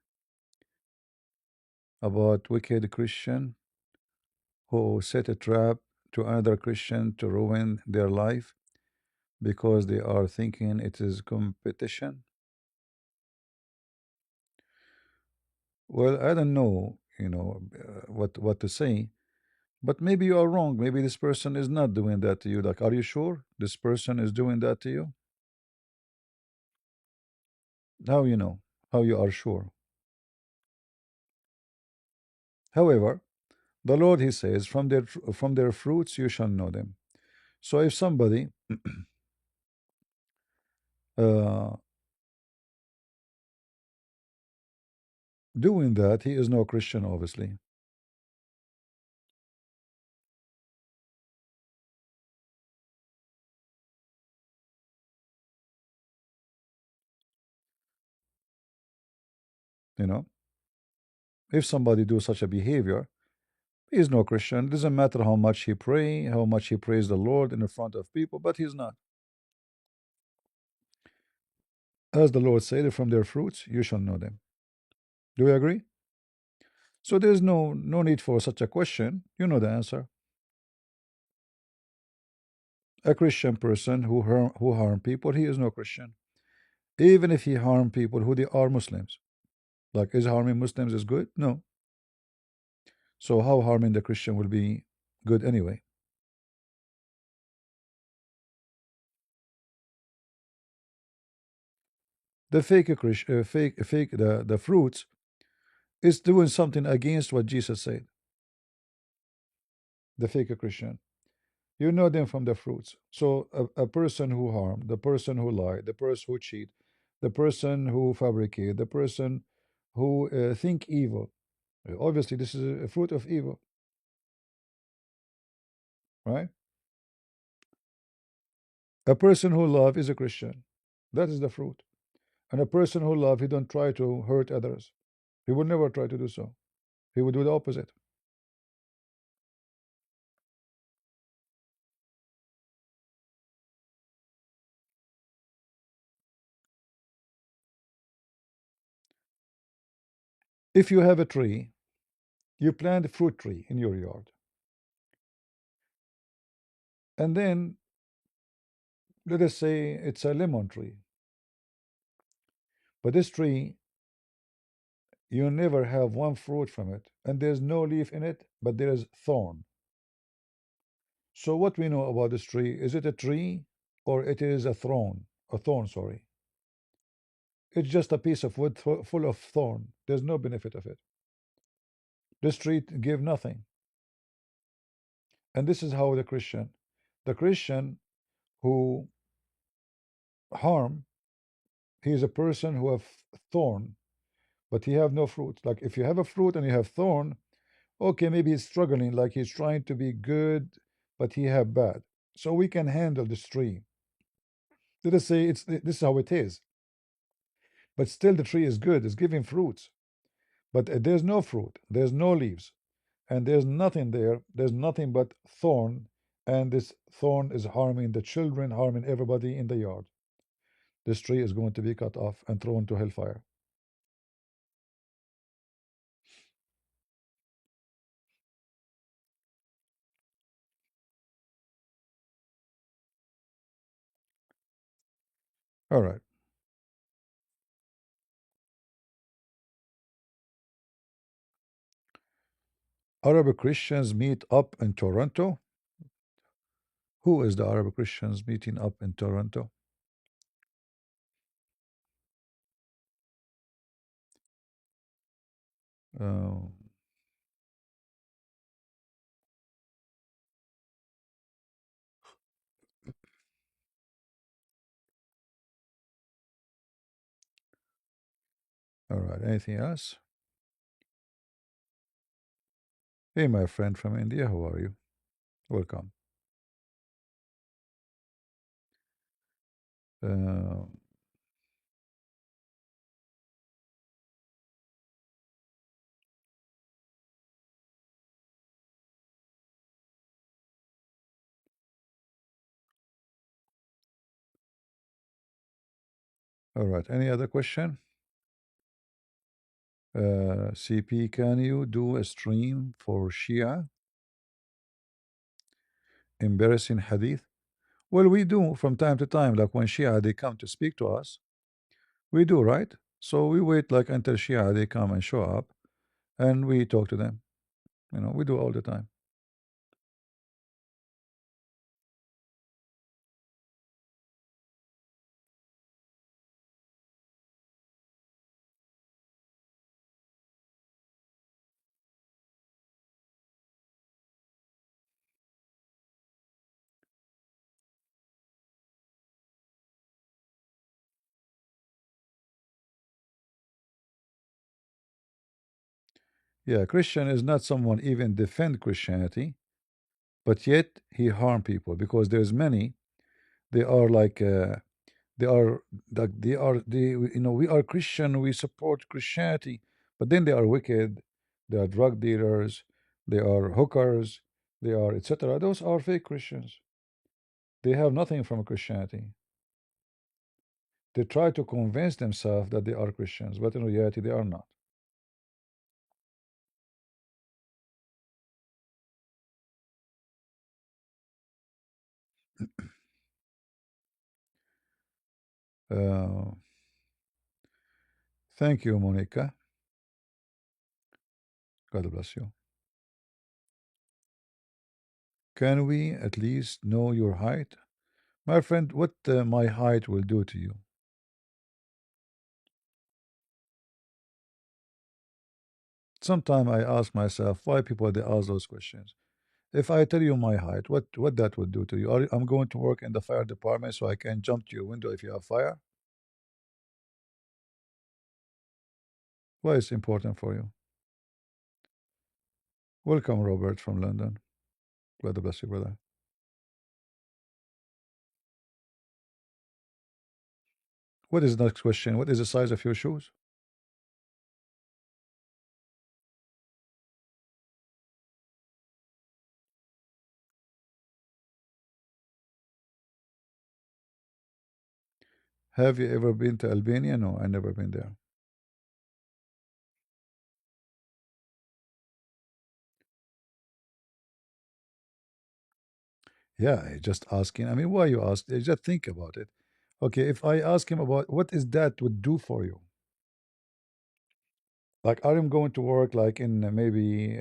about wicked Christian who set a trap to another Christian to ruin their life because they are thinking it is competition. Well, I don't know, what to say, but maybe you are wrong. Maybe this person is not doing that to you. Like, are you sure this person is doing that to you? How you know? How you are sure? However, the Lord, He says, from their fruits you shall know them. So if somebody uh, doing that, he is no Christian, obviously. You know, if somebody do such a behavior, he is no Christian. It doesn't matter how much he pray, how much he praise the Lord in the front of people, but he's not. As the Lord said, from their fruits you shall know them. Do we agree? So there's no need for such a question. You know the answer. A Christian person who harm people, he is no Christian. Even if he harm people who they are Muslims. Like, is harming Muslims is good? No. So how harming the Christian will be good anyway? The the fruits is doing something against what Jesus said. The fake Christian, you know them from the fruits. So a person who harm, the person who lie, the person who cheat, the person who fabricate, the person who think evil. Obviously, this is a fruit of evil, right? A person who love is a Christian. That is the fruit. And a person who love, he don't try to hurt others. He would never try to do so. He would do the opposite. If you have a tree, you plant a fruit tree in your yard, and then let us say it's a lemon tree, but this tree you never have one fruit from it, and there's no leaf in it, but there is thorn. So what we know about this tree, is it a tree or it is a thorn, sorry. It's just a piece of wood full of thorn. There's no benefit of it. This tree give nothing. And this is how the Christian who harm. He is a person who have thorn, but he have no fruit. Like if you have a fruit and you have thorn, okay, maybe he's struggling, like he's trying to be good, but he have bad. So we can handle this tree. Let us say this is how it is. But still the tree is good, it's giving fruits. But there's no fruit, there's no leaves, and there's nothing there. There's nothing but thorn, and this thorn is harming the children, harming everybody in the yard. This tree is going to be cut off and thrown to hellfire. All right. Arab Christians meet up in Toronto. Who is the Arab Christians meeting up in Toronto? Uh, all right. Anything else? Hey, my friend from India, how are you? Welcome. Uh, all right. Any other question? CP, can you do a stream for Shia embarrassing hadith? Well, we do from time to time, like when Shia they come to speak to us, we do, right? So we wait like until Shia they come and show up, and we talk to them. We do all the time. Yeah, Christian is not someone even defend Christianity, but yet he harm people because there's many. They are like they are we are Christian, we support Christianity, but then they are wicked, they are drug dealers, they are hookers, they are etc. Those are fake Christians. They have nothing from Christianity. They try to convince themselves that they are Christians, but in reality they are not. uh, Thank you, Monica. God bless you. Can we at least know your height? My friend, what my height will do to you? Sometimes I ask myself why people they ask those questions. If I tell you my height, what that would do to you? I'm going to work in the fire department so I can jump to your window if you have fire. Why is important for you? Welcome, Robert from London. God bless you, brother. What is the next question? What is the size of your shoes? Have you ever been to Albania? No, I never been there. Yeah, just asking. I mean, why you ask? Just think about it. Okay, if I ask him about what is that would do for you, like I'm going to work like in maybe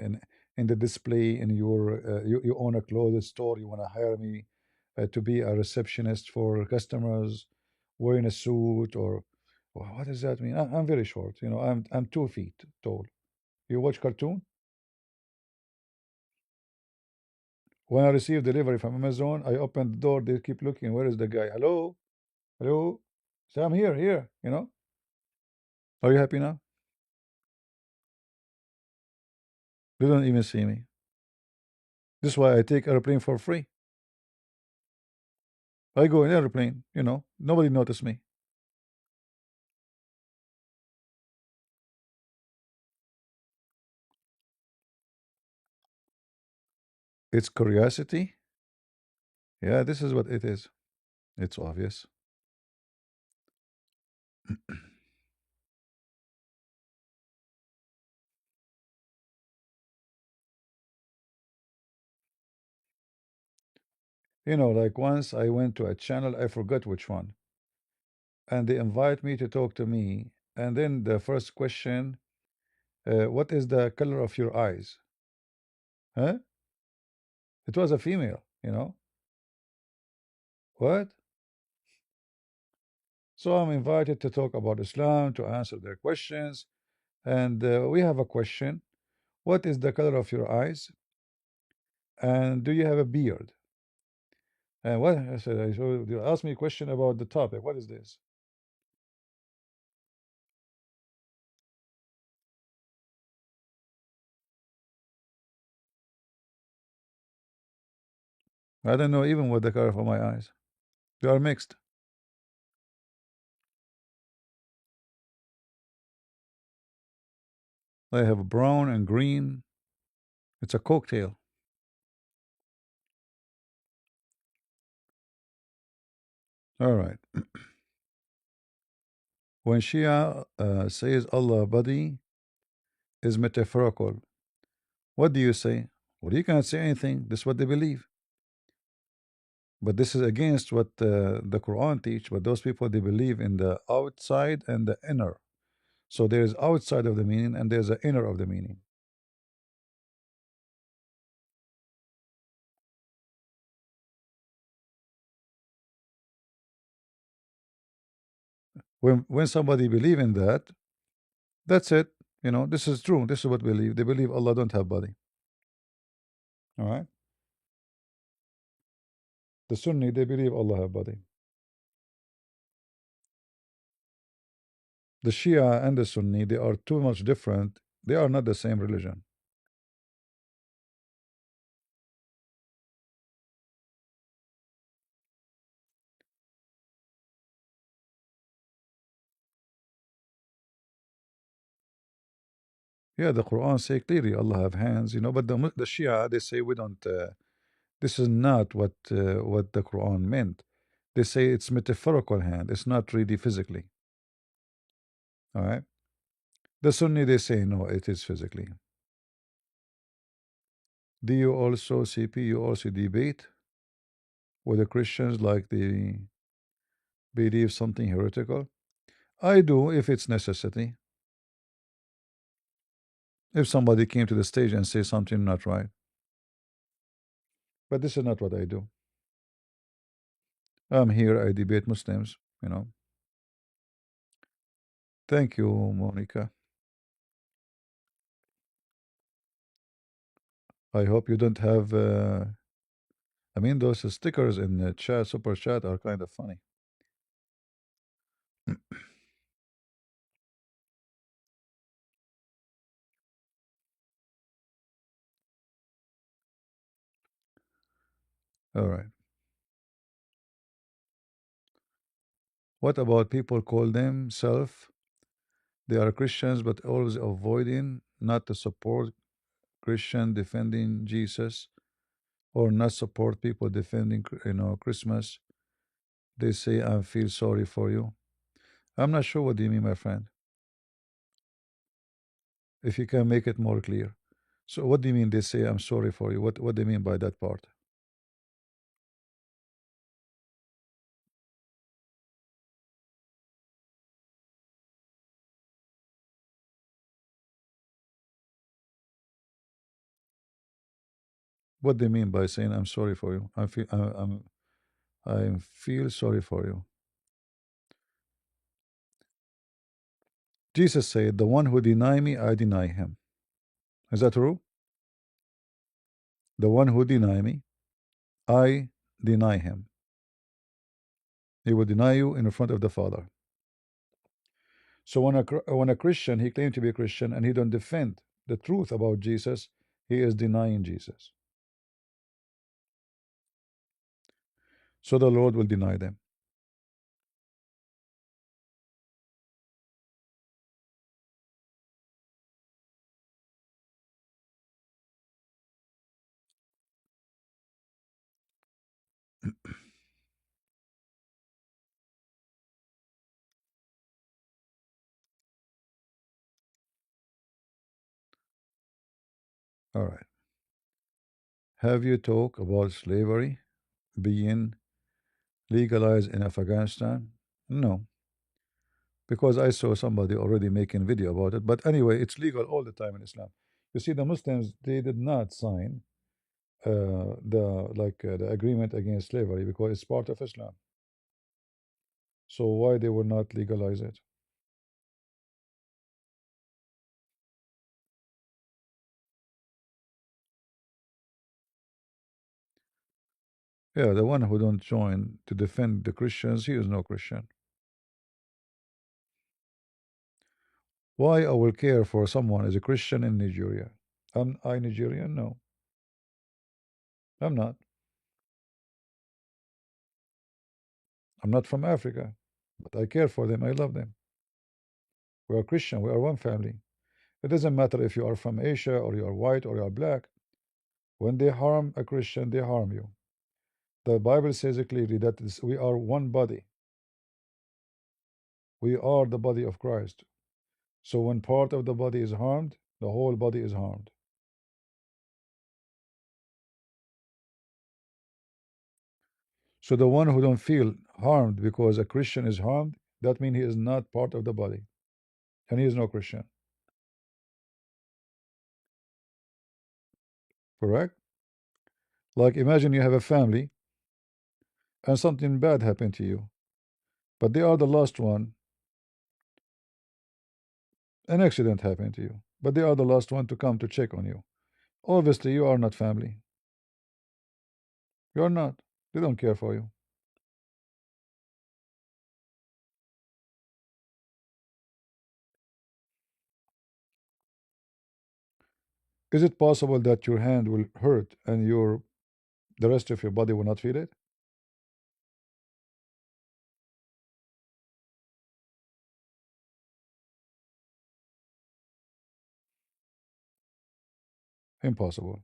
in the display in your you own a clothes store, you want to hire me to be a receptionist for customers wearing a suit or what does that mean? I'm very short, I'm 2 feet tall. You watch cartoon? When I receive delivery from Amazon, I open the door. They keep looking. Where is the guy? Hello, hello. Say I'm here, here. Are you happy now? They don't even see me. This is why I take airplane for free. I go in airplane. Nobody notice me. It's curiosity. Yeah, this is what it is. It's obvious. Like once I went to a channel, I forgot which one, and they invite me to talk to me. And then the first question, what is the color of your eyes? Huh? It was a female. What? So I'm invited to talk about Islam, to answer their questions. And we have a question. What is the color of your eyes? And do you have a beard? And what I said, so you asked me a question about the topic. What is this? I don't know even what the color of my eyes. They are mixed. I have brown and green. It's a cocktail. All right. When Shia says Allah body is metaphorical, what do you say? Well, you cannot say anything. This is what they believe. But this is against what the Quran teach. But those people, they believe in the outside and the inner. So there is outside of the meaning and there's the inner of the meaning. When somebody believe in that, that's it. This is true. This is what believe. They believe Allah don't have body. All right. The Sunni, they believe Allah have body. The Shia and the Sunni, they are too much different. They are not the same religion. Yeah, the Quran say clearly Allah have hands, but the Shia, they say we don't. This is not what the Quran meant. They say it's metaphorical hand. It's not really physically. All right. The Sunni, they say no, it is physically. Do you also CP? You also debate with the Christians like they believe something heretical? I do if it's necessity. If somebody came to the stage and say something not right, but this is not what I do. I'm here. I debate Muslims. You know. Thank you, Monica. I hope you don't have. I mean, those stickers in the chat, super chat, are kind of funny. All right. What about people call themselves they are Christians, but always avoiding not to support Christian defending Jesus or not support people defending Christmas? They say I feel sorry for you. I'm not sure what do you mean, my friend. If you can make it more clear. So what do you mean they say I'm sorry for you? What do you mean by that part? What do you mean by saying I'm sorry for you? I feel sorry for you. Jesus said, "The one who deny me, I deny him." Is that true? The one who deny me. I deny him. He will deny you in front of the Father. So when a Christian, he claimed to be a Christian and he don't defend the truth about Jesus, he is denying Jesus. So the Lord will deny them. All right. Have you talked about slavery being legalized in Afghanistan? No, because I saw somebody already making video about it. But anyway, it's legal all the time in Islam. You see, the Muslims, they did not sign the agreement against slavery because it's part of Islam. So why they will not legalize it? Yeah, the one who don't join to defend the Christians, he is no Christian. Why I will care for someone as a Christian in Nigeria? Am I Nigerian? No, I'm not. I'm not from Africa, but I care for them. I love them. We are Christian. We are one family. It doesn't matter if you are from Asia or you are white or you are black. When they harm a Christian, they harm you. The Bible says it clearly that we are one body. We are the body of Christ. So when part of the body is harmed, the whole body is harmed. So the one who don't feel harmed because a Christian is harmed, that means he is not part of the body, and he is no Christian. Correct? Like imagine you have a family and something bad happened to you, but they are the last one. An accident happened to you, but they are the last one to come to check on you. Obviously, you are not family. You are not. They don't care for you. Is it possible that your hand will hurt and the rest of your body will not feel it? Impossible.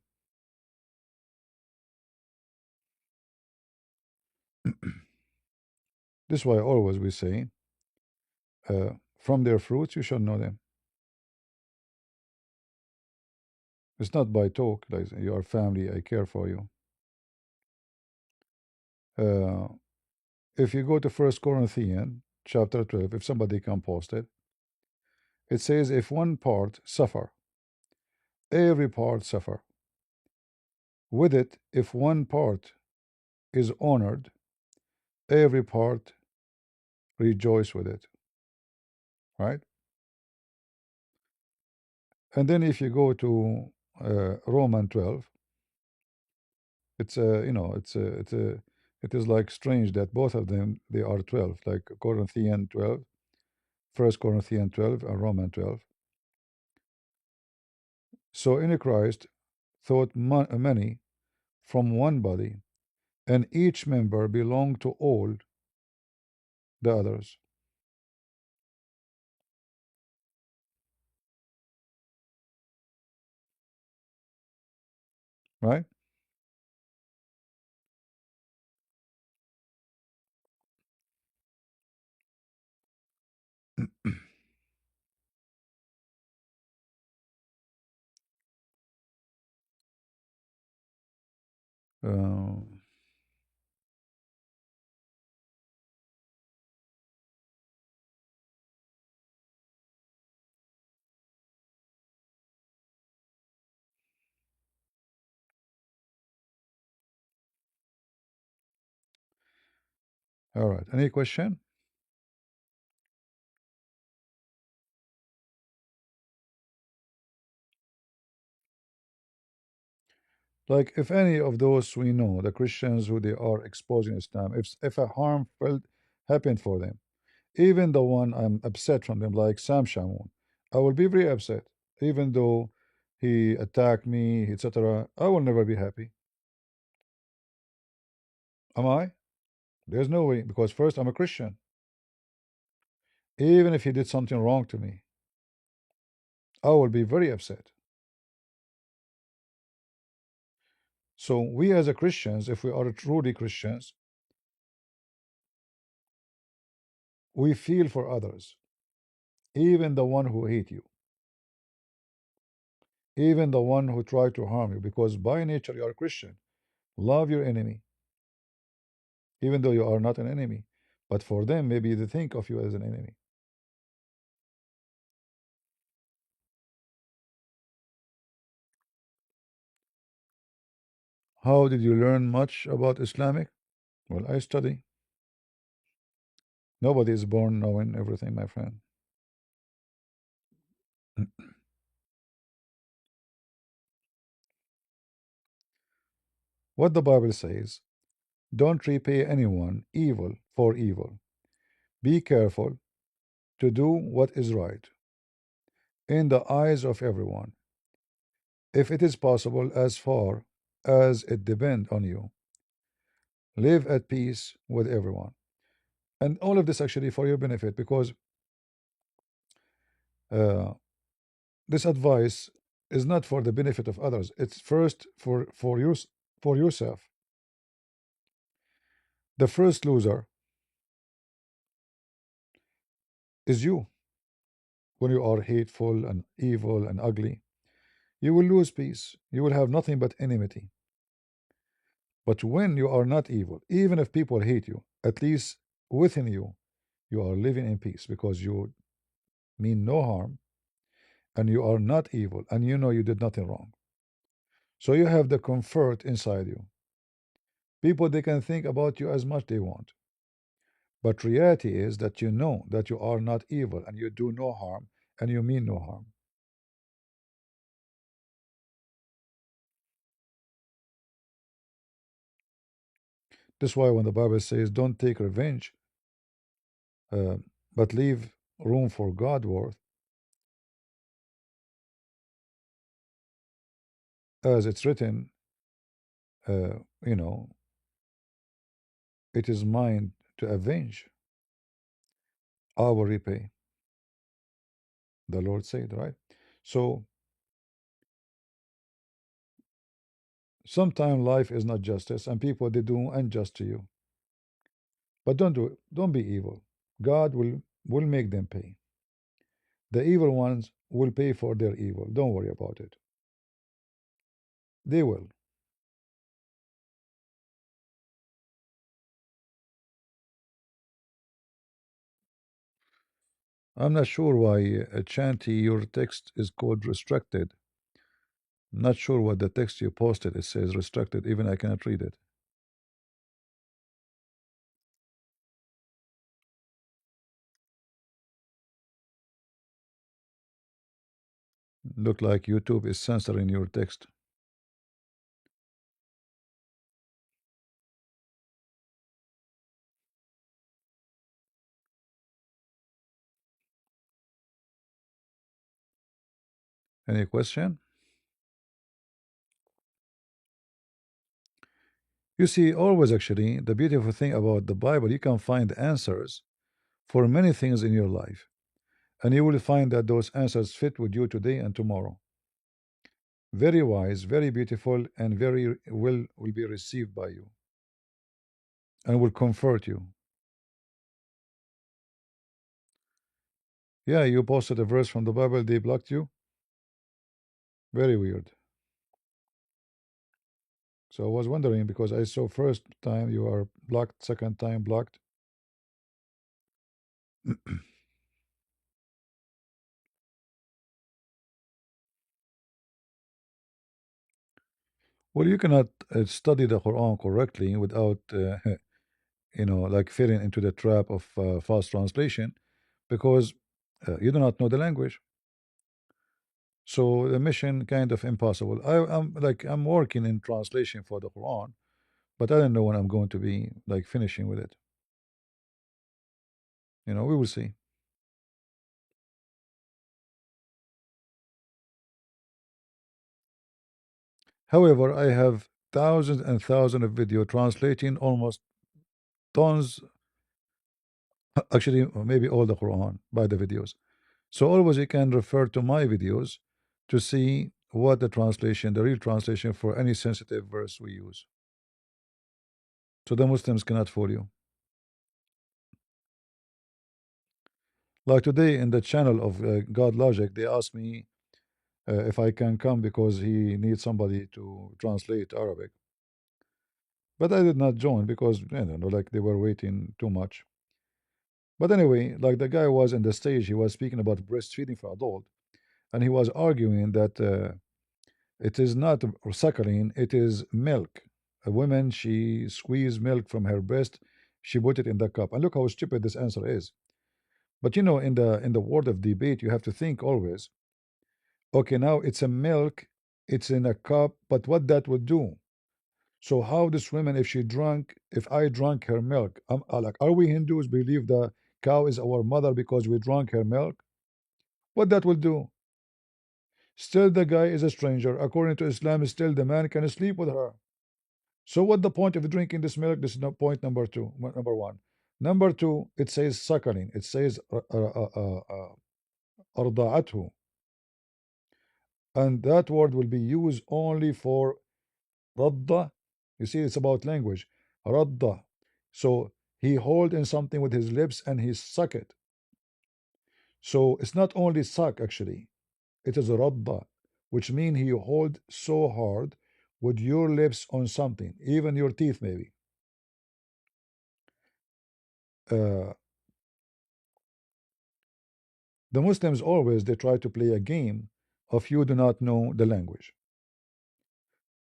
This is why always we say, from their fruits you shall know them. It's not by talk, like you are family, I care for you. Uh, if you go to First Corinthians chapter 12, if somebody can post it, it says if one part suffer, every part suffer. With it, if one part is honored, every part rejoice with it. Right? And then if you go to Roman 12, it's it is like strange that both of them they are 12, like Corinthian 12, First Corinthians 12, and Roman 12. So in Christ thought many from one body, and each member belonged to all the others. Right? Uh, all right. Any question? Like if any of those we know, the Christians who they are exposing Islam, if a harm felt happened for them, even the one I'm upset from them, like Sam Shamoun, I will be very upset, even though he attacked me, etc. I will never be happy. Am I? There's no way, because first I'm a Christian. Even if he did something wrong to me, I will be very upset. So we as a Christians, if we are truly Christians, we feel for others, even the one who hate you, even the one who try to harm you, because by nature you are a Christian. Love your enemy, even though you are not an enemy. But for them, maybe they think of you as an enemy. How did you learn much about Islamic? Well, I study. Nobody is born knowing everything, my friend. What the Bible says, don't repay anyone evil for evil. Be careful to do what is right in the eyes of everyone, if it is possible, as far as it depends on you. Live at peace with everyone. And all of this actually for your benefit, because uh, this advice is not for the benefit of others. It's first for yourself. The first loser is you. When you are hateful and evil and ugly, you will lose peace. You will have nothing but enmity. But when you are not evil, even if people hate you, at least within you, you are living in peace because you mean no harm and you are not evil and you know you did nothing wrong. So you have the comfort inside you. People, they can think about you as much they want. But reality is that you know that you are not evil and you do no harm and you mean no harm. That's why when the Bible says, don't take revenge, uh, but leave room for God worth, as it's written, you know, it is mine to avenge, I will repay, the Lord said, right? So sometimes life is not justice and people they do unjust to you. But don't be evil. God will make them pay. The evil ones will pay for their evil. Don't worry about it. They will. I'm not sure why Chanty, your text is called restricted. Not sure what the text you posted. It says restricted. Even I cannot read it. Look like YouTube is censoring your text. Any question? You see, always actually, the beautiful thing about the Bible, you can find answers for many things in your life. And you will find that those answers fit with you today and tomorrow. Very wise, very beautiful, and very will be received by you and will comfort you. Yeah, you posted a verse from the Bible, they blocked you. Very weird. So I was wondering because I saw first time you are blocked, second time blocked. Well, you cannot study the Quran correctly without, like falling into the trap of false translation because you do not know the language. So the mission kind of impossible. I'm working in translation for the Quran, but I don't know when I'm going to be like finishing with it. We will see. However, I have thousands and thousands of video translating almost tons, actually maybe all the Quran by the videos. So always you can refer to my videos to see what the translation, the real translation for any sensitive verse we use. So the Muslims cannot fool you. Like today in the channel of God Logic, they asked me if I can come because he needs somebody to translate Arabic. But I did not join because like they were waiting too much. But anyway, like the guy was in the stage, he was speaking about breastfeeding for adult, and he was arguing that it is not suckling, it is milk. A woman, she squeezed milk from her breast, she put it in the cup, and look how stupid this answer is. But in the world of debate, you have to think always. Okay, now it's a milk, it's in a cup, but what that would do? So how this woman, if she drank, if I drank her milk, like, are we Hindus believe the cow is our mother because we drank her milk? What that will do? Still, the guy is a stranger. According to Islam, still the man can sleep with her. So what the point of drinking this milk? This is no point number two. Number one. Number two, it says suckling. It says أرضعته, and that word will be used only for radda. You see, it's about language. Radda. So he hold in something with his lips and he suck it. So it's not only suck actually. It is radda, which means he hold so hard with your lips on something, even your teeth maybe. Uh, the Muslims always they try to play a game of you do not know the language,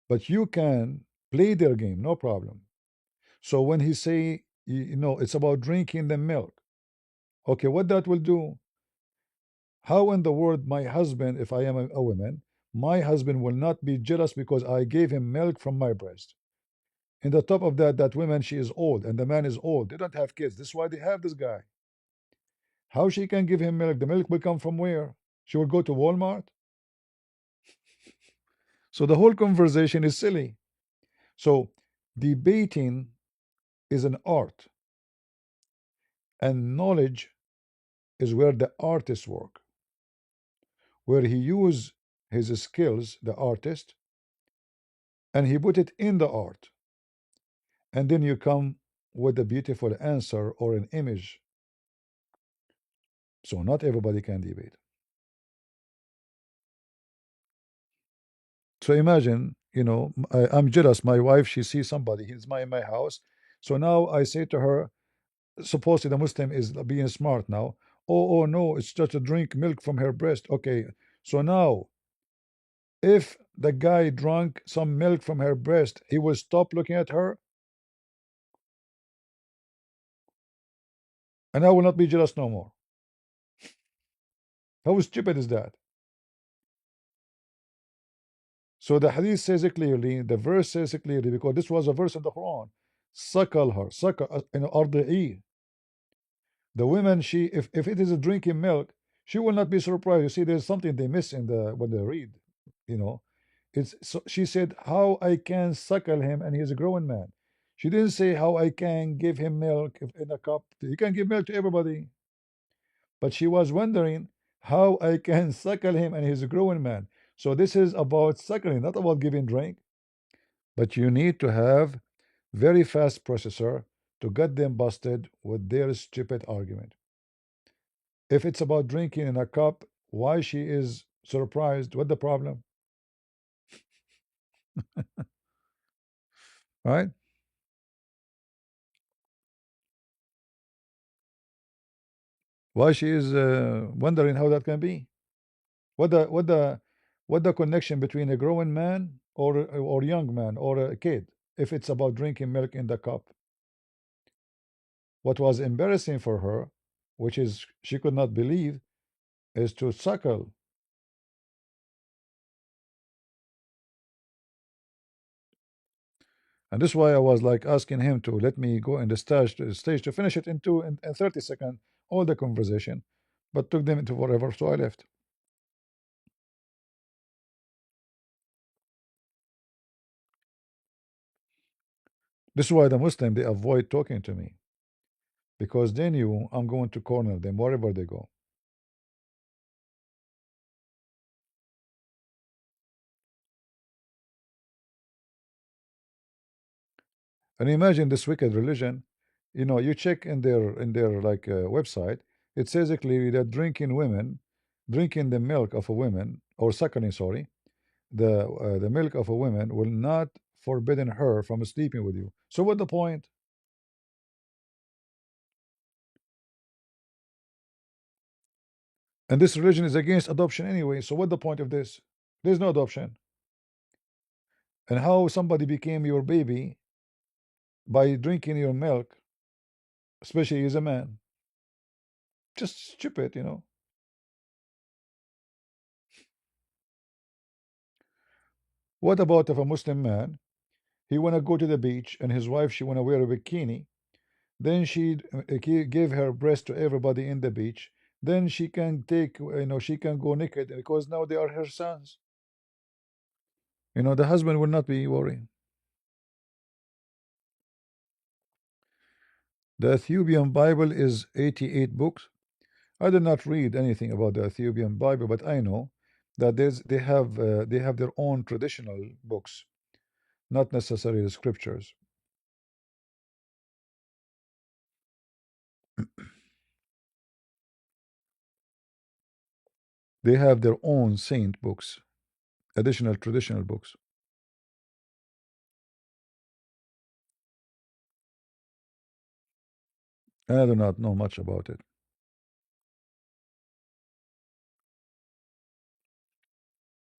but you can play their game, no problem. So when he say it's about drinking the milk, okay, what that will do? How in the world my husband, if I am a woman, my husband will not be jealous because I gave him milk from my breast? In the top of that, that woman, she is old and the man is old. They don't have kids. This is why they have this guy. How she can give him milk? The milk will come from where? She will go to Walmart. So the whole conversation is silly. So debating is an art, and knowledge is where the artists work, where he use his skills, the artist, and he put it in the art, and then you come with a beautiful answer or an image. So not everybody can debate. So imagine, I'm jealous. My wife, she sees somebody, he's in my house. So now I say to her, supposedly the Muslim is being smart now. Oh, no, it's just to drink milk from her breast. Okay, so now if the guy drank some milk from her breast, he will stop looking at her, and I will not be jealous no more. How stupid is that? So the hadith says it clearly, the verse says it clearly, because this was a verse of the Quran. Suckle her, suckle, ardi'i. The women, if it is a drinking milk, she will not be surprised. You see, there's something they miss in the when they read, you know. It's so she said, how I can suckle him and he's a growing man. She didn't say how I can give him milk in a cup. You can give milk to everybody. But she was wondering how I can suckle him and he's a growing man. So this is about suckling, not about giving drink. But you need to have very fast processor to get them busted with their stupid argument. If it's about drinking in a cup, why she is surprised? What the problem? Right? Why she is wondering how that can be? What the what the what the connection between a growing man or young man or a kid if it's about drinking milk in the cup? What was embarrassing for her, which is she could not believe, is to suckle. And this is why I was like asking him to let me go in the stage to finish it in 30 seconds, all the conversation, but took them into forever, so I left. This is why the Muslim they avoid talking to me because they knew I'm going to corner them wherever they go. And imagine this wicked religion. You check in their like website. It says clearly that drinking the milk of a woman or suckling, sorry, the milk of a woman will not forbidden her from sleeping with you. So what the point? And this religion is against adoption anyway. So what the point of this? There's no adoption. And how somebody became your baby by drinking your milk, especially as a man? Just stupid. What about if a Muslim man he wanna go to the beach and his wife she wanna wear a bikini? Then she give her breast to everybody in the beach. Then she can take she can go naked because now they are her sons. The husband will not be worrying. The Ethiopian Bible is 88 books. I did not read anything about the Ethiopian Bible, but I know that they have their own traditional books, not necessarily the scriptures. They have their own saint books, additional traditional books. And I do not know much about it.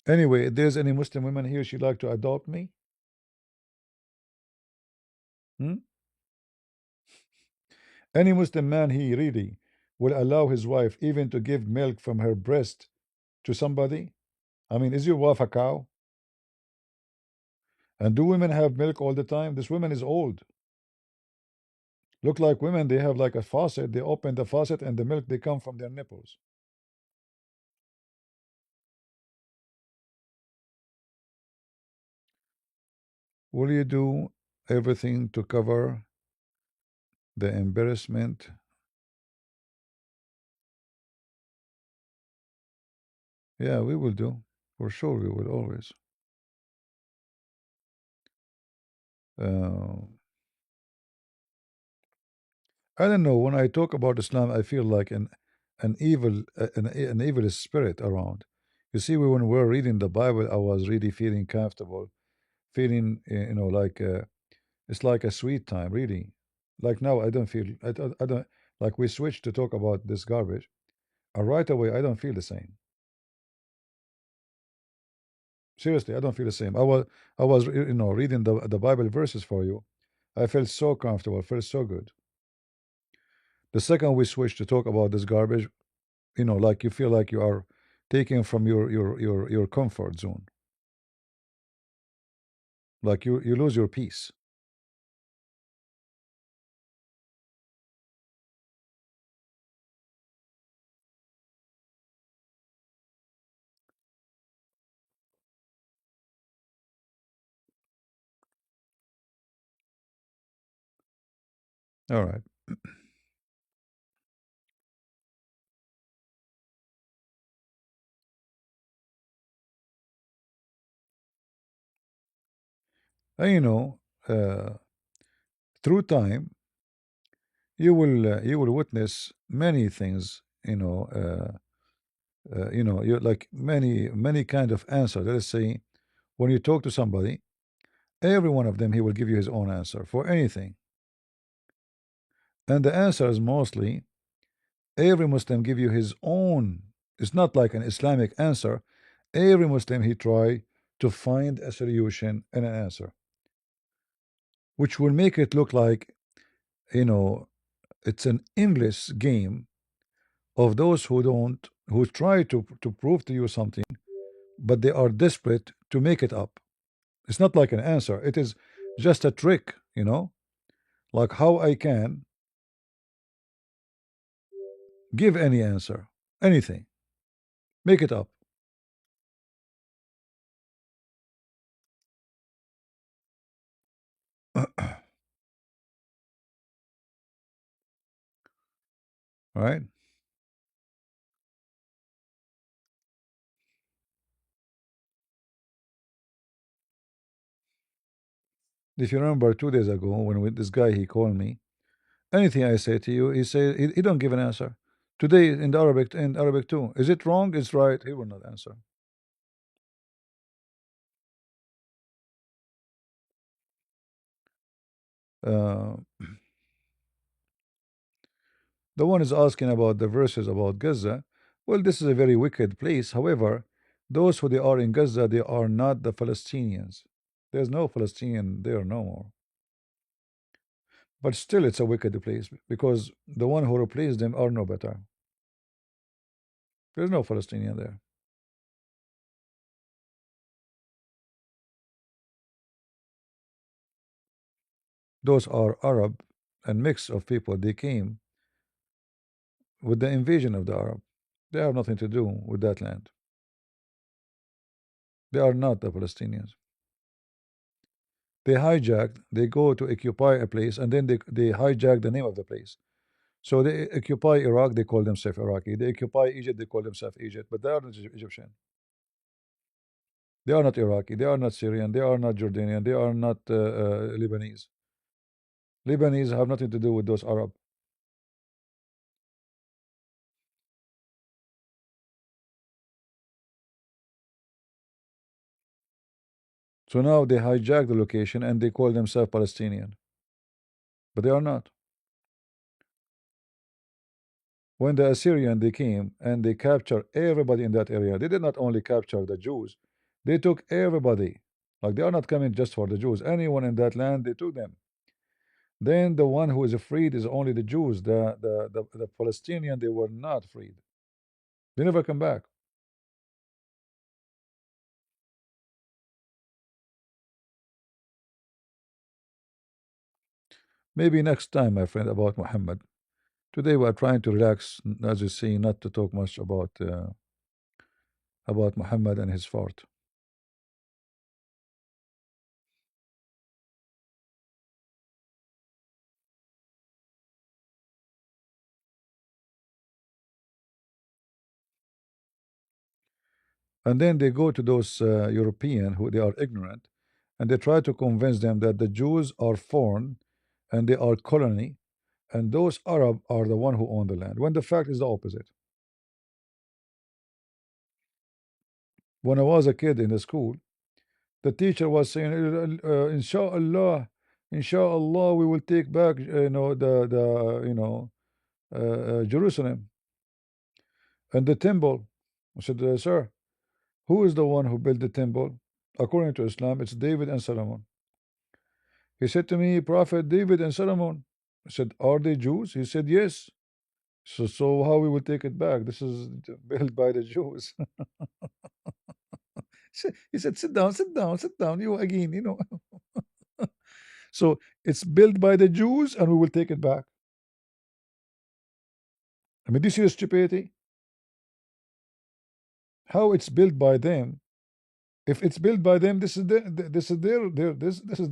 Anyway, if there's any Muslim women here, she'd like to adopt me. Hmm? Any Muslim man, he really will allow his wife even to give milk from her breast to somebody. I mean, is your wife a cow? And do women have milk all the time? This woman is old. Look like women, they have like a faucet. They open the faucet and the milk they come from their nipples. Will you do everything to cover the embarrassment? Yeah, we will do. For sure, we will always. Uh, I don't know. When I talk about Islam, I feel like an evil spirit around. You see, when we were reading the Bible, I was really feeling comfortable, feeling like it's like a sweet time, really. Like now, I don't feel I don't like we switched to talk about this garbage. Right away, I don't feel the same. Seriously, I don't feel the same. I was reading the Bible verses for you. I felt so comfortable, felt so good. The second we switched to talk about this garbage, like you feel like you are taken from your comfort zone, like you lose your peace. All right. And uh, through time you will witness many things. You like many kind of answer. Let's say when you talk to somebody, every one of them he will give you his own answer for anything, and the answer is mostly every Muslim give you his own. It's not like an Islamic answer. Every Muslim he try to find a solution and an answer, which will make it look like you know it's an endless game of those who try to prove to you something, but they are desperate to make it up. It's not like an answer. It is Just a trick, like how I can give any answer, anything, make it up. Right? If you remember 2 days ago when with this guy he called me, anything I say to you, he don't give an answer. Today in Arabic too. Is it wrong? It's right. He will not answer. Uh, the one is asking about the verses about Gaza. Well, this is a very wicked place. However, those who they are in Gaza, they are not the Palestinians. There's no Palestinian there no more. But still, it's a wicked place because the one who replaced them are no better. There's no Palestinian there. Those are Arab and mix of people. They came with the invasion of the Arab. They have nothing to do with that land. They are not the Palestinians. They hijacked, they go to occupy a place and then they hijack the name of the place. So they occupy Iraq, they call themselves Iraqi. They occupy Egypt, they call themselves Egypt, but they are not Egyptian. They are not Iraqi, they are not Syrian, they are not Jordanian, they are not Lebanese. Lebanese have nothing to do with those Arab. So now they hijack the location and they call themselves Palestinian, but they are not. When the Assyrian they came and they captured everybody in that area, they did not only capture the Jews, they took everybody. Like they are not coming just for the Jews. Anyone in that land, they took them. Then the one who is freed is only the Jews. The Palestinian, they were not freed. They never come back. Maybe next time, my friend, about Muhammad. Today we are trying to relax, as you see, not to talk much about Muhammad and his fort. And then they go to those European who they are ignorant, and they try to convince them that the Jews are foreign and they are colony, and those Arab are the one who own the land. When the fact is the opposite. When I was a kid in the school, the teacher was saying, "Inshallah, inshallah, we will take back, Jerusalem and the temple." I said, "Sir, who is the one who built the temple? According to Islam, it's David and Solomon." He said to me, "Prophet David and Solomon." I said, "Are they Jews?" He said, "Yes." So how we will take it back? This is built by the Jews. He said, "Sit down, sit down, sit down." You again. So it's built by the Jews, and we will take it back. I mean, this is stupidity. How it's built by them? If it's built by them, this is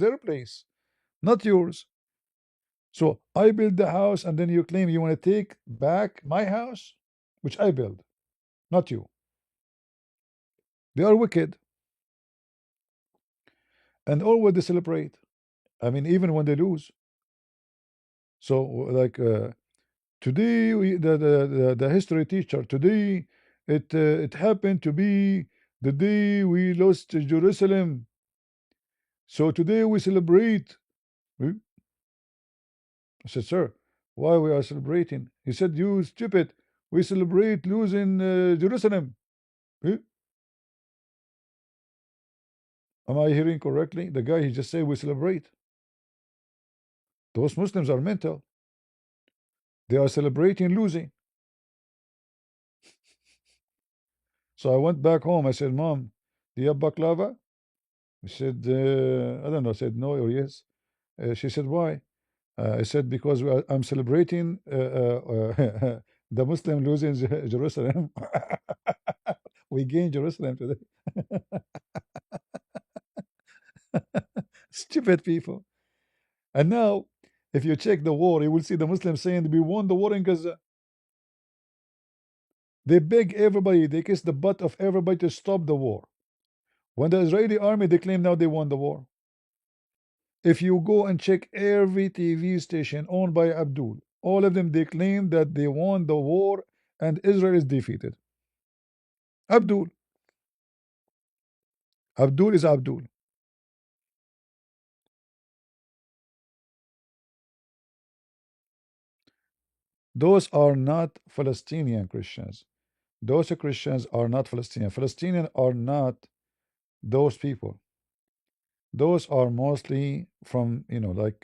their place, not yours. So I build the house, and then you claim you want to take back my house, which I build, not you. They are wicked, and always they celebrate. I mean, even when they lose. So, like today, the history teacher today, it happened to be the day we lost Jerusalem. So today we celebrate. Hmm? I said, "Sir, why we are celebrating?" He said, "You stupid. We celebrate losing Jerusalem." Hmm? Am I hearing correctly? The guy he just said we celebrate. Those Muslims are mental. They are celebrating losing. So I went back home. I said, "Mom, do you have baklava?" I said, I don't know. I said no or yes. She said, why? I said, because I'm celebrating the Muslim losing Jerusalem. We gained Jerusalem today. Stupid people. And now, if you check the war, you will see the Muslims saying we won the war in Gaza. They beg everybody, they kiss the butt of everybody to stop the war. When the Israeli army, they claim now they won the war. If you go and check every TV station owned by Abdul, all of them, they claim that they won the war and Israel is defeated. Abdul. Abdul is Abdul. Those are not Palestinian Christians. Those Christians are not Palestinian. Palestinian are not those people. Those are mostly from, let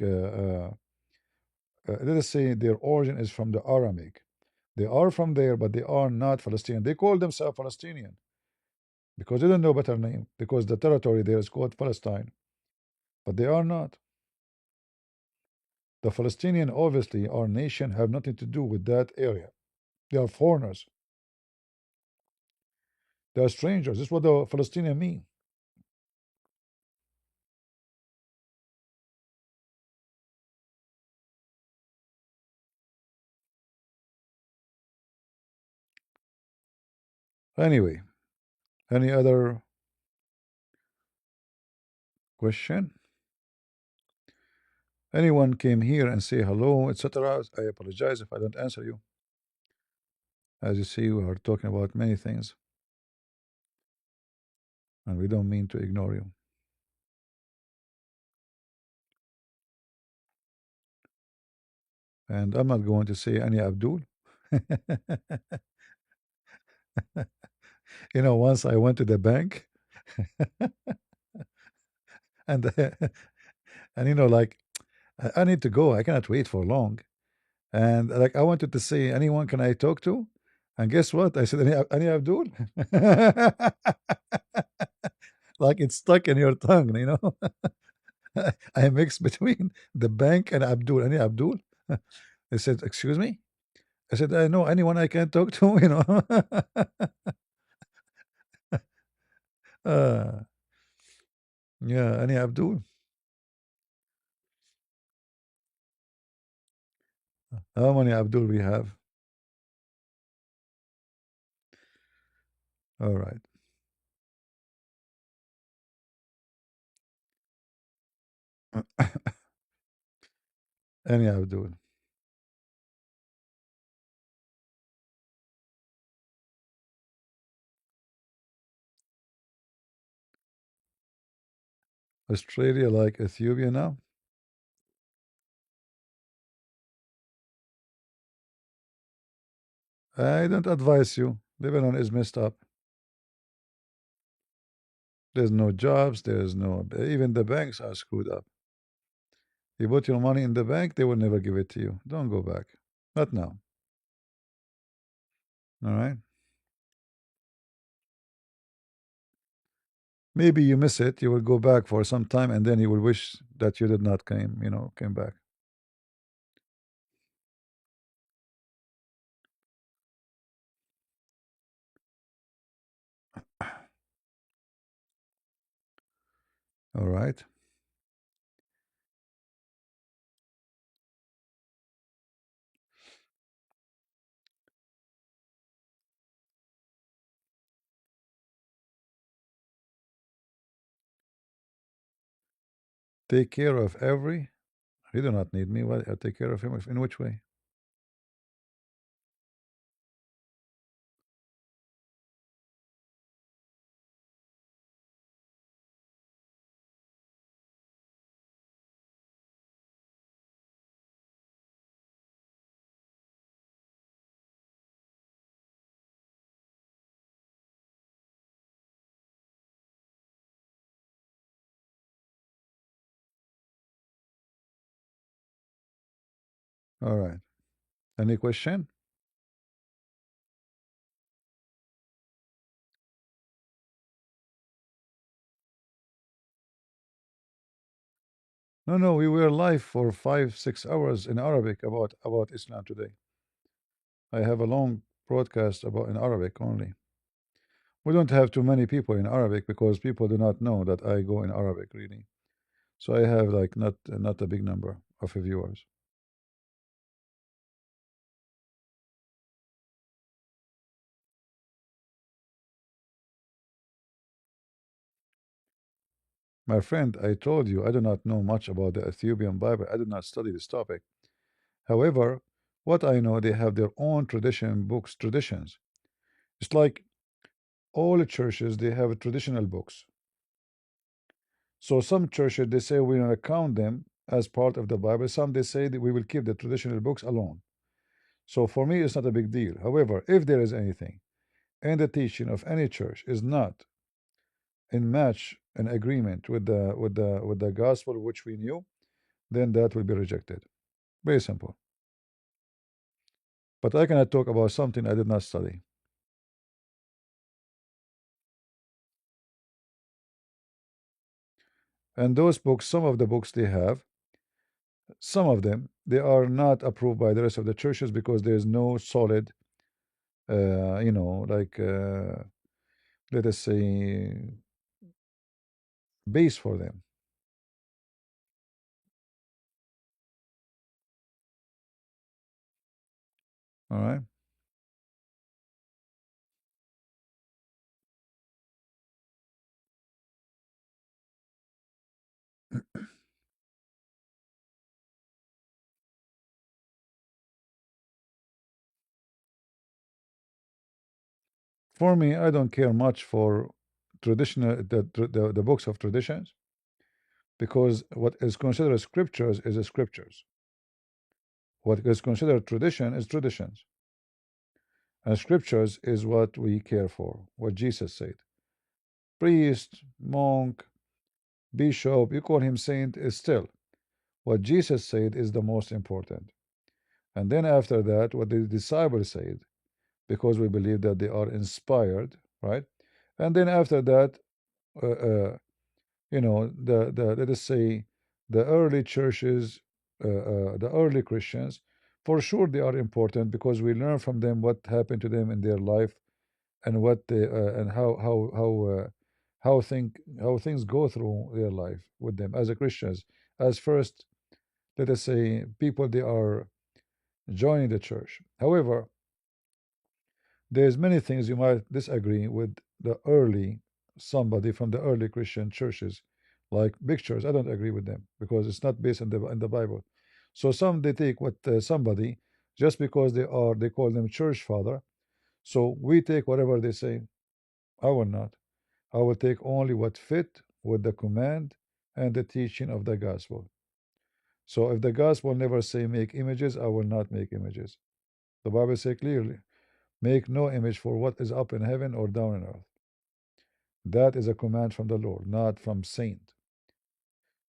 us say their origin is from the Aramaic. They are from there, but they are not Palestinian. They call themselves Palestinian because they don't know better name, because the territory there is called Palestine, but they are not. The Palestinian, obviously, our nation have nothing to do with that area. They are foreigners. They are strangers. This is what the Palestinian mean. Anyway, any other question? Anyone came here and say hello, etc. I apologize if I don't answer you. As you see, we are talking about many things, and we don't mean to ignore you. And I'm not going to say any Abdul. Once I went to the bank and and like I need to go. I cannot wait for long. And like I wanted to say, anyone can I talk to? And guess what? I said, any Abdul? Like it's stuck in your tongue. I mixed between the bank and Abdul. Any Abdul? They said, excuse me? I said, I know anyone I can talk to. uh, yeah, any Abdul? How many Abdul we have? All right. Any Abdul. Australia like Ethiopia now? I don't advise you. Lebanon is messed up. There's no jobs. There's no, even the banks are screwed up. You put your money in the bank, they will never give it to you. Don't go back. Not now. All right. Maybe you miss it. You will go back for some time, and then you will wish that you did not came back. All right. Take care of every. You do not need me. Well, I take care of him. In which way? All right. Any question? No, no, we were live for 5, 6 hours in Arabic about Islam today. I have a long broadcast about in Arabic only. We don't have too many people in Arabic because people do not know that I go in Arabic really. So I have like not a big number of viewers. My friend, I told you I do not know much about the Ethiopian Bible. I did not study this topic. However, what I know, they have their own tradition books, traditions. It's like all churches, they have traditional books. So some churches, they say we're going to count them as part of the Bible. Some, they say that we will keep the traditional books alone. So for me, it's not a big deal. However, if there is anything in the teaching of any church is not in match and agreement with the gospel which we knew, then that will be rejected. Very simple. But I cannot talk about something I did not study. And those books, some of the books they have, some of them, they are not approved by the rest of the churches because there is no solid, like, let us say, base for them. All right. For me, I don't care much for traditional the books of traditions because what is considered scriptures is the scriptures. What is considered tradition is traditions. And scriptures is what we care for, what Jesus said. Priest, monk, bishop, you call him saint, is still what Jesus said is the most important. And then after that, what the disciples said, because we believe that they are inspired, right? And then after that, uh, uh, the let us say the early churches, the early Christians, for sure they are important because we learn from them what happened to them in their life and what they and how things go through their life with them as a Christians. As first, let us say, people they are joining the church. However, there's many things you might disagree with the early somebody from the early Christian churches, like pictures. I don't agree with them because it's not based in the Bible. So some they take what somebody just because they call them church father. So we take whatever they say. I will not. I will take only what fit with the command and the teaching of the gospel. So if the gospel never say make images, I will not make images. The Bible says clearly, make no image for what is up in heaven or down on earth. That is a command from the Lord, not from saint.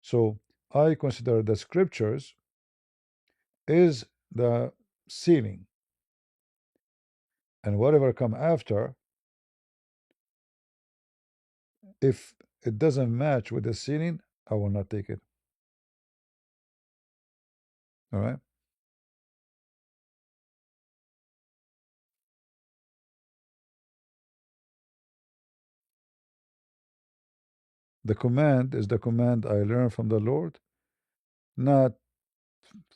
So I consider the scriptures is the sealing, and whatever come after, if it doesn't match with the sealing, I will not take it. All right. The command is the command I learned from the Lord, not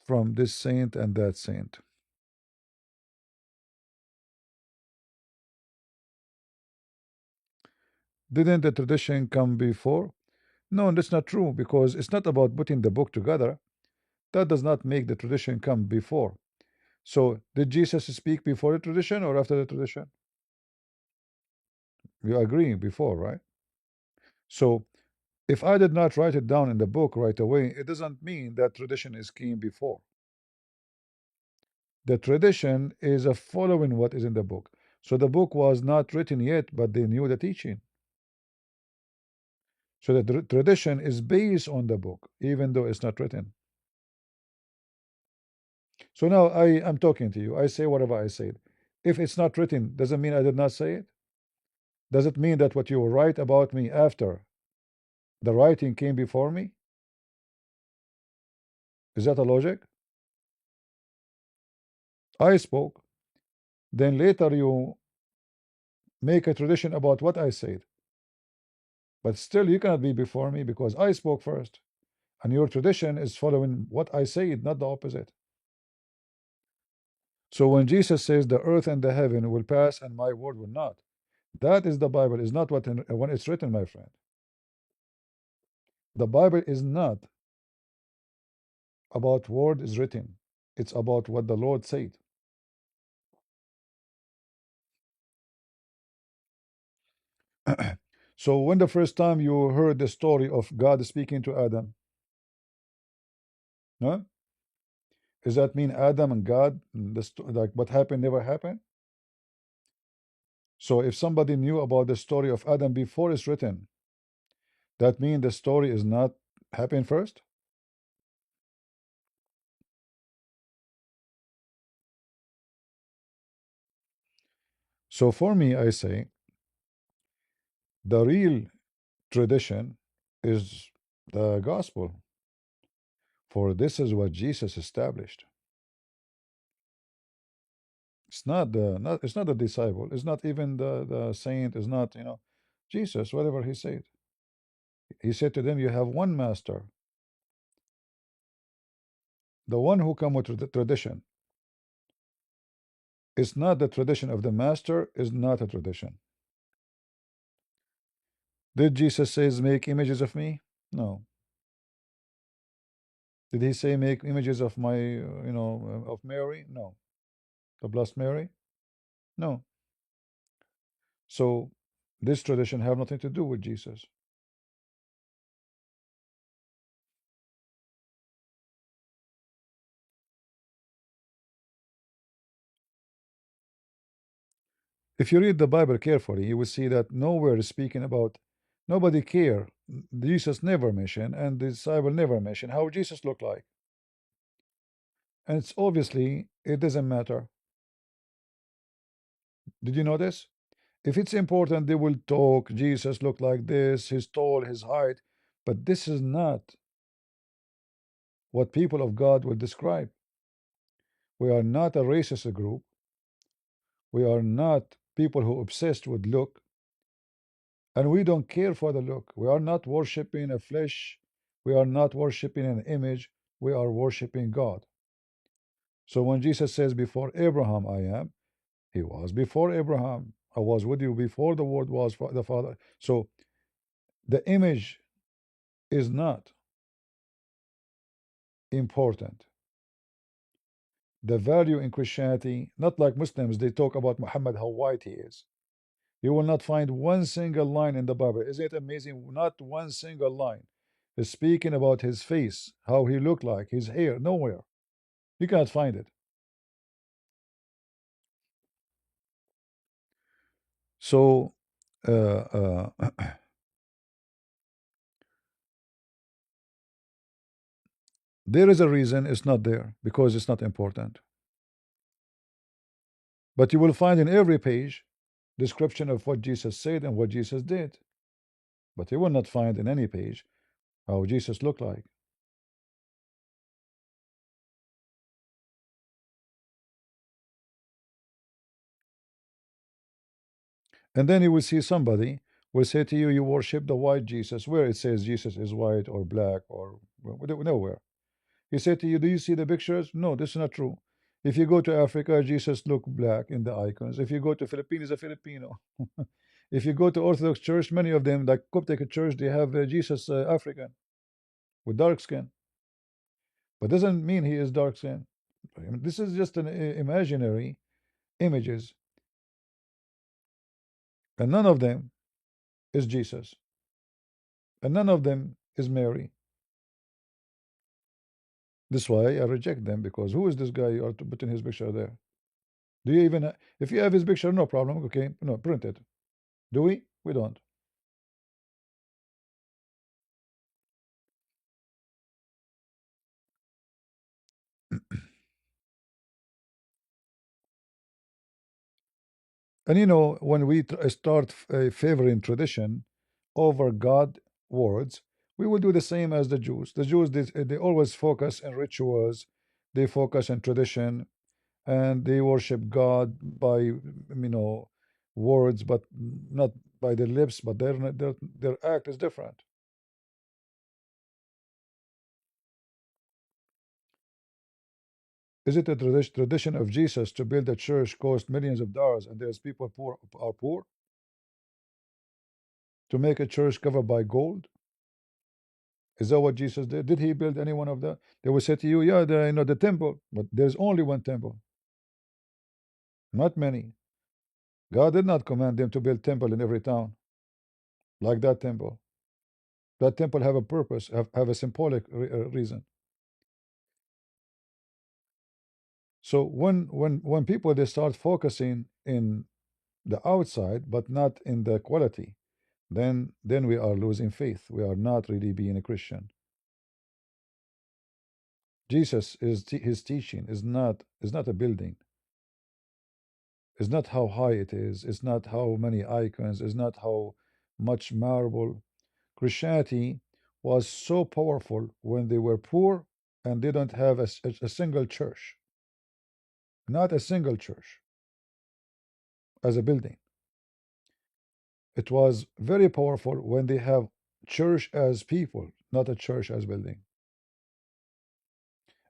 from this saint and that saint. Didn't the tradition come before? No, that's not true because it's not about putting the book together. That does not make the tradition come before. So, did Jesus speak before the tradition or after the tradition? You agree before, right? So, if I did not write it down in the book right away, it doesn't mean that tradition is came before. The tradition is a following what is in the book. So the book was not written yet, but they knew the teaching. So the tradition is based on the book, even though it's not written. So now I am talking to you. I say whatever I said. If it's not written, doesn't mean I did not say it. Does it mean that what you write about me after the writing came before me? Is that a logic? I spoke, then later you make a tradition about what I said, but still you cannot be before me because I spoke first, and your tradition is following what I said, not the opposite. So when Jesus says the earth and the heaven will pass and my word will not, that is the Bible, is not what when it's written, my friend. The Bible is not about word is written. It's about what the Lord said. So when the first time you heard the story of God speaking to Adam, huh? Does that mean Adam and God, like what happened never happened? So if somebody knew about the story of Adam before it's written, that means the story is not happened first? So for me, I say the real tradition is the gospel, for this is what Jesus established. It's not the not it's not the disciple, it's not even the saint, it's not, Jesus, whatever he said. He said to them, you have one master, the one who come with the tradition. It's not the tradition of the master, is not a tradition. Did Jesus says make images of me? No. Did he say make images of my of Mary? No. The blessed Mary? No. So this tradition have nothing to do with Jesus. If you read the Bible carefully, you will see that nowhere is speaking about nobody care. Jesus never mentioned, and the disciple never mentioned how Jesus looked like. And it's obviously it doesn't matter. Did you notice? If it's important, they will talk. Jesus looked like this, his tall, his height, but this is not what people of God will describe. We are not a racist group. We are not people who obsessed with look, and we don't care for the look. We are not worshiping a flesh. We are not worshiping an image. We are worshiping God. So when Jesus says, before Abraham I am, he was before Abraham. I was with you before the word was the Father. So the image is not important. The value in Christianity, not like Muslims, they talk about Muhammad, how white he is. You will not find one single line in the Bible. Isn't it amazing? Not one single line is speaking about his face, how he looked like, his hair, nowhere. You cannot find it. So, there is a reason it's not there because it's not important. But you will find in every page description of what Jesus said and what Jesus did. But you will not find in any page how Jesus looked like. And then you will see somebody will say to you, you worship the white Jesus, where it says Jesus is white or black or nowhere. He said to you, do you see the pictures? No, this is not true. If you go to Africa, Jesus look black in the icons. If you go to Philippines, a Filipino. If you go to Orthodox Church, many of them, like Coptic Church, they have Jesus African with dark skin. But doesn't mean he is dark skin. I mean, this is just an imaginary images, and none of them is Jesus, and none of them is Mary. That's why I reject them, because who is this guy you are putting his picture there? Do you even if you have his picture, no problem. Okay, no, print it. Do we? We don't. And when we start favoring tradition over God words, We will do the same as the Jews. The Jews, they always focus on rituals, they focus on tradition, and they worship God by, words, but not by their lips, but their act is different. Is it a tradition of Jesus to build a church cost millions of dollars and there's people poor are poor? To make a church covered by gold? Is that what Jesus did? Did he build any one of that? They will say to you, yeah, the temple, but there's only one temple, not many. God did not command them to build temple in every town like that temple. That temple have a purpose, have a symbolic reason. So when people they start focusing in the outside but not in the quality, then we are losing faith. We are not really being a Christian. Jesus is his teaching is not a building. It's not how high it is. It's not how many icons. It's not how much marble. Christianity was so powerful when they were poor and they don't have a single church, not a single church as a building. It was very powerful when they have church as people, not a church as building.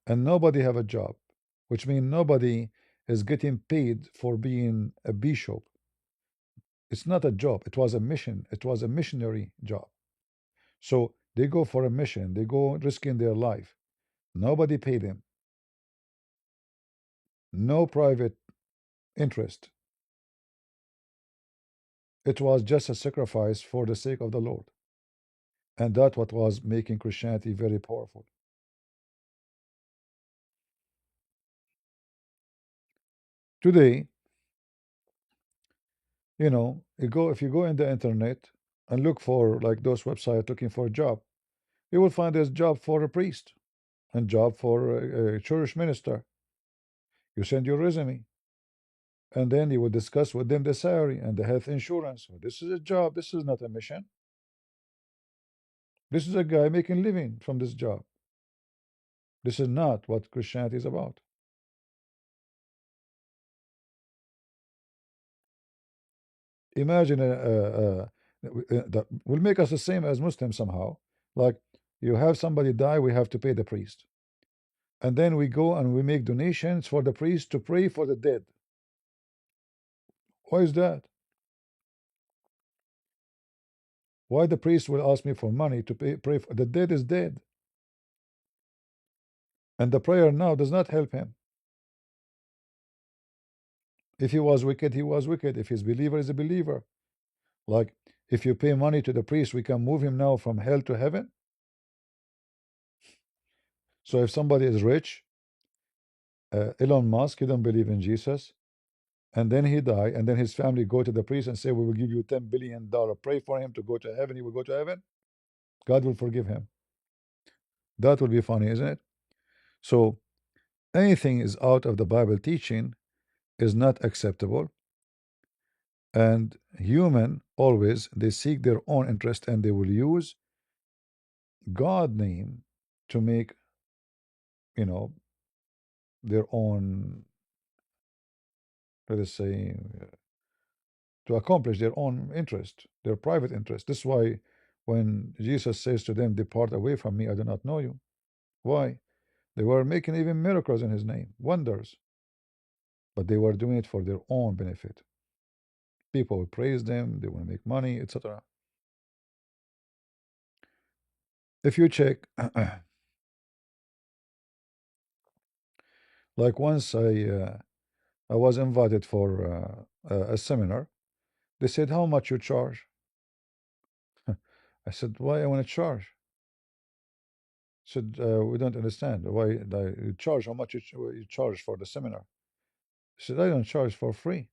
And nobody have a job, which means nobody is getting paid for being a bishop. It's not a job. It was a mission. It was a missionary job. So they go for a mission. They go risking their life. Nobody paid them. No private interest. It was just a sacrifice for the sake of the Lord. And that's what was making Christianity very powerful. Today, if you go in the internet and look for like those websites looking for a job, you will find there's job for a priest and job for a church minister. You send your resume, and then you will discuss with them the salary and the health insurance. So this is a job. This is not a mission. This is a guy making living from this job. This is not what Christianity is about. Imagine that will make us the same as Muslims somehow. Like you have somebody die, we have to pay the priest, and then we go and we make donations for the priest to pray for the dead. Why is that? Why the priest will ask me for money to pray for the dead is dead, and the prayer now does not help him. If he was wicked, he was wicked. If he's believer, is a believer. Like if you pay money to the priest, we can move him now from hell to heaven. So if somebody is rich, Elon Musk, he don't believe in Jesus, and then he die, and then his family go to the priest and say, "We will give you $10 billion. Pray for him to go to heaven." He will go to heaven. God will forgive him. That will be funny, isn't it? So anything is out of the Bible teaching is not acceptable. And human always they seek their own interest and they will use God name to make you know their own, let us say, to accomplish their own interest, their private interest. This is why when Jesus says to them, "Depart away from me, I do not know you." Why? They were making even miracles in his name, wonders, but they were doing it for their own benefit. People will praise them, they will make money, etc. If you check, like once I was invited for a seminar. They said, "How much you charge?" I said, "Why I want to charge?" Said, "We don't understand why you charge. How much you charge for the seminar?" I said, "I don't charge for free."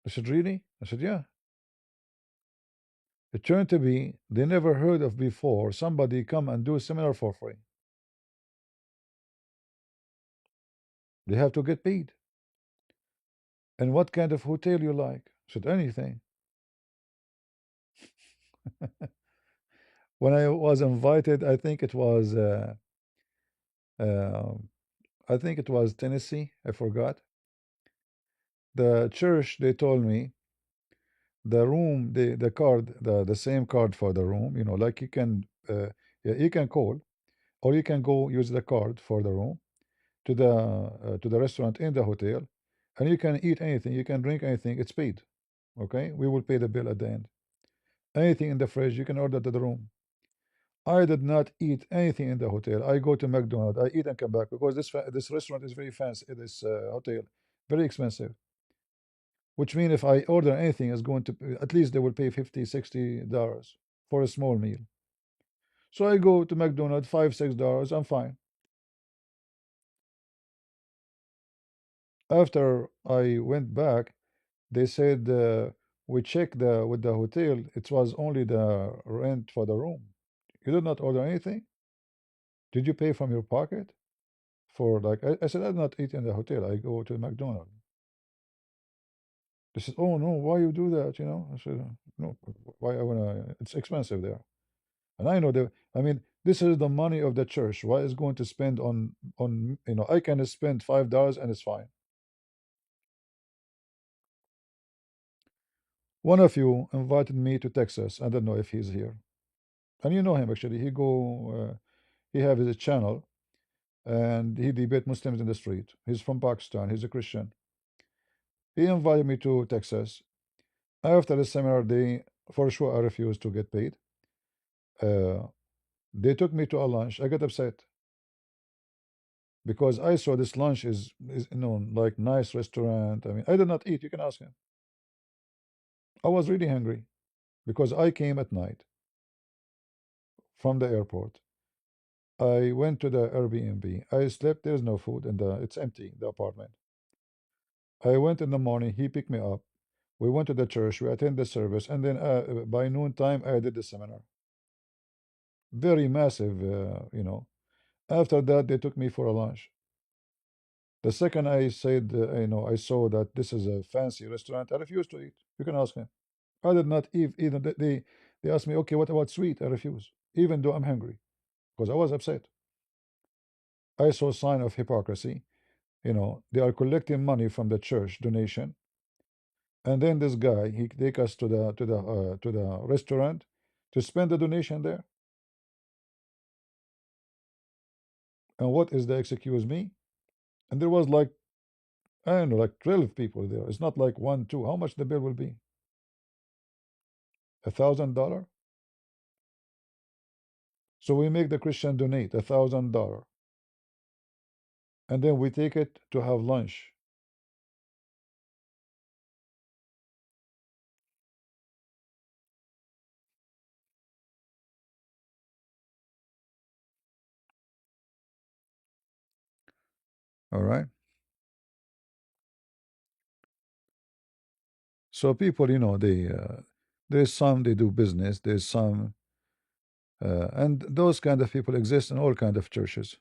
I said, "Really?" I said, "Yeah." It turned to be they never heard of before somebody come and do a seminar for free. They have to get paid. And what kind of hotel you like? I said, "Anything." When I was invited, uh, I think it was Tennessee. I forgot. The church, they told me the room, the card, the same card for the room. Like you can, yeah, you can call, or you can go use the card for the room to the restaurant in the hotel, and you can eat anything, you can drink anything. It's paid. Okay, we will pay the bill at the end. Anything in the fridge, you can order to the room. I did not eat anything in the hotel. I go to McDonald's, I eat and come back because this restaurant is very fancy. This hotel, very expensive. Which means if I order anything, is going to at least they will pay 50, $60 for a small meal. So I go to McDonald's, $5, $6. I'm fine. After I went back, they said we checked with the hotel. It was only the rent for the room. You did not order anything. Did you pay from your pocket? For like I said, I did not eat in the hotel. I go to McDonald's. They said, "Oh no, why you do that?" I said, "No, why I wanna? It's expensive there." And I know that. I mean, this is the money of the church. Why is going to spend on? I can spend $5 and it's fine. One of you invited me to Texas. I don't know if he's here, and you know him actually. He have his channel, and he debate Muslims in the street. He's from Pakistan. He's a Christian. He invited me to Texas. After the seminar day, for sure I refused to get paid. Uh, they took me to a lunch. I got upset because I saw this lunch is like nice restaurant. I mean, I did not eat. You can ask him. I was really hungry because I came at night from the airport. I went to the Airbnb. I slept. There's no food and it's empty, the apartment. I went in the morning. He picked me up. We went to the church. We attended the service, and then by noon time, I did the seminar. Very massive. After that, they took me for a lunch. The second I said, I saw that this is a fancy restaurant, I refused to eat. You can ask him. I did not eat. Even they asked me, okay, what about sweet? I refuse, even though I'm hungry, because I was upset. I saw sign of hypocrisy. They are collecting money from the church donation, and then this guy he take us to the restaurant to spend the donation there. And what is the excuse me? And there was like I don't know, like 12 people there. It's not like one, two. How much the bill will be? $1,000. So we make the Christian donate $1,000, and then we take it to have lunch. All right. So people, there's some they do business. There's some, and those kind of people exist in all kind of churches.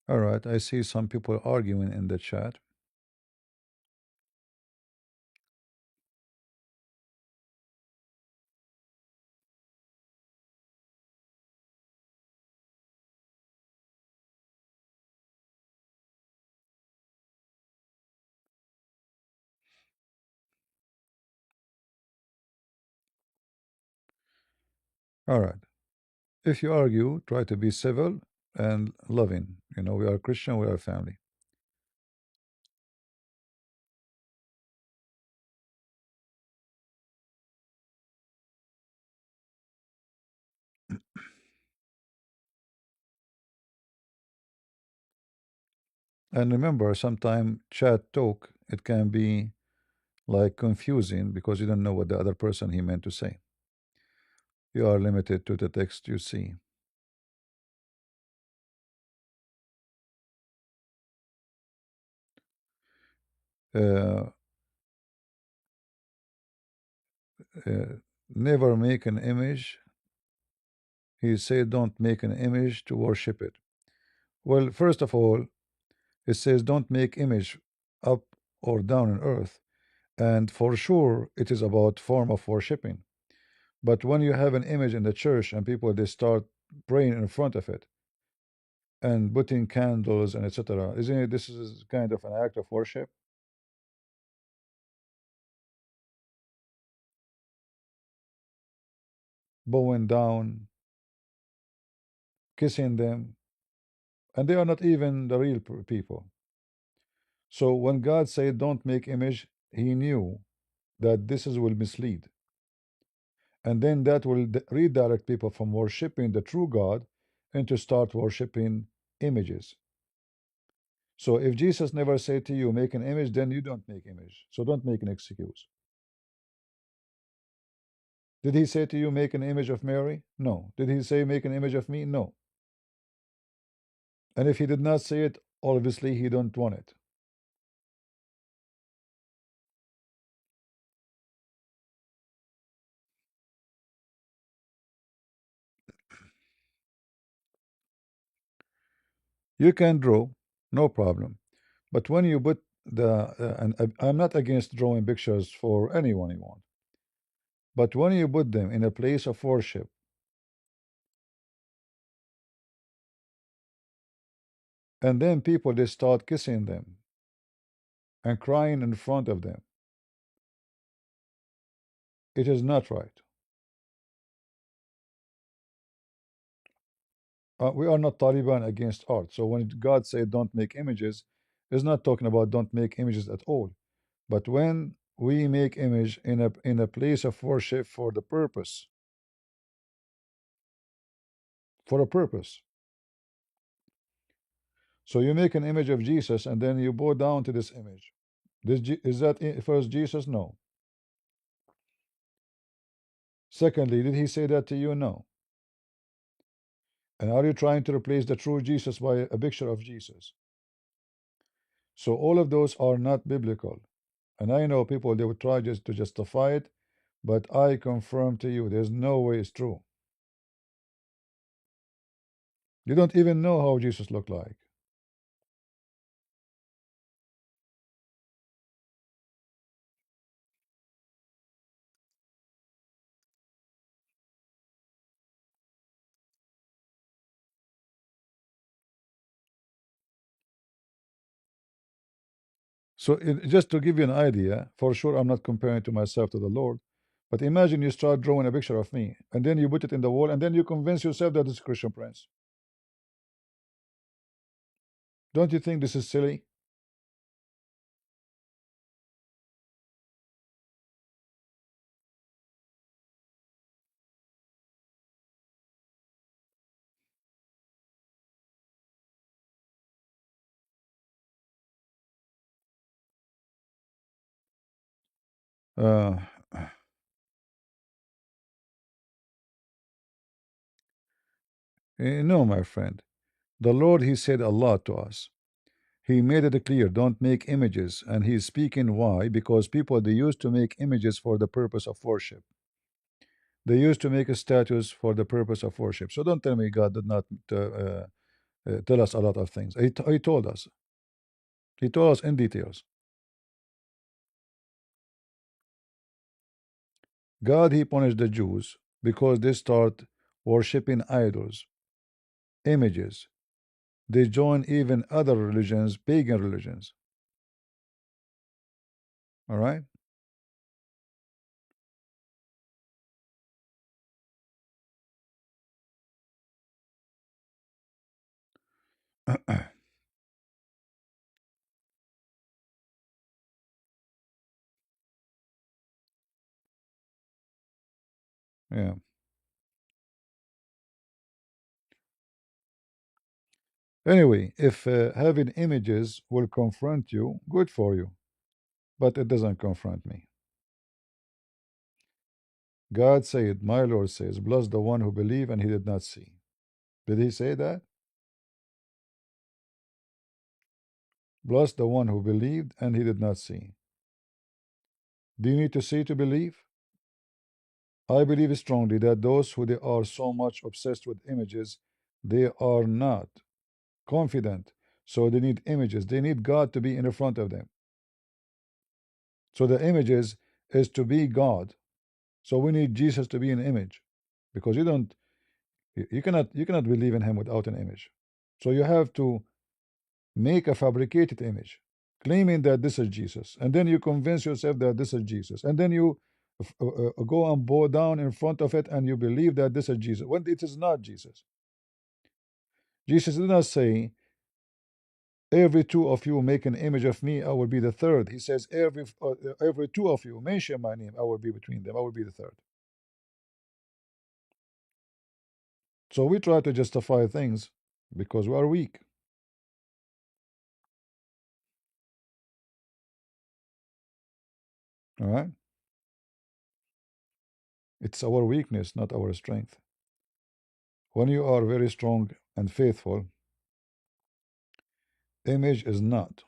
All right. I see some people arguing in the chat. All right. If you argue, try to be civil and loving. We are Christian. We are family. And remember, sometimes chat talk it can be like confusing because you don't know what the other person he meant to say. You are limited to the text you see. uh, never make an image. He said, don't make an image to worship it. Well, first of all, it says, don't make image up or down on earth. And for sure, it is about form of worshiping. But when you have an image in the church and people they start praying in front of it and putting candles and etc., isn't it this is kind of an act of worship? Bowing down, kissing them, and they are not even the real people. So when God said, "Don't make image," He knew that this is will mislead, and then that will redirect people from worshiping the true God into start worshiping images. So if Jesus never said to you, "Make an image," then you don't make image. So don't make an excuse. Did He say to you, "Make an image of Mary"? No. Did He say, "Make an image of me"? No. And if He did not say it, obviously He don't want it. You can draw, no problem. But when you put and I'm not against drawing pictures for anyone you want, but when you put them in a place of worship, and then people they start kissing them and crying in front of them, it is not right. We are not Taliban against art. So when God said don't make images, it's not talking about don't make images at all. But when we make image in a place of worship for a purpose. So you make an image of Jesus and then you bow down to this image. Is that first Jesus? No. Secondly, did he say that to you? No. And are you trying to replace the true Jesus by a picture of Jesus? So all of those are not biblical. And I know people they would try just to justify it, but I confirm to you there's no way it's true. You don't even know how Jesus looked like. So just to give you an idea, for sure I'm not comparing to myself to the Lord, but imagine you start drawing a picture of me and then you put it in the wall and then you convince yourself that it's Christian Prince. Don't you think this is silly? Uh, no, my friend. The Lord, He said a lot to us. He made it clear, don't make images. And He's speaking why? Because people, they used to make images for the purpose of worship. They used to make statues for the purpose of worship. So don't tell me God did not tell us a lot of things. He told us. He told us in details. God, He punished the Jews because they start worshiping idols, images. They join even other religions, pagan religions. All right? Yeah. Anyway, if having images will confront you, good for you. But it doesn't confront me. God said, my Lord says, bless the one who believe and he did not see. Did he say that? plus the one who believed and he did not see. Do you need to see to believe? I believe strongly that those who they are so much obsessed with images, they are not confident. So they need images. They need God to be in the front of them. So the images is to be God. So we need Jesus to be an image, because you don't, you cannot believe in him without an image. So you have to make a fabricated image, claiming that this is Jesus, and then you convince yourself that this is Jesus, and then you go and bow down in front of it, and you believe that this is Jesus when it is not Jesus. Jesus did not say, "Every two of you make an image of me, I will be the third." He says, "Every two of you mention my name, I will be between them. I will be the third." So we try to justify things because we are weak. All right, it's our weakness, not our strength. When you are very strong and faithful, image is not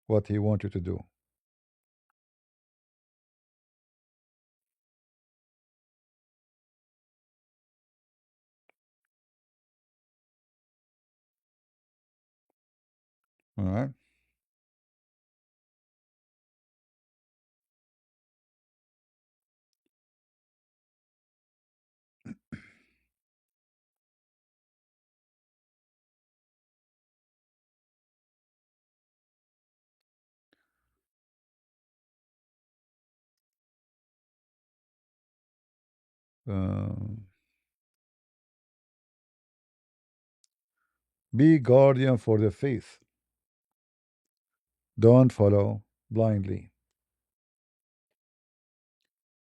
what he wants you to do. All right. Um, be guardian for the faith. Don't follow blindly.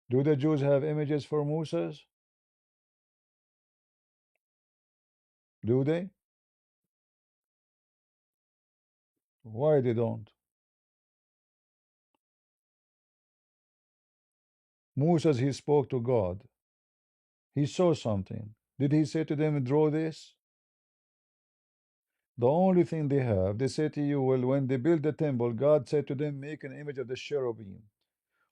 Do the Jews have images for Moses? Do they? Why they don't? Moses, he spoke to God. He saw something. Did he say to them, draw this? The only thing they have, they say to you, well, when they built the temple, God said to them, make an image of the cherubim.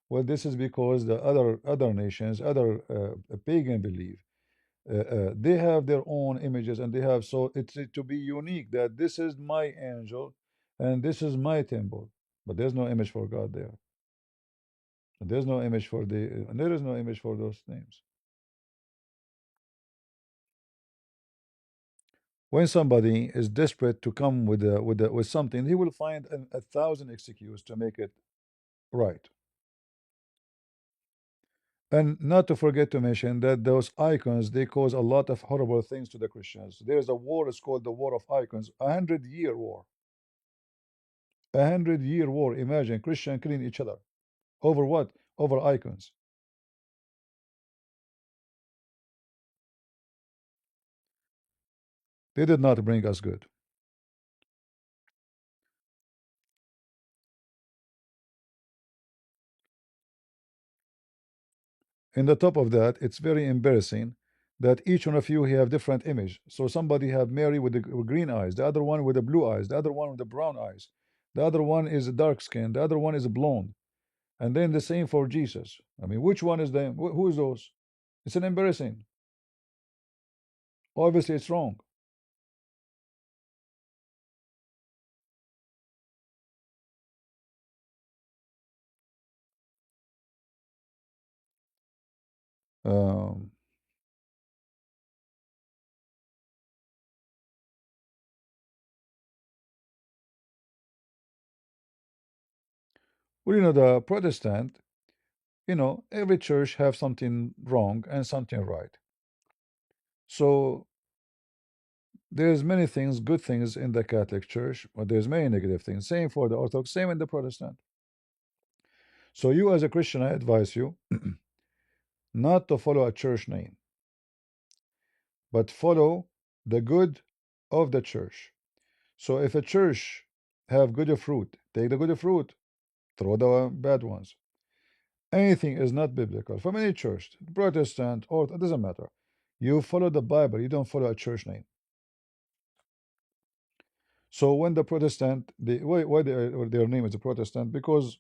Well, this is because the other nations, other pagan belief, they have their own images, and they have, so it's to be unique that this is my angel and this is my temple, but there's no image for God there. There's no image for the, and there is no image for those names. When somebody is desperate to come with something, he will find a thousand excuses to make it right. And not to forget to mention that those icons, they cause a lot of horrible things to the Christians. There's a war, it's called the war of icons, 100-year war. 100-year war. Imagine Christian killing each other over what? Over icons. They did not bring us good. In the top of that, it's very embarrassing that each one of you have different image. So somebody have Mary with the green eyes, the other one with the blue eyes, the other one with the brown eyes, the other one is dark skin, the other one is blonde, and then the same for Jesus. I mean, which one is them? Who is those? It's an embarrassing. Obviously, it's wrong. Um, well, the Protestant, every church have something wrong and something right. So there's many things, good things in the Catholic Church, but there's many negative things. Same for the Orthodox, same in the Protestant. So you as a Christian, I advise you not to follow a church name, but follow the good of the church. So if a church have good fruit, take the good fruit, throw the bad ones. Anything is not biblical from any church, Protestant or it doesn't matter. You follow the Bible, you don't follow a church name. So when the Protestant, why their name is a Protestant? Because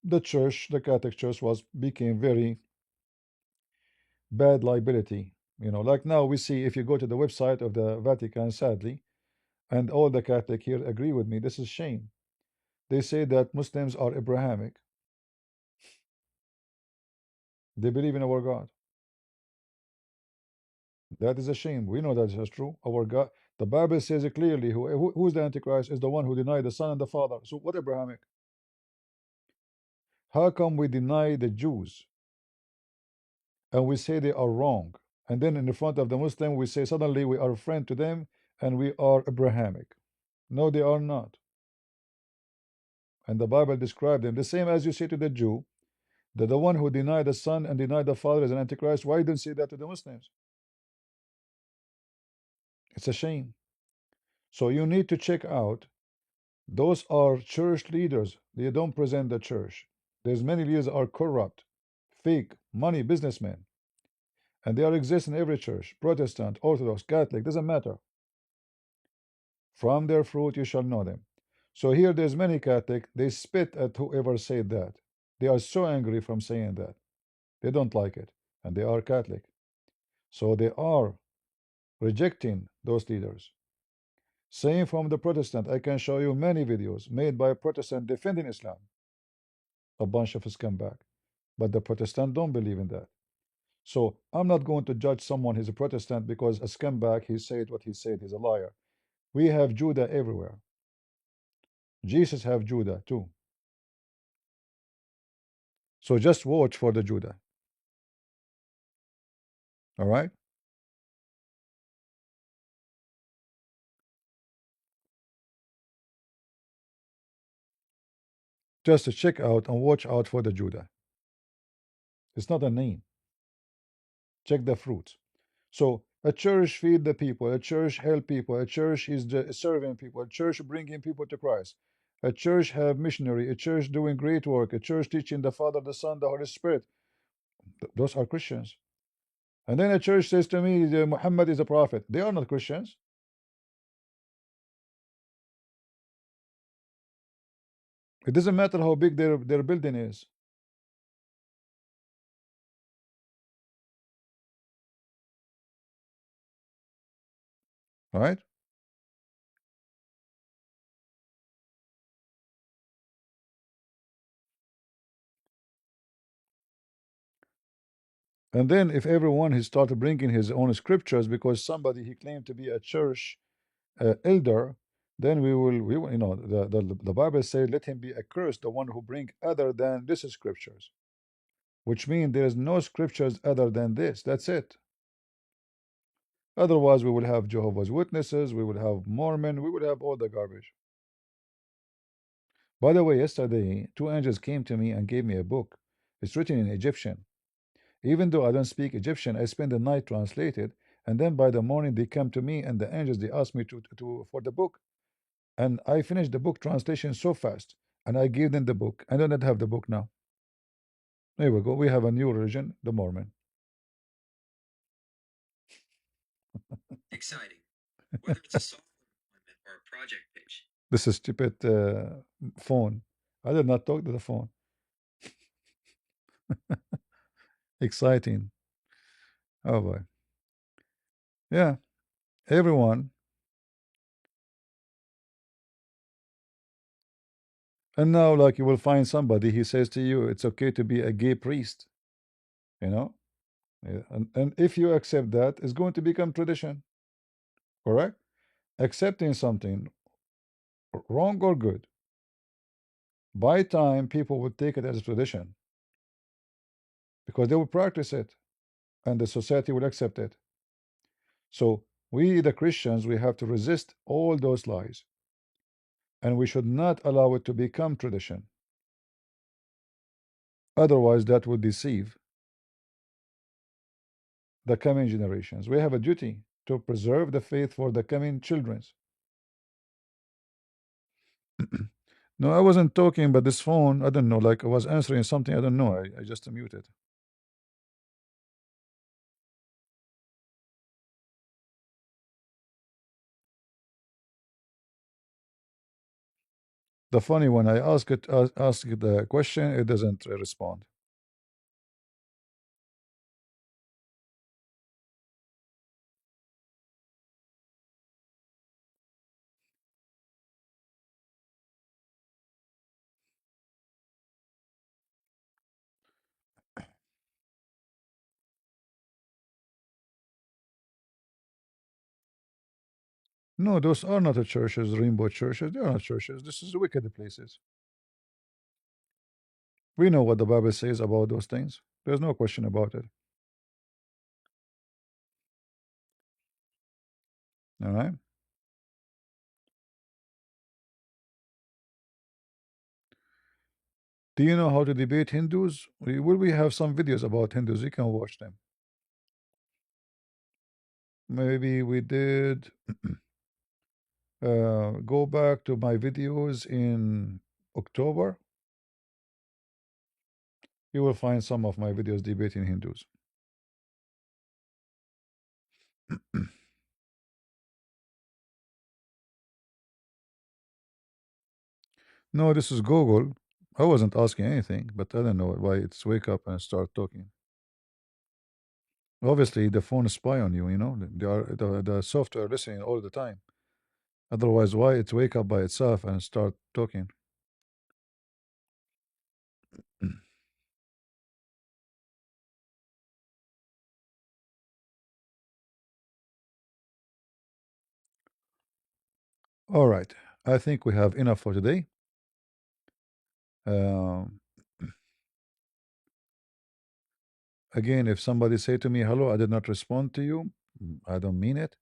the church, the Catholic Church, was became very bad liability. Like now we see if you go to the website of the Vatican, sadly, and all the Catholic here agree with me, this is shame. They say that Muslims are Abrahamic. They believe in our God. That is a shame. We know that is true. Our God, the Bible says it clearly. Who's the Antichrist? Is the one who denied the Son and the Father. So what Abrahamic? How come we deny the Jews and we say they are wrong, and then in the front of the Muslim we say suddenly we are a friend to them and we are Abrahamic? No, they are not. And the Bible described them the same as you say to the Jew that the one who denied the Son and denied the Father is an Antichrist. Why don't you say that to the Muslims? It's a shame. So you need to check out. Those are church leaders. They don't present the church. There's many leaders are corrupt, fake, money businessmen, and they are exist in every church, Protestant, Orthodox, Catholic, doesn't matter. From their fruit you shall know them. So here there's many Catholic, they spit at whoever said that. They are so angry from saying that. They don't like it, and they are Catholic. So they are rejecting those leaders. Same from the Protestant. I can show you many videos made by a Protestant defending Islam. A bunch of scumbag. But the Protestant don't believe in that. So I'm not going to judge someone who's a Protestant because a scumbag, he said what he said, he's a liar. We have Judah everywhere. Jesus have Judah too. So just watch for the Judah. All right? Just to check out and watch out for the Judah. It's not a name. Check the fruits. So a church feed the people, a church help people, a church is serving people, a church bringing people to Christ, a church have missionary, a church doing great work, a church teaching the Father, the Son, the Holy Spirit. Those are Christians. And then a church says to me, Muhammad is a prophet. They are not Christians. It doesn't matter how big their building is. All right? And then if everyone has started bringing his own scriptures because somebody he claimed to be a church elder, then we will, the Bible says, let him be accursed, the one who bring other than this scriptures, which means there is no scriptures other than this. That's it. Otherwise, we will have Jehovah's Witnesses, we will have Mormon, we will have all the garbage. By the way, yesterday, two angels came to me and gave me a book. It's written in Egyptian. Even though I don't speak Egyptian, I spend the night translated, and then by the morning they come to me and the angels they ask me to for the book, and I finished the book translation so fast, and I gave them the book. I do not have the book now. There we go. We have a new religion, the Mormon. Exciting. Whether it's a software deployment or a project pitch. This is stupid phone. I did not talk to the phone. Exciting. Oh boy. Yeah. Everyone. And now, like, you will find somebody, he says to you, it's okay to be a gay priest. You know? Yeah. And if you accept that, it's going to become tradition. Correct? Accepting something, wrong or good, by time people will take it as a tradition because they will practice it and the society will accept it. So we, the Christians, we have to resist all those lies and we should not allow it to become tradition. Otherwise, that would deceive the coming generations. We have a duty to preserve the faith for the coming children's. No, I wasn't talking, but this phone, I don't know, like I was answering something, I don't know. I just muted. The funny when I ask it the question, it doesn't respond. No, those are not the churches, rainbow churches. They are not churches. This is wicked places. We know what the Bible says about those things. There's no question about it. All right. Do you know how to debate Hindus? We have some videos about Hindus. You can watch them. Maybe we did. Go back to my videos in October. You will find some of my videos debating Hindus. No, this is Google. I wasn't asking anything, but I don't know why it's wake up and start talking. Obviously, the phone spy on you. You know, they are the software listening all the time. Otherwise, why it wake up by itself and start talking? All right, I think we have enough for today. Um, Again, if somebody say to me, "Hello, I did not respond to you," I don't mean it.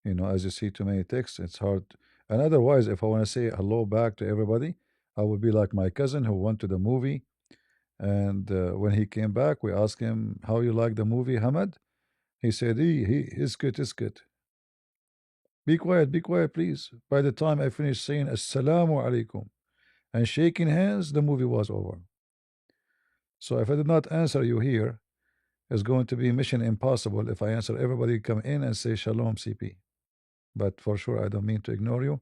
You know, as you see too many texts, it's hard. And otherwise, if I want to say hello back to everybody, I would be like my cousin who went to the movie, and when he came back, we asked him, "How you like the movie, Hamad?" He said, he is good, is good." Be quiet, please." By the time I finished saying "Assalamu alaikum" and shaking hands, the movie was over. So if I did not answer you here, it's going to be mission impossible if I answer everybody come in and say Shalom CP. But for sure, I don't mean to ignore you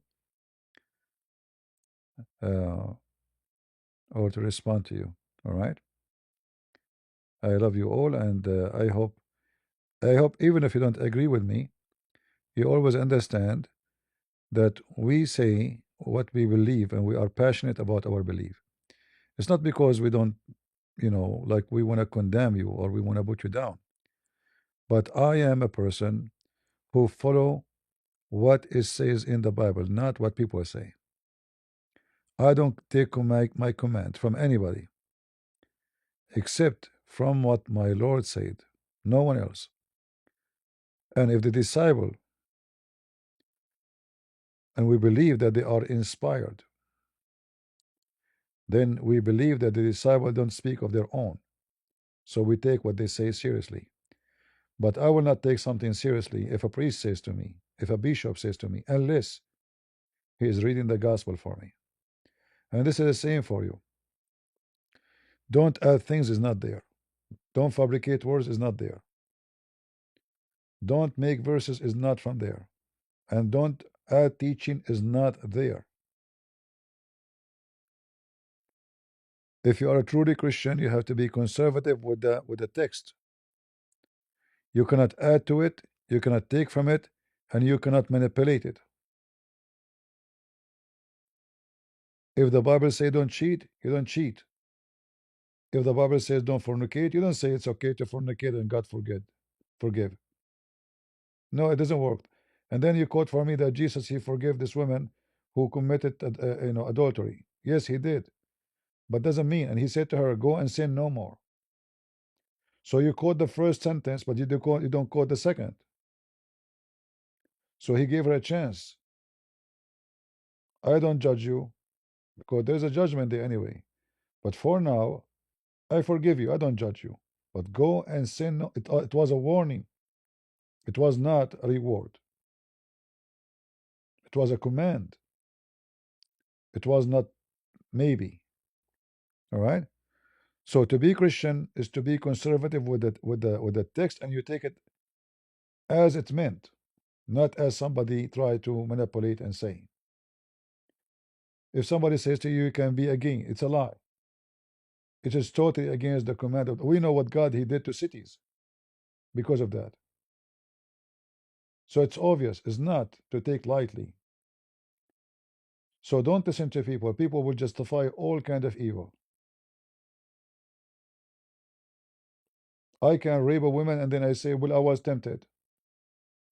uh, or to respond to you. All right. I love you all, and I hope even if you don't agree with me, you always understand that we say what we believe and we are passionate about our belief. It's not because we don't, like we want to condemn you or we want to put you down. But I am a person who follow what it says in the Bible, not what people say. I don't take my command from anybody except from what my Lord said, no one else. And if the disciple, and we believe that they are inspired, then we believe that the disciple don't speak of their own. So we take what they say seriously. But I will not take something seriously if a priest says to me, if a bishop says to me, unless he is reading the gospel for me. And this is the same for you. Don't add things is not there. Don't fabricate words is not there. Don't make verses is not from there. And don't add teaching is not there. If you are a truly Christian, you have to be conservative with the text. You cannot add to it, you cannot take from it, and you cannot manipulate it. If the Bible says don't cheat, you don't cheat. If the Bible says don't fornicate, you don't say it's okay to fornicate and God forgive. No, it doesn't work. And then you quote for me that Jesus he forgave this woman who committed adultery. Yes, he did, but doesn't mean. And he said to her, "Go and sin no more." So you quote the first sentence, but you don't quote the second. So he gave her a chance. I don't judge you because there's a judgment day anyway. But for now, I forgive you. I don't judge you. But go and sin. It was a warning. It was not a reward. It was a command. It was not maybe. All right. So to be Christian is to be conservative with the text, and you take it as it meant, not as somebody tried to manipulate and say. If somebody says to you, you can be a king, it's a lie. It is totally against the command of. We know what God He did to cities because of that. So it's obvious. It's not to take lightly. So don't listen to people. People will justify all kind of evil. I can rape a woman and then I say, well, I was tempted.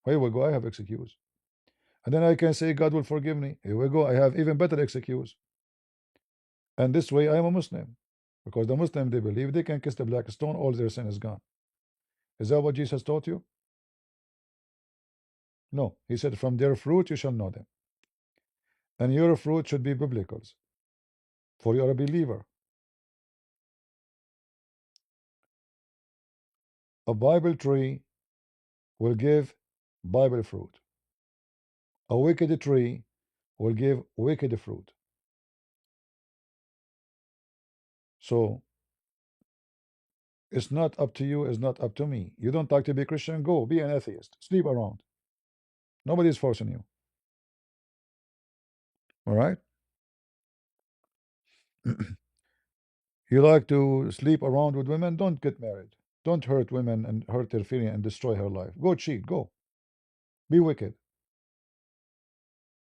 Here we go. I have excuse. And then I can say, God will forgive me. Here we go. I have even better excuse. And this way I am a Muslim. Because the Muslim, they believe they can kiss the black stone, all their sin is gone. Is that what Jesus taught you? No. He said, from their fruit you shall know them. And your fruit should be biblical. For you are a believer. A Bible tree will give Bible fruit. A wicked tree will give wicked fruit. So it's not up to you, it's not up to me. You don't like to be Christian, go be an atheist. Sleep around. Nobody's forcing you. All right? You like to sleep around with women, don't get married. Don't hurt women and hurt her feeling and destroy her life. Go cheat, go. Be wicked.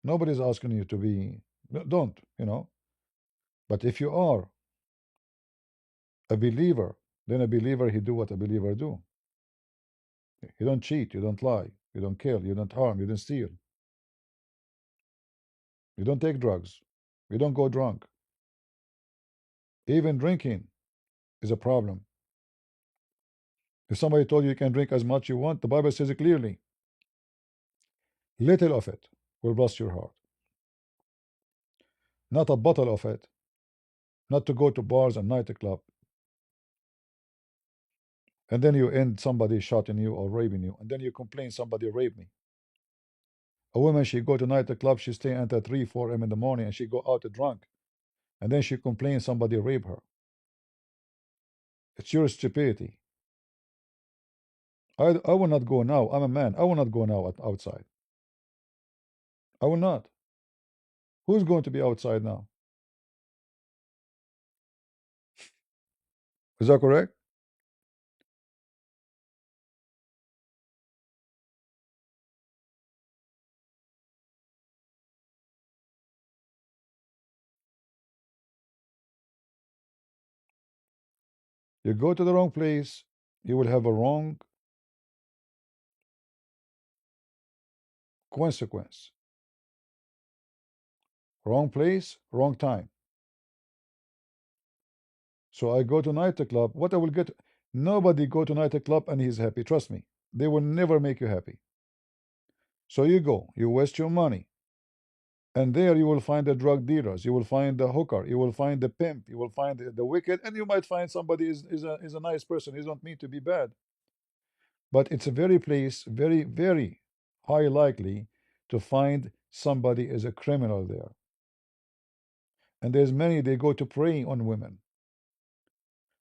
Nobody's asking you to be, don't, you know. But if you are a believer, then a believer, he do what a believer do. You don't cheat, you don't lie, you don't kill, you don't harm, you don't steal, you don't take drugs, you don't go drunk. Even drinking is a problem. If somebody told you you can drink as much you want, the Bible says it clearly. Little of it will bless your heart. Not a bottle of it. Not to go to bars and nightclub. And then you end somebody shooting you or raping you. And then you complain somebody raped me. A woman, she go to nightclub, she stay until 3, 4 a.m. in the morning and she go out drunk. And then she complains somebody raped her. It's your stupidity. I will not go now. I'm a man. I will not go now outside. I will not. Who's going to be outside now? Is that correct? You go to the wrong place, you will have a wrong consequence. Wrong place, wrong time. So I go to nightclub. What I will get? Nobody go to nightclub and he's happy. Trust me, they will never make you happy. So you go, you waste your money, and there you will find the drug dealers, you will find the hooker, you will find the pimp, you will find the wicked, and you might find somebody is a nice person. He don't mean to be bad, but it's a very place, very very high likely to find somebody is a criminal there. And there's many they go to prey on women.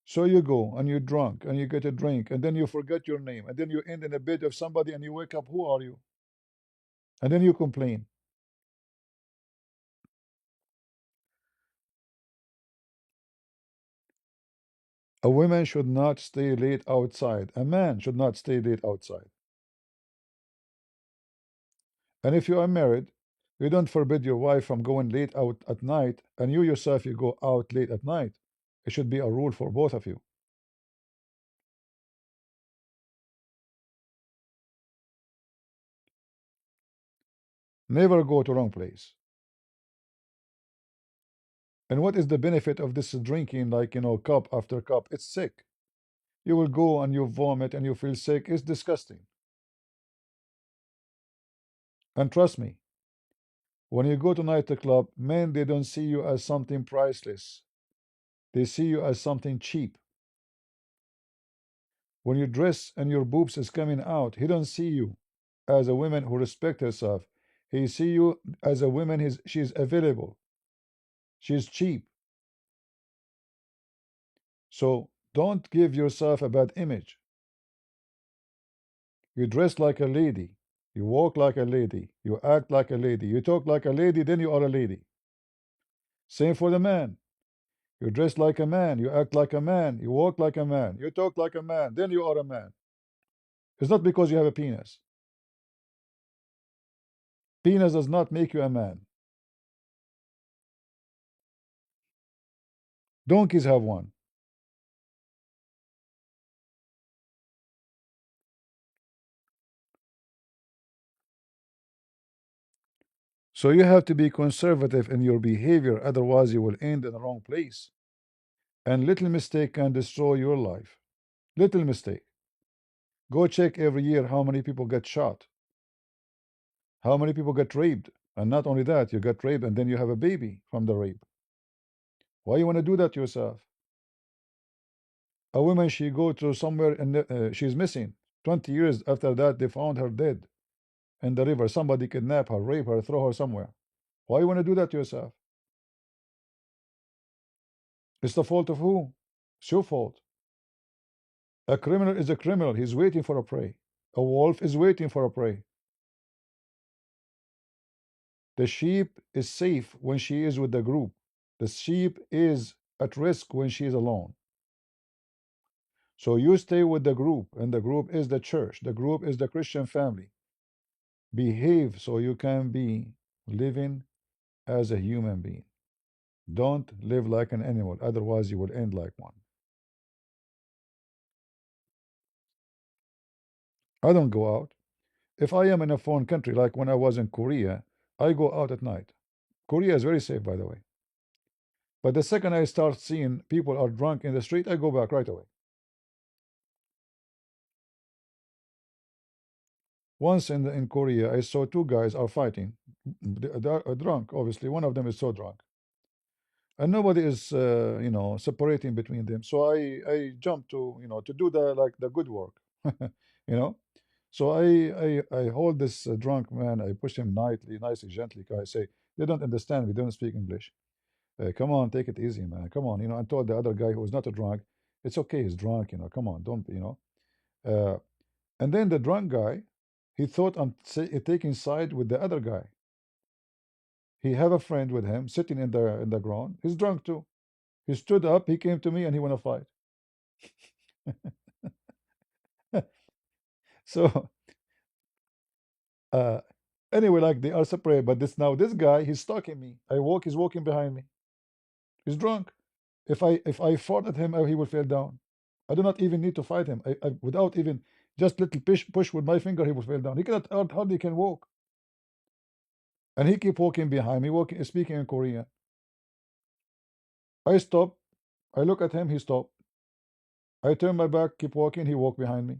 So you go and you're drunk and you get a drink and then you forget your name and then you end in a bed of somebody and you wake up, who are you? And then you complain. A woman should not stay late outside. A man should not stay late outside. And if you are married, you don't forbid your wife from going late out at night, and you yourself you go out late at night. It should be a rule for both of you. Never go to wrong place. And what is the benefit of this drinking, like cup after cup? It's sick. You will go and you vomit and you feel sick. It's disgusting. And trust me, when you go to nightclub, men, they don't see you as something priceless. They see you as something cheap. When you dress and your boobs is coming out, he don't see you as a woman who respect herself. He see you as a woman. She's available. She's cheap. So don't give yourself a bad image. You dress like a lady. You walk like a lady. You act like a lady. You talk like a lady. Then you are a lady. Same for the man. You dress like a man, you act like a man, you walk like a man, you talk like a man, then you are a man. It's not because you have a penis. Penis does not make you a man. Donkeys have one. So you have to be conservative in your behavior, otherwise you will end in the wrong place. And little mistake can destroy your life. Little mistake. Go check every year how many people get shot, how many people get raped. And not only that, you get raped and then you have a baby from the rape. Why you want to do that yourself? A woman, she go to somewhere and she's missing. 20 years after that, they found her dead in the river. Somebody kidnap her, rape her, throw her somewhere. Why you want to do that yourself? It's the fault of who? It's your fault. A criminal is a criminal. He's waiting for a prey. A wolf is waiting for a prey. The sheep is safe when she is with the group. The sheep is at risk when she is alone. So you stay with the group, and the group is the church. The group is the Christian family. Behave so you can be living as a human being. Don't live like an animal, otherwise you will end like one. I don't go out. If I am in a foreign country, like when I was in Korea, I go out at night. Korea is very safe, by the way. But the second I start seeing people are drunk in the street, I go back right away. Once in Korea, I saw two guys are fighting. They're drunk, obviously. One of them is so drunk, and nobody is, separating between them. So I jumped to, to do the like the good work, you know. So I hold this drunk man. I push him nicely, gently. I say, they don't understand. We don't speak English. Come on, take it easy, man. Come on, I told the other guy who was not a drunk, it's okay. He's drunk, Come on, don't. Uh, and then the drunk guy, he thought I'm taking side with the other guy. He have a friend with him sitting in the ground. He's drunk too. He stood up. He came to me and he want to fight. So uh, anyway, like they are separated. But this guy, he's stalking me. He's walking behind me. He's drunk. If I fought at him, he will fall down. I do not even need to fight him. Without even just little push with my finger, he will fall down. He cannot hardly can walk. And he keep walking behind me, walking, speaking in Korean. I stop. I look at him. He stop. I turn my back, keep walking. He walk behind me.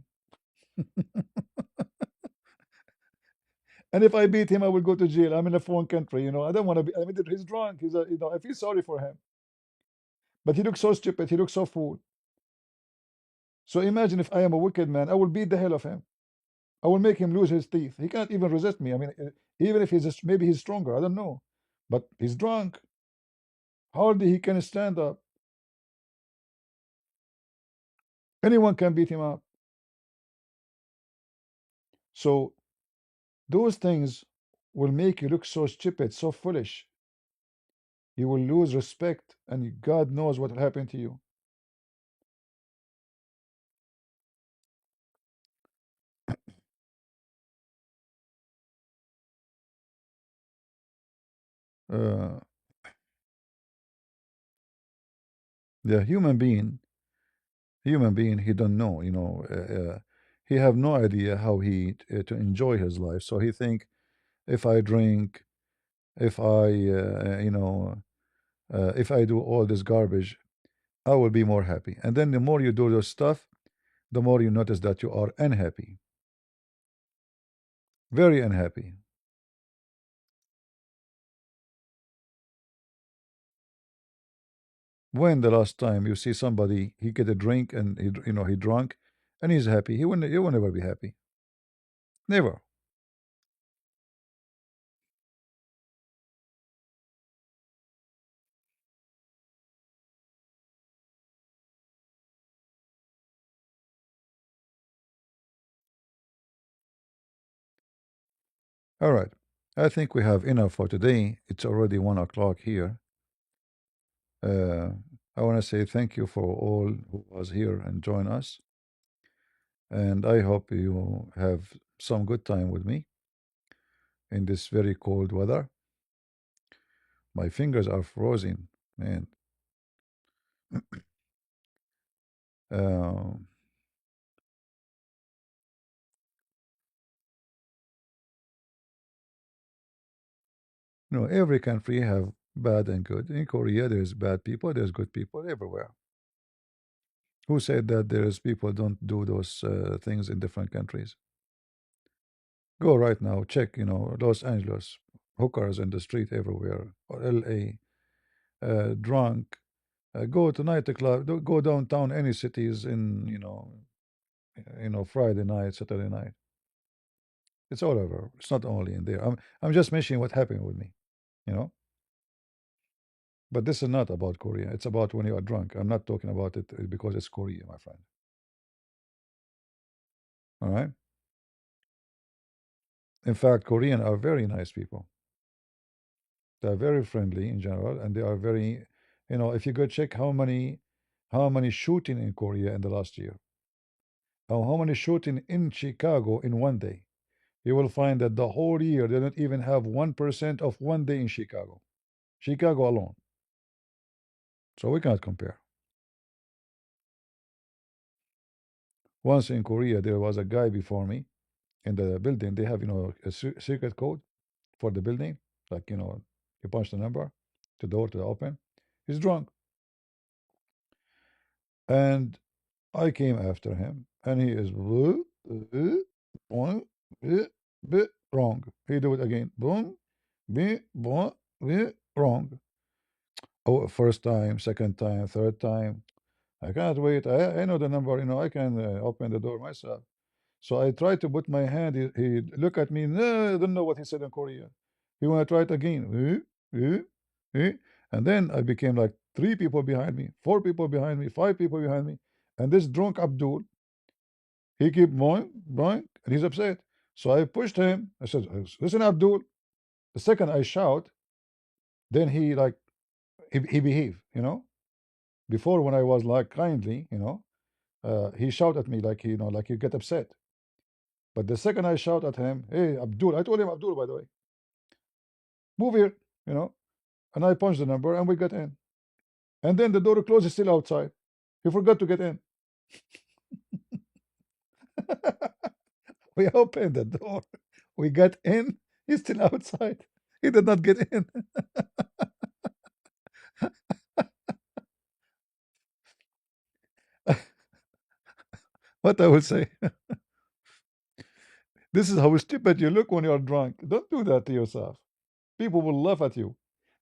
And if I beat him, I will go to jail. I'm in a foreign country. I don't want to be. I mean, he's drunk. I feel sorry for him. But he looks so stupid. He looks so fool. So imagine if I am a wicked man, I will beat the hell of him. I will make him lose his teeth. He can't even resist me. I mean, even if maybe he's stronger. I don't know. But he's drunk. Hardly he can stand up. Anyone can beat him up. So those things will make you look so stupid, so foolish. You will lose respect, and God knows what will happen to you. Uh, the human being, he don't know. He have no idea how to enjoy his life. So he think, if I drink, if I if I do all this garbage, I will be more happy. And then the more you do those stuff, the more you notice that you are unhappy, very unhappy. When the last time you see somebody, he get a drink and he drunk, and he's happy? He will never be happy. Never. All right. I think we have enough for today. It's already 1 o'clock here. Uh, I want to say thank you for all who was here and join us, and I hope you have some good time with me in this very cold weather. My fingers are frozen, man. Um, every country have bad and good. In Korea, there's bad people, there's good people everywhere. Who said that there's people don't do those things in different countries? Go right now, check, Los Angeles, hookers in the street everywhere, or L.A., drunk. Go to nightclub, go downtown, any cities in, Friday night, Saturday night. It's all over. It's not only in there. I'm just mentioning what happened with me, you know. But this is not about Korea. It's about when you are drunk. I'm not talking about it because it's Korea, my friend. All right. In fact, Korean are very nice people. They're very friendly in general, and they are very, if you go check how many shooting in Korea in the last year, or how many shooting in Chicago in one day, you will find that the whole year they don't even have 1% of one day in Chicago. Chicago alone. So we cannot compare. Once in Korea, there was a guy before me in the building. They have, a secret code for the building. Like, you punch the number, the door to open. He's drunk. And I came after him, and he is wrong. He do it again. Boom, wrong. Oh, first time, second time, third time. I cannot wait. I know the number. I can open the door myself. So I tried to put my hand. He look at me. No, I don't know what he said in Korean. He want to try it again. And then I became like three people behind me, four people behind me, five people behind me. And this drunk Abdul, he keep boing, boing, and he's upset. So I pushed him. I said, listen, Abdul. The second I shout, then he like, he behave. Before when I was like kindly, he shout at me like, like he get upset. But the second I shout at him, hey, Abdul, I told him, Abdul, by the way, move here, you know, and I punched the number and we got in. And then the door closed, is still outside. He forgot to get in. We opened the door. We got in. He's still outside. He did not get in. What I will say, this is how stupid you look when you are drunk. Don't do that to yourself. People will laugh at you.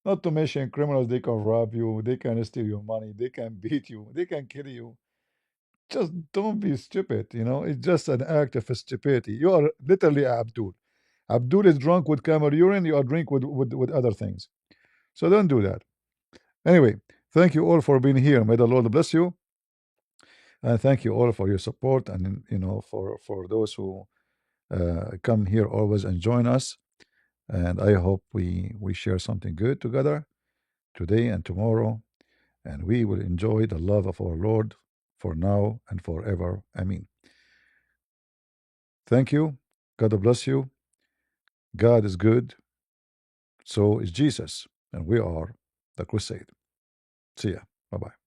Not to mention criminals, they can rob you, they can steal your money, they can beat you, they can kill you. Just don't be stupid, It's just an act of stupidity. You are literally Abdul. Abdul is drunk with camel urine, you are drunk with other things. So don't do that. Anyway, thank you all for being here. May the Lord bless you. And thank you all for your support and for those who come here always and join us. And I hope we share something good together today and tomorrow, and we will enjoy the love of our Lord for now and forever. Amen. Thank you. God bless you. God is good. So is Jesus. And we are the crusade. See ya. Bye bye.